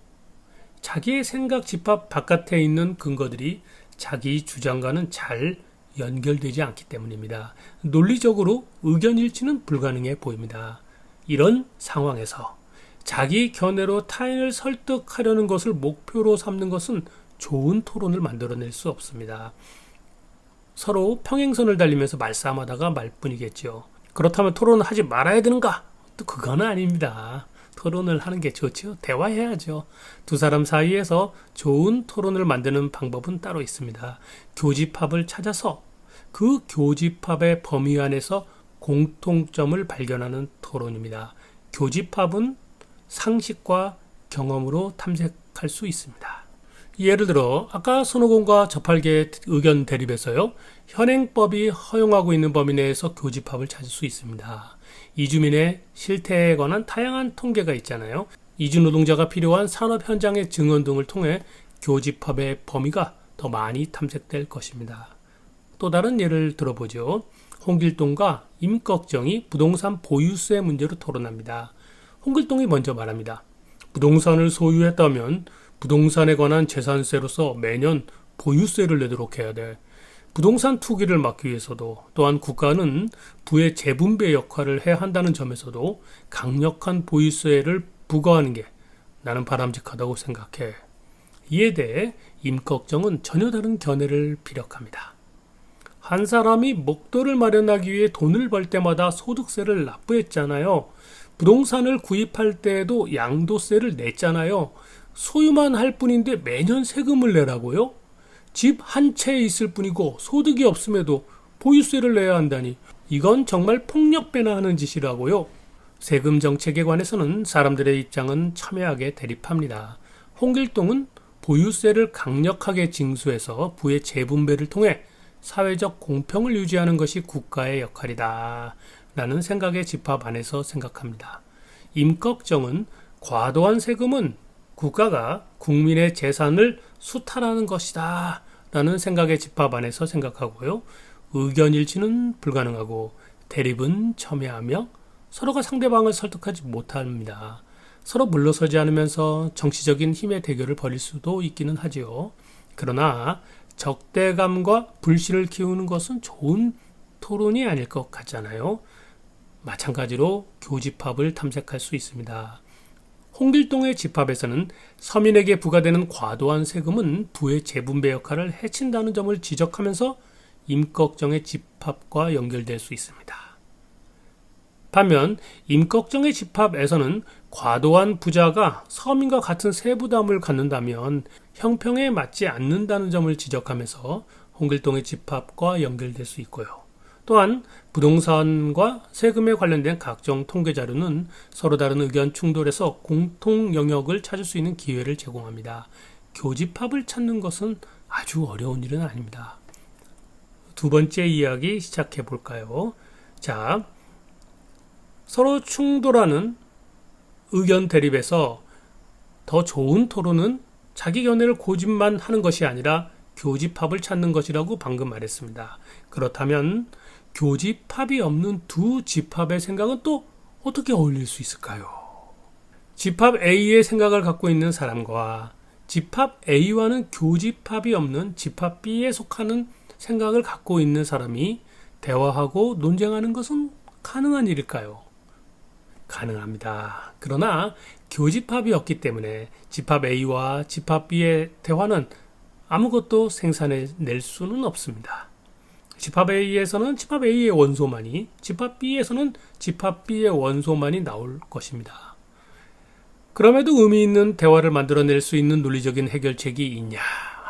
자기의 생각 집합 바깥에 있는 근거들이 자기 주장과는 잘 연결되지 않기 때문입니다. 논리적으로 의견 일치는 불가능해 보입니다. 이런 상황에서 자기 견해로 타인을 설득하려는 것을 목표로 삼는 것은 좋은 토론을 만들어낼 수 없습니다. 서로 평행선을 달리면서 말싸움하다가 말 뿐이겠죠. 그렇다면 토론을 하지 말아야 되는가? 또 그건 아닙니다. 토론을 하는 게 좋죠. 대화해야죠. 두 사람 사이에서 좋은 토론을 만드는 방법은 따로 있습니다. 교집합을 찾아서 그 교집합의 범위 안에서 공통점을 발견하는 토론입니다. 교집합은 상식과 경험으로 탐색할 수 있습니다. 예를 들어 아까 손오공과 저팔계의 의견 대립에서요. 현행법이 허용하고 있는 범위 내에서 교집합을 찾을 수 있습니다. 이주민의 실태에 관한 다양한 통계가 있잖아요. 이주 노동자가 필요한 산업 현장의 증언 등을 통해 교집합의 범위가 더 많이 탐색될 것입니다. 또 다른 예를 들어보죠. 홍길동과 임꺽정이 부동산 보유세 문제로 토론합니다. 홍길동이 먼저 말합니다. 부동산을 소유했다면 부동산에 관한 재산세로서 매년 보유세를 내도록 해야 돼. 부동산 투기를 막기 위해서도 또한 국가는 부의 재분배 역할을 해야 한다는 점에서도 강력한 보유세를 부과하는 게 나는 바람직하다고 생각해. 이에 대해 임꺽정은 전혀 다른 견해를 피력합니다. 한 사람이 목돈을 마련하기 위해 돈을 벌 때마다 소득세를 납부했잖아요. 부동산을 구입할 때에도 양도세를 냈잖아요. 소유만 할 뿐인데 매년 세금을 내라고요? 집 한 채에 있을 뿐이고 소득이 없음에도 보유세를 내야 한다니 이건 정말 폭력배나 짓이라고요. 세금 정책에 관해서는 사람들의 입장은 첨예하게 대립합니다. 홍길동은 보유세를 강력하게 징수해서 부의 재분배를 통해 사회적 공평을 유지하는 것이 국가의 역할이다 라는 생각의 집합 안에서 생각합니다. 임꺽정은 과도한 세금은 국가가 국민의 재산을 수탈하는 것이다 라는 생각의 집합 안에서 생각하고요. 의견 일치는 불가능하고 대립은 첨예하며 서로가 상대방을 설득하지 못합니다. 서로 물러서지 않으면서 정치적인 힘의 대결을 벌일 수도 있기는 하지요. 그러나 적대감과 불신을 키우는 것은 좋은 토론이 아닐 것 같잖아요. 마찬가지로 교집합을 탐색할 수 있습니다. 홍길동의 집합에서는 서민에게 부과되는 과도한 세금은 부의 재분배 역할을 해친다는 점을 지적하면서 임꺽정의 집합과 연결될 수 있습니다. 반면 임꺽정의 집합에서는 과도한 부자가 서민과 같은 세부담을 갖는다면 형평에 맞지 않는다는 점을 지적하면서 홍길동의 집합과 연결될 수 있고요. 또한 부동산과 세금에 관련된 각종 통계 자료는 서로 다른 의견 충돌에서 공통 영역을 찾을 수 있는 기회를 제공합니다. 교집합을 찾는 것은 아주 어려운 일은 아닙니다. 두 번째 이야기 시작해 볼까요? 자, 서로 충돌하는 의견 대립에서 더 좋은 토론은 자기 견해를 고집만 하는 것이 아니라 교집합을 찾는 것이라고 방금 말했습니다. 그렇다면 교집합이 없는 두 집합의 생각은 또 어떻게 어울릴 수 있을까요? 집합 A의 생각을 갖고 있는 사람과 집합 A와는 교집합이 없는 집합 B에 속하는 생각을 갖고 있는 사람이 대화하고 논쟁하는 것은 가능한 일일까요? 가능합니다. 그러나 교집합이 없기 때문에 집합 A와 집합 B의 대화는 아무것도 생산해낼 수는 없습니다. 집합 A에서는 집합 A의 원소만이, 집합 B에서는 집합 B의 원소만이 나올 것입니다. 그럼에도 의미 있는 대화를 만들어낼 수 있는 논리적인 해결책이 있냐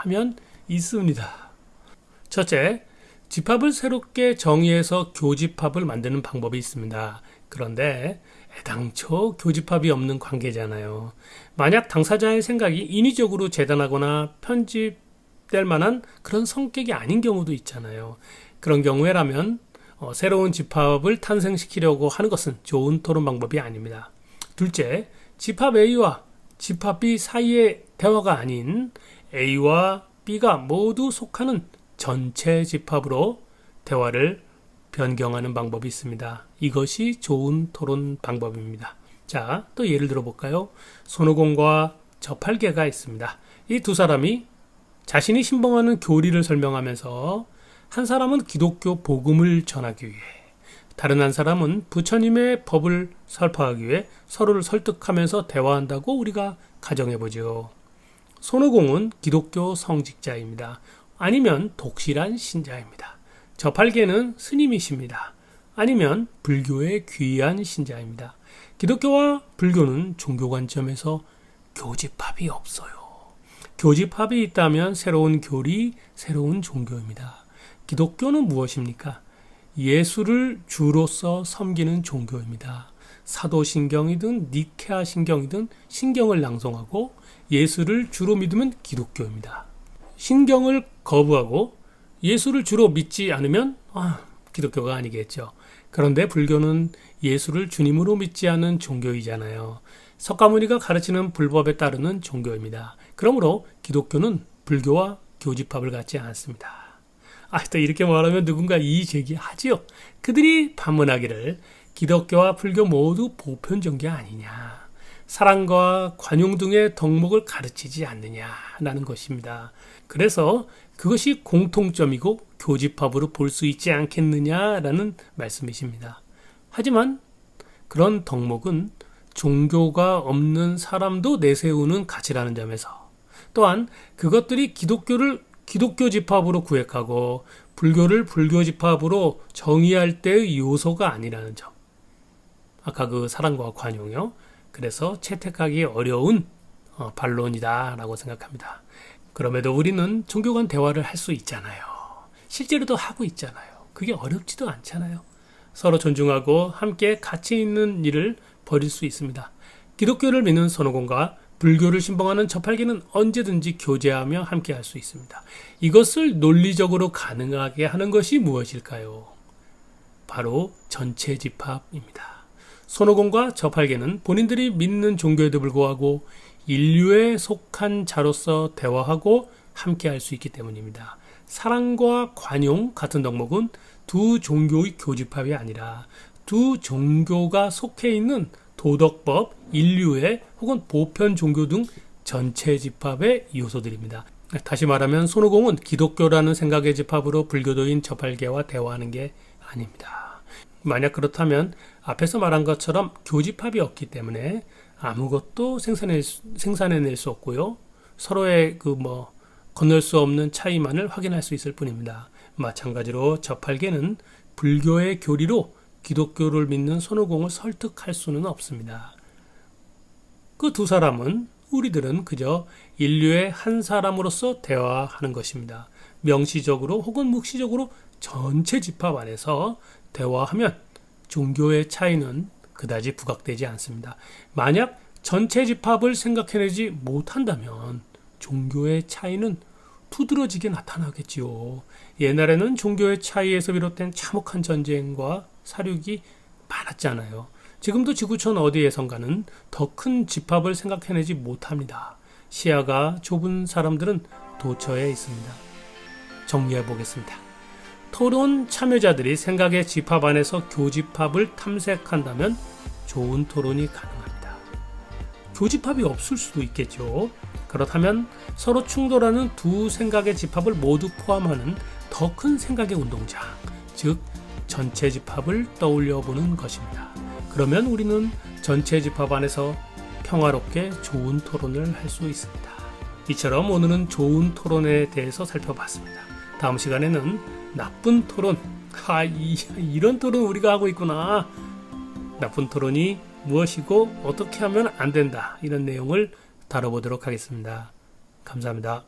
하면 있습니다. 첫째, 집합을 새롭게 정의해서 교집합을 만드는 방법이 있습니다. 그런데 애당초 교집합이 없는 관계잖아요. 만약 당사자의 생각이 인위적으로 재단하거나 편집될 만한 그런 성격이 아닌 경우도 있잖아요. 그런 경우에라면 새로운 집합을 탄생시키려고 하는 것은 좋은 토론 방법이 아닙니다. 둘째, 집합 A와 집합 B 사이의 대화가 아닌 A와 B가 모두 속하는 전체 집합으로 대화를 변경하는 방법이 있습니다. 이것이 좋은 토론 방법입니다. 자, 또 예를 들어볼까요? 손오공과 저팔계가 있습니다. 이 두 사람이 자신이 신봉하는 교리를 설명하면서 한 사람은 기독교 복음을 전하기 위해, 다른 한 사람은 부처님의 법을 설파하기 위해 서로를 설득하면서 대화한다고 우리가 가정해보죠. 손오공은 기독교 성직자입니다. 아니면 독실한 신자입니다. 저팔계는 스님이십니다. 아니면 불교의 귀한 신자입니다. 기독교와 불교는 종교 관점에서 교집합이 없어요. 교집합이 있다면 새로운 교리, 새로운 종교입니다. 기독교는 무엇입니까? 예수를 주로서 섬기는 종교입니다. 사도신경이든 니케아 신경이든 신경을 낭송하고 예수를 주로 믿으면 기독교입니다. 신경을 거부하고 예수를 주로 믿지 않으면 기독교가 아니겠죠. 그런데 불교는 예수를 주님으로 믿지 않는 종교이잖아요. 석가모니가 가르치는 불법에 따르는 종교입니다. 그러므로 기독교는 불교와 교집합을 갖지 않습니다. 또 이렇게 말하면 누군가 이의 제기하지요. 그들이 반문하기를 기독교와 불교 모두 보편종교 아니냐, 사랑과 관용 등의 덕목을 가르치지 않느냐라는 것입니다. 그래서 그것이 공통점이고 교집합으로 볼 수 있지 않겠느냐라는 말씀이십니다. 하지만 그런 덕목은 종교가 없는 사람도 내세우는 가치라는 점에서, 또한 그것들이 기독교를 기독교 집합으로 구획하고 불교를 불교 집합으로 정의할 때의 요소가 아니라는 점. 아까 그 사랑과 관용이요. 그래서 채택하기 어려운 반론이다라고 생각합니다. 그럼에도 우리는 종교 간 대화를 할 수 있잖아요. 실제로도 하고 있잖아요. 그게 어렵지도 않잖아요. 서로 존중하고 함께 가치 있는 일을 벌일 수 있습니다. 기독교를 믿는 손오공과 불교를 신봉하는 저팔계는 언제든지 교제하며 함께 할 수 있습니다. 이것을 논리적으로 가능하게 하는 것이 무엇일까요? 바로 전체 집합입니다. 손오공과 저팔계는 본인들이 믿는 종교에도 불구하고 인류에 속한 자로서 대화하고 함께 할 수 있기 때문입니다. 사랑과 관용 같은 덕목은 두 종교의 교집합이 아니라 두 종교가 속해 있는 도덕법, 인류의 혹은 보편 종교 등 전체 집합의 요소들입니다. 다시 말하면 손오공은 기독교라는 생각의 집합으로 불교도인 저팔계와 대화하는 게 아닙니다. 만약 그렇다면 앞에서 말한 것처럼 교집합이 없기 때문에 아무것도 생산해낼 수 없고요. 서로의 건널 수 없는 차이만을 확인할 수 있을 뿐입니다. 마찬가지로 저팔계는 불교의 교리로 기독교를 믿는 손오공을 설득할 수는 없습니다. 그 두 사람은, 우리들은 그저 인류의 한 사람으로서 대화하는 것입니다. 명시적으로 혹은 묵시적으로 전체 집합 안에서 대화하면 종교의 차이는 그다지 부각되지 않습니다. 만약 전체 집합을 생각해내지 못한다면 종교의 차이는 두드러지게 나타나겠지요. 옛날에는 종교의 차이에서 비롯된 참혹한 전쟁과 사륙이 많았잖아요. 지금도 지구촌 어디에선가는 더 큰 집합을 생각해내지 못합니다. 시야가 좁은 사람들은 도처에 있습니다. 정리해 보겠습니다. 토론 참여자들이 생각의 집합 안에서 교집합을 탐색한다면 좋은 토론이 가능합니다. 교집합이 없을 수도 있겠죠. 그렇다면 서로 충돌하는 두 생각의 집합을 모두 포함하는 더 큰 생각의 운동장, 즉 전체 집합을 떠올려 보는 것입니다. 그러면 우리는 전체 집합 안에서 평화롭게 좋은 토론을 할 수 있습니다. 이처럼 오늘은 좋은 토론에 대해서 살펴봤습니다. 다음 시간에는 나쁜 토론, 이런 토론 우리가 하고 있구나. 나쁜 토론이 무엇이고 어떻게 하면 안 된다, 이런 내용을 다뤄보도록 하겠습니다. 감사합니다.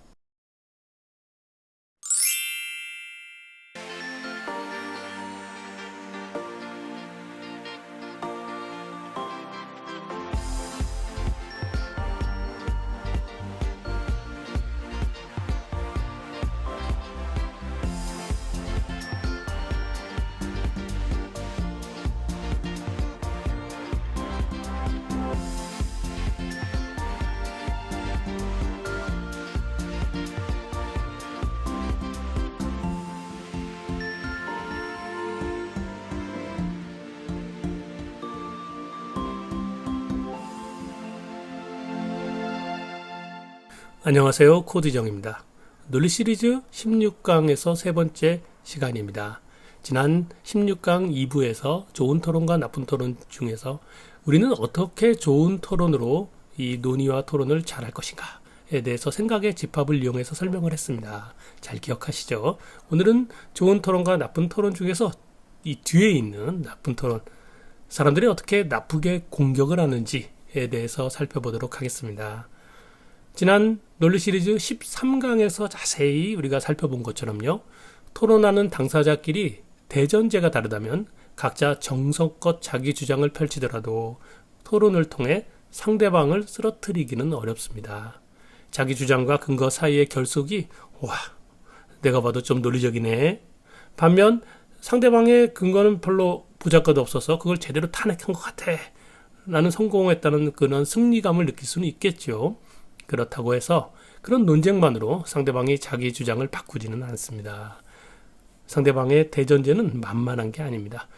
안녕하세요. 코드정입니다. 논리 시리즈 16강에서 세 번째 시간입니다. 지난 16강 2부에서 좋은 토론과 나쁜 토론 중에서 우리는 어떻게 좋은 토론으로 이 논의와 토론을 잘할 것인가에 대해서 생각의 집합을 이용해서 설명을 했습니다. 잘 기억하시죠? 오늘은 좋은 토론과 나쁜 토론 중에서 이 뒤에 있는 나쁜 토론, 사람들이 어떻게 나쁘게 공격을 하는지에 대해서 살펴보도록 하겠습니다. 지난 논리 시리즈 13강에서 자세히 우리가 살펴본 것처럼요. 토론하는 당사자끼리 대전제가 다르다면 각자 정성껏 자기 주장을 펼치더라도 토론을 통해 상대방을 쓰러뜨리기는 어렵습니다. 자기 주장과 근거 사이의 결속이 와, 내가 봐도 좀 논리적이네. 반면 상대방의 근거는 별로 보잘것도 없어서 그걸 제대로 탄핵한 것 같아. 나는 성공했다는 그런 승리감을 느낄 수는 있겠죠. 그렇다고 해서 그런 논쟁만으로 상대방이 자기 주장을 바꾸지는 않습니다. 상대방의 대전제는 만만한 게 아닙니다.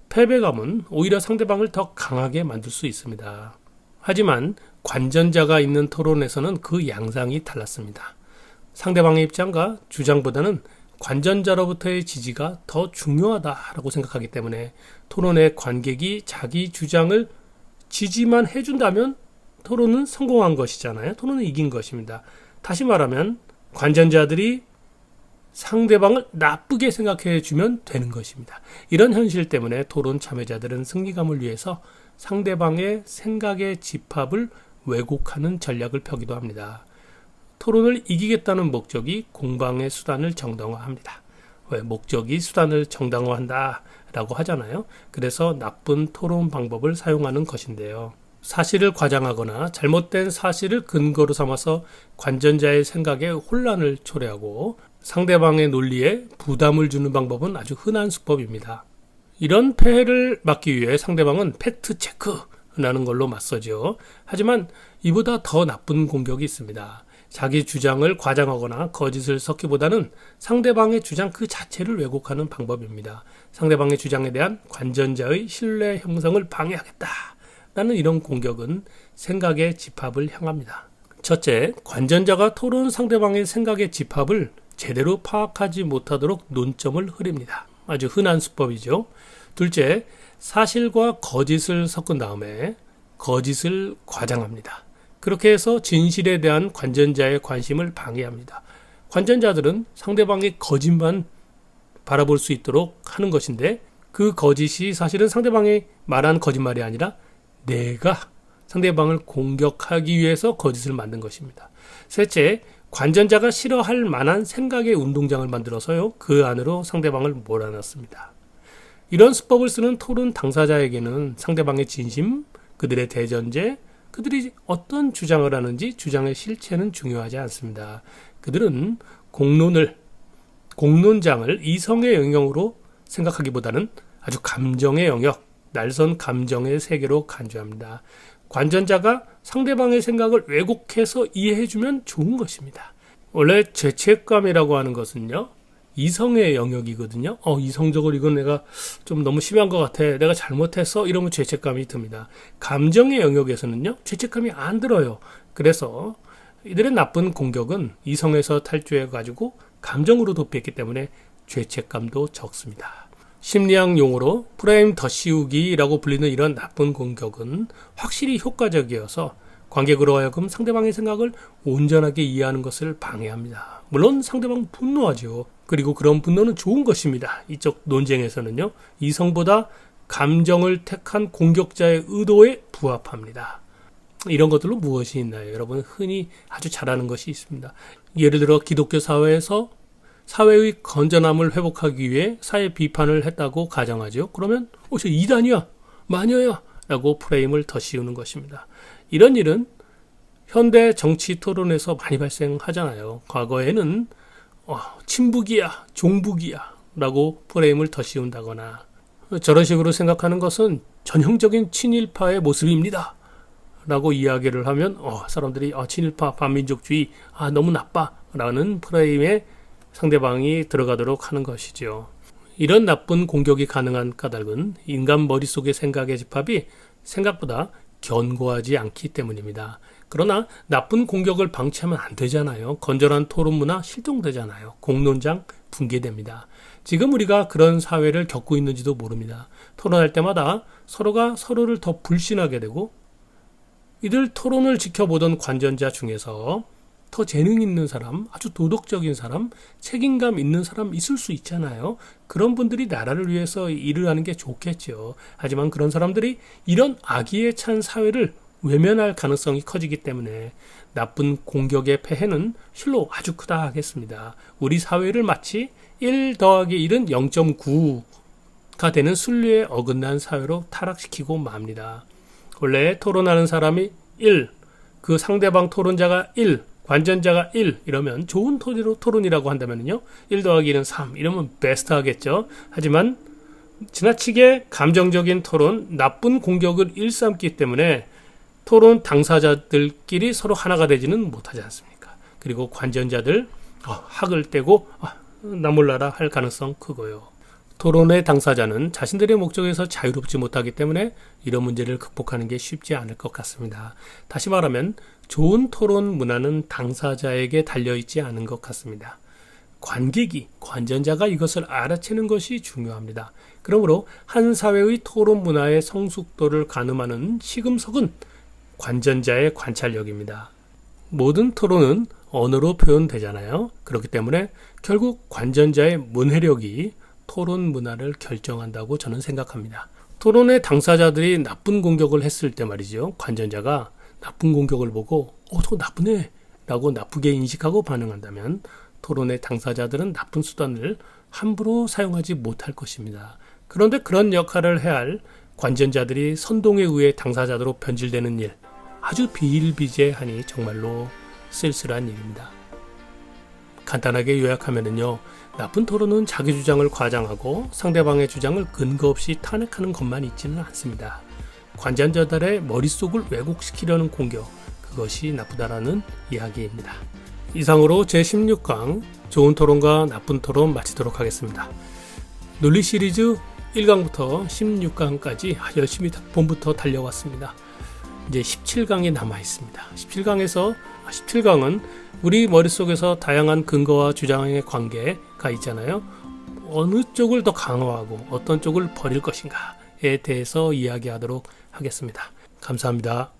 패배감은 오히려 상대방을 더 강하게 만들 수 있습니다. 하지만 관전자가 있는 토론에서는 그 양상이 달랐습니다. 상대방의 입장과 주장보다는 관전자로부터의 지지가 더 중요하다라고 생각하기 때문에 토론의 관객이 자기 주장을 지지만 해준다면 토론은 성공한 것이잖아요. 토론은 이긴 것입니다. 다시 말하면 관전자들이 상대방을 나쁘게 생각해 주면 되는 것입니다. 이런 현실 때문에 토론 참여자들은 승리감을 위해서 상대방의 생각의 집합을 왜곡하는 전략을 펴기도 합니다. 토론을 이기겠다는 목적이 공방의 수단을 정당화합니다. 왜? 목적이 수단을 정당화한다 라고 하잖아요. 그래서 나쁜 토론 방법을 사용하는 것인데요. 사실을 과장하거나 잘못된 사실을 근거로 삼아서 관전자의 생각에 혼란을 초래하고 상대방의 논리에 부담을 주는 방법은 아주 흔한 수법입니다. 이런 폐해를 막기 위해 상대방은 팩트 체크라는 걸로 맞서죠. 하지만 이보다 더 나쁜 공격이 있습니다. 자기 주장을 과장하거나 거짓을 섞기보다는 상대방의 주장 그 자체를 왜곡하는 방법입니다. 상대방의 주장에 대한 관전자의 신뢰 형성을 방해하겠다라는 이런 공격은 생각의 집합을 향합니다. 첫째, 관전자가 토론 상대방의 생각의 집합을 제대로 파악하지 못하도록 논점을 흐립니다. 아주 흔한 수법이죠. 둘째, 사실과 거짓을 섞은 다음에 거짓을 과장합니다. 그렇게 해서 진실에 대한 관전자의 관심을 방해합니다. 관전자들은 상대방의 거짓만 바라볼 수 있도록 하는 것인데 그 거짓이 사실은 상대방이 말한 거짓말이 아니라 내가 상대방을 공격하기 위해서 거짓을 만든 것입니다. 셋째, 관전자가 싫어할 만한 생각의 운동장을 만들어서요. 그 안으로 상대방을 몰아넣습니다. 이런 수법을 쓰는 토론 당사자에게는 상대방의 진심, 그들의 대전제, 그들이 어떤 주장을 하는지 주장의 실체는 중요하지 않습니다. 그들은 공론장을 이성의 영역으로 생각하기보다는 아주 감정의 영역, 날선 감정의 세계로 간주합니다. 관전자가 상대방의 생각을 왜곡해서 이해해주면 좋은 것입니다. 원래 죄책감이라고 하는 것은요, 이성의 영역이거든요. 이성적으로 이건 내가 좀 너무 심한 것 같아. 내가 잘못했어. 이러면 죄책감이 듭니다. 감정의 영역에서는요, 죄책감이 안 들어요. 그래서 이들의 나쁜 공격은 이성에서 탈주해가지고 감정으로 도피했기 때문에 죄책감도 적습니다. 심리학 용어로 프레임 더 씌우기라고 불리는 이런 나쁜 공격은 확실히 효과적이어서 관객으로 하여금 상대방의 생각을 온전하게 이해하는 것을 방해합니다. 물론 상대방 분노하죠. 그리고 그런 분노는 좋은 것입니다. 이쪽 논쟁에서는요. 이성보다 감정을 택한 공격자의 의도에 부합합니다. 이런 것들로 무엇이 있나요? 여러분 흔히 아주 잘하는 것이 있습니다. 예를 들어 기독교 사회에서 사회의 건전함을 회복하기 위해 사회 비판을 했다고 가정하죠. 그러면 저 이단이야, 마녀야 라고 프레임을 더 씌우는 것입니다. 이런 일은 현대 정치 토론에서 많이 발생하잖아요. 과거에는 친북이야, 종북이야 라고 프레임을 더 씌운다거나 저런 식으로 생각하는 것은 전형적인 친일파의 모습입니다 라고 이야기를 하면 사람들이 친일파, 반민족주의 너무 나빠 라는 프레임에 상대방이 들어가도록 하는 것이죠. 이런 나쁜 공격이 가능한 까닭은 인간 머릿속의 생각의 집합이 생각보다 견고하지 않기 때문입니다. 그러나 나쁜 공격을 방치하면 안 되잖아요. 건전한 토론 문화 실종되잖아요. 공론장 붕괴됩니다. 지금 우리가 그런 사회를 겪고 있는지도 모릅니다. 토론할 때마다 서로가 서로를 더 불신하게 되고 이들 토론을 지켜보던 관전자 중에서 더 재능 있는 사람, 아주 도덕적인 사람, 책임감 있는 사람 있을 수 있잖아요. 그런 분들이 나라를 위해서 일을 하는 게 좋겠죠. 하지만 그런 사람들이 이런 악의에 찬 사회를 외면할 가능성이 커지기 때문에 나쁜 공격의 폐해는 실로 아주 크다 하겠습니다. 우리 사회를 마치 1 더하기 1은 0.9가 되는 순리에 어긋난 사회로 타락시키고 맙니다. 원래 토론하는 사람이 1, 그 상대방 토론자가 1, 관전자가 1 이러면 좋은 토론이라고 한다면요. 1 더하기 1은 3 이러면 베스트 하겠죠. 하지만 지나치게 감정적인 토론, 나쁜 공격을 일삼기 때문에 토론 당사자들끼리 서로 하나가 되지는 못하지 않습니까? 그리고 관전자들 학을 떼고 나 몰라라 할 가능성 크고요. 토론의 당사자는 자신들의 목적에서 자유롭지 못하기 때문에 이런 문제를 극복하는 게 쉽지 않을 것 같습니다. 다시 말하면 좋은 토론 문화는 당사자에게 달려있지 않은 것 같습니다. 관객이, 관전자가 이것을 알아채는 것이 중요합니다. 그러므로 한 사회의 토론 문화의 성숙도를 가늠하는 시금석은 관전자의 관찰력입니다. 모든 토론은 언어로 표현되잖아요. 그렇기 때문에 결국 관전자의 문해력이 토론 문화를 결정한다고 저는 생각합니다. 토론의 당사자들이 나쁜 공격을 했을 때 말이죠. 관전자가 나쁜 공격을 보고 저거 나쁘네 라고 나쁘게 인식하고 반응한다면 토론의 당사자들은 나쁜 수단을 함부로 사용하지 못할 것입니다. 그런데 그런 역할을 해야 할 관전자들이 선동에 의해 당사자로 변질되는 일, 아주 비일비재하니 정말로 쓸쓸한 일입니다. 간단하게 요약하면요. 나쁜 토론은 자기 주장을 과장하고 상대방의 주장을 근거 없이 탄핵하는 것만 있지는 않습니다. 관전자들의 머릿속을 왜곡시키려는 공격, 그것이 나쁘다라는 이야기입니다. 이상으로 제16강 좋은 토론과 나쁜 토론 마치도록 하겠습니다. 논리 시리즈 1강부터 16강까지 열심히 봄부터 달려왔습니다. 이제 17강이 남아 있습니다. 17강은 우리 머릿속에서 다양한 근거와 주장의 관계가 있잖아요. 어느 쪽을 더 강화하고 어떤 쪽을 버릴 것인가에 대해서 이야기하도록 하겠습니다. 감사합니다.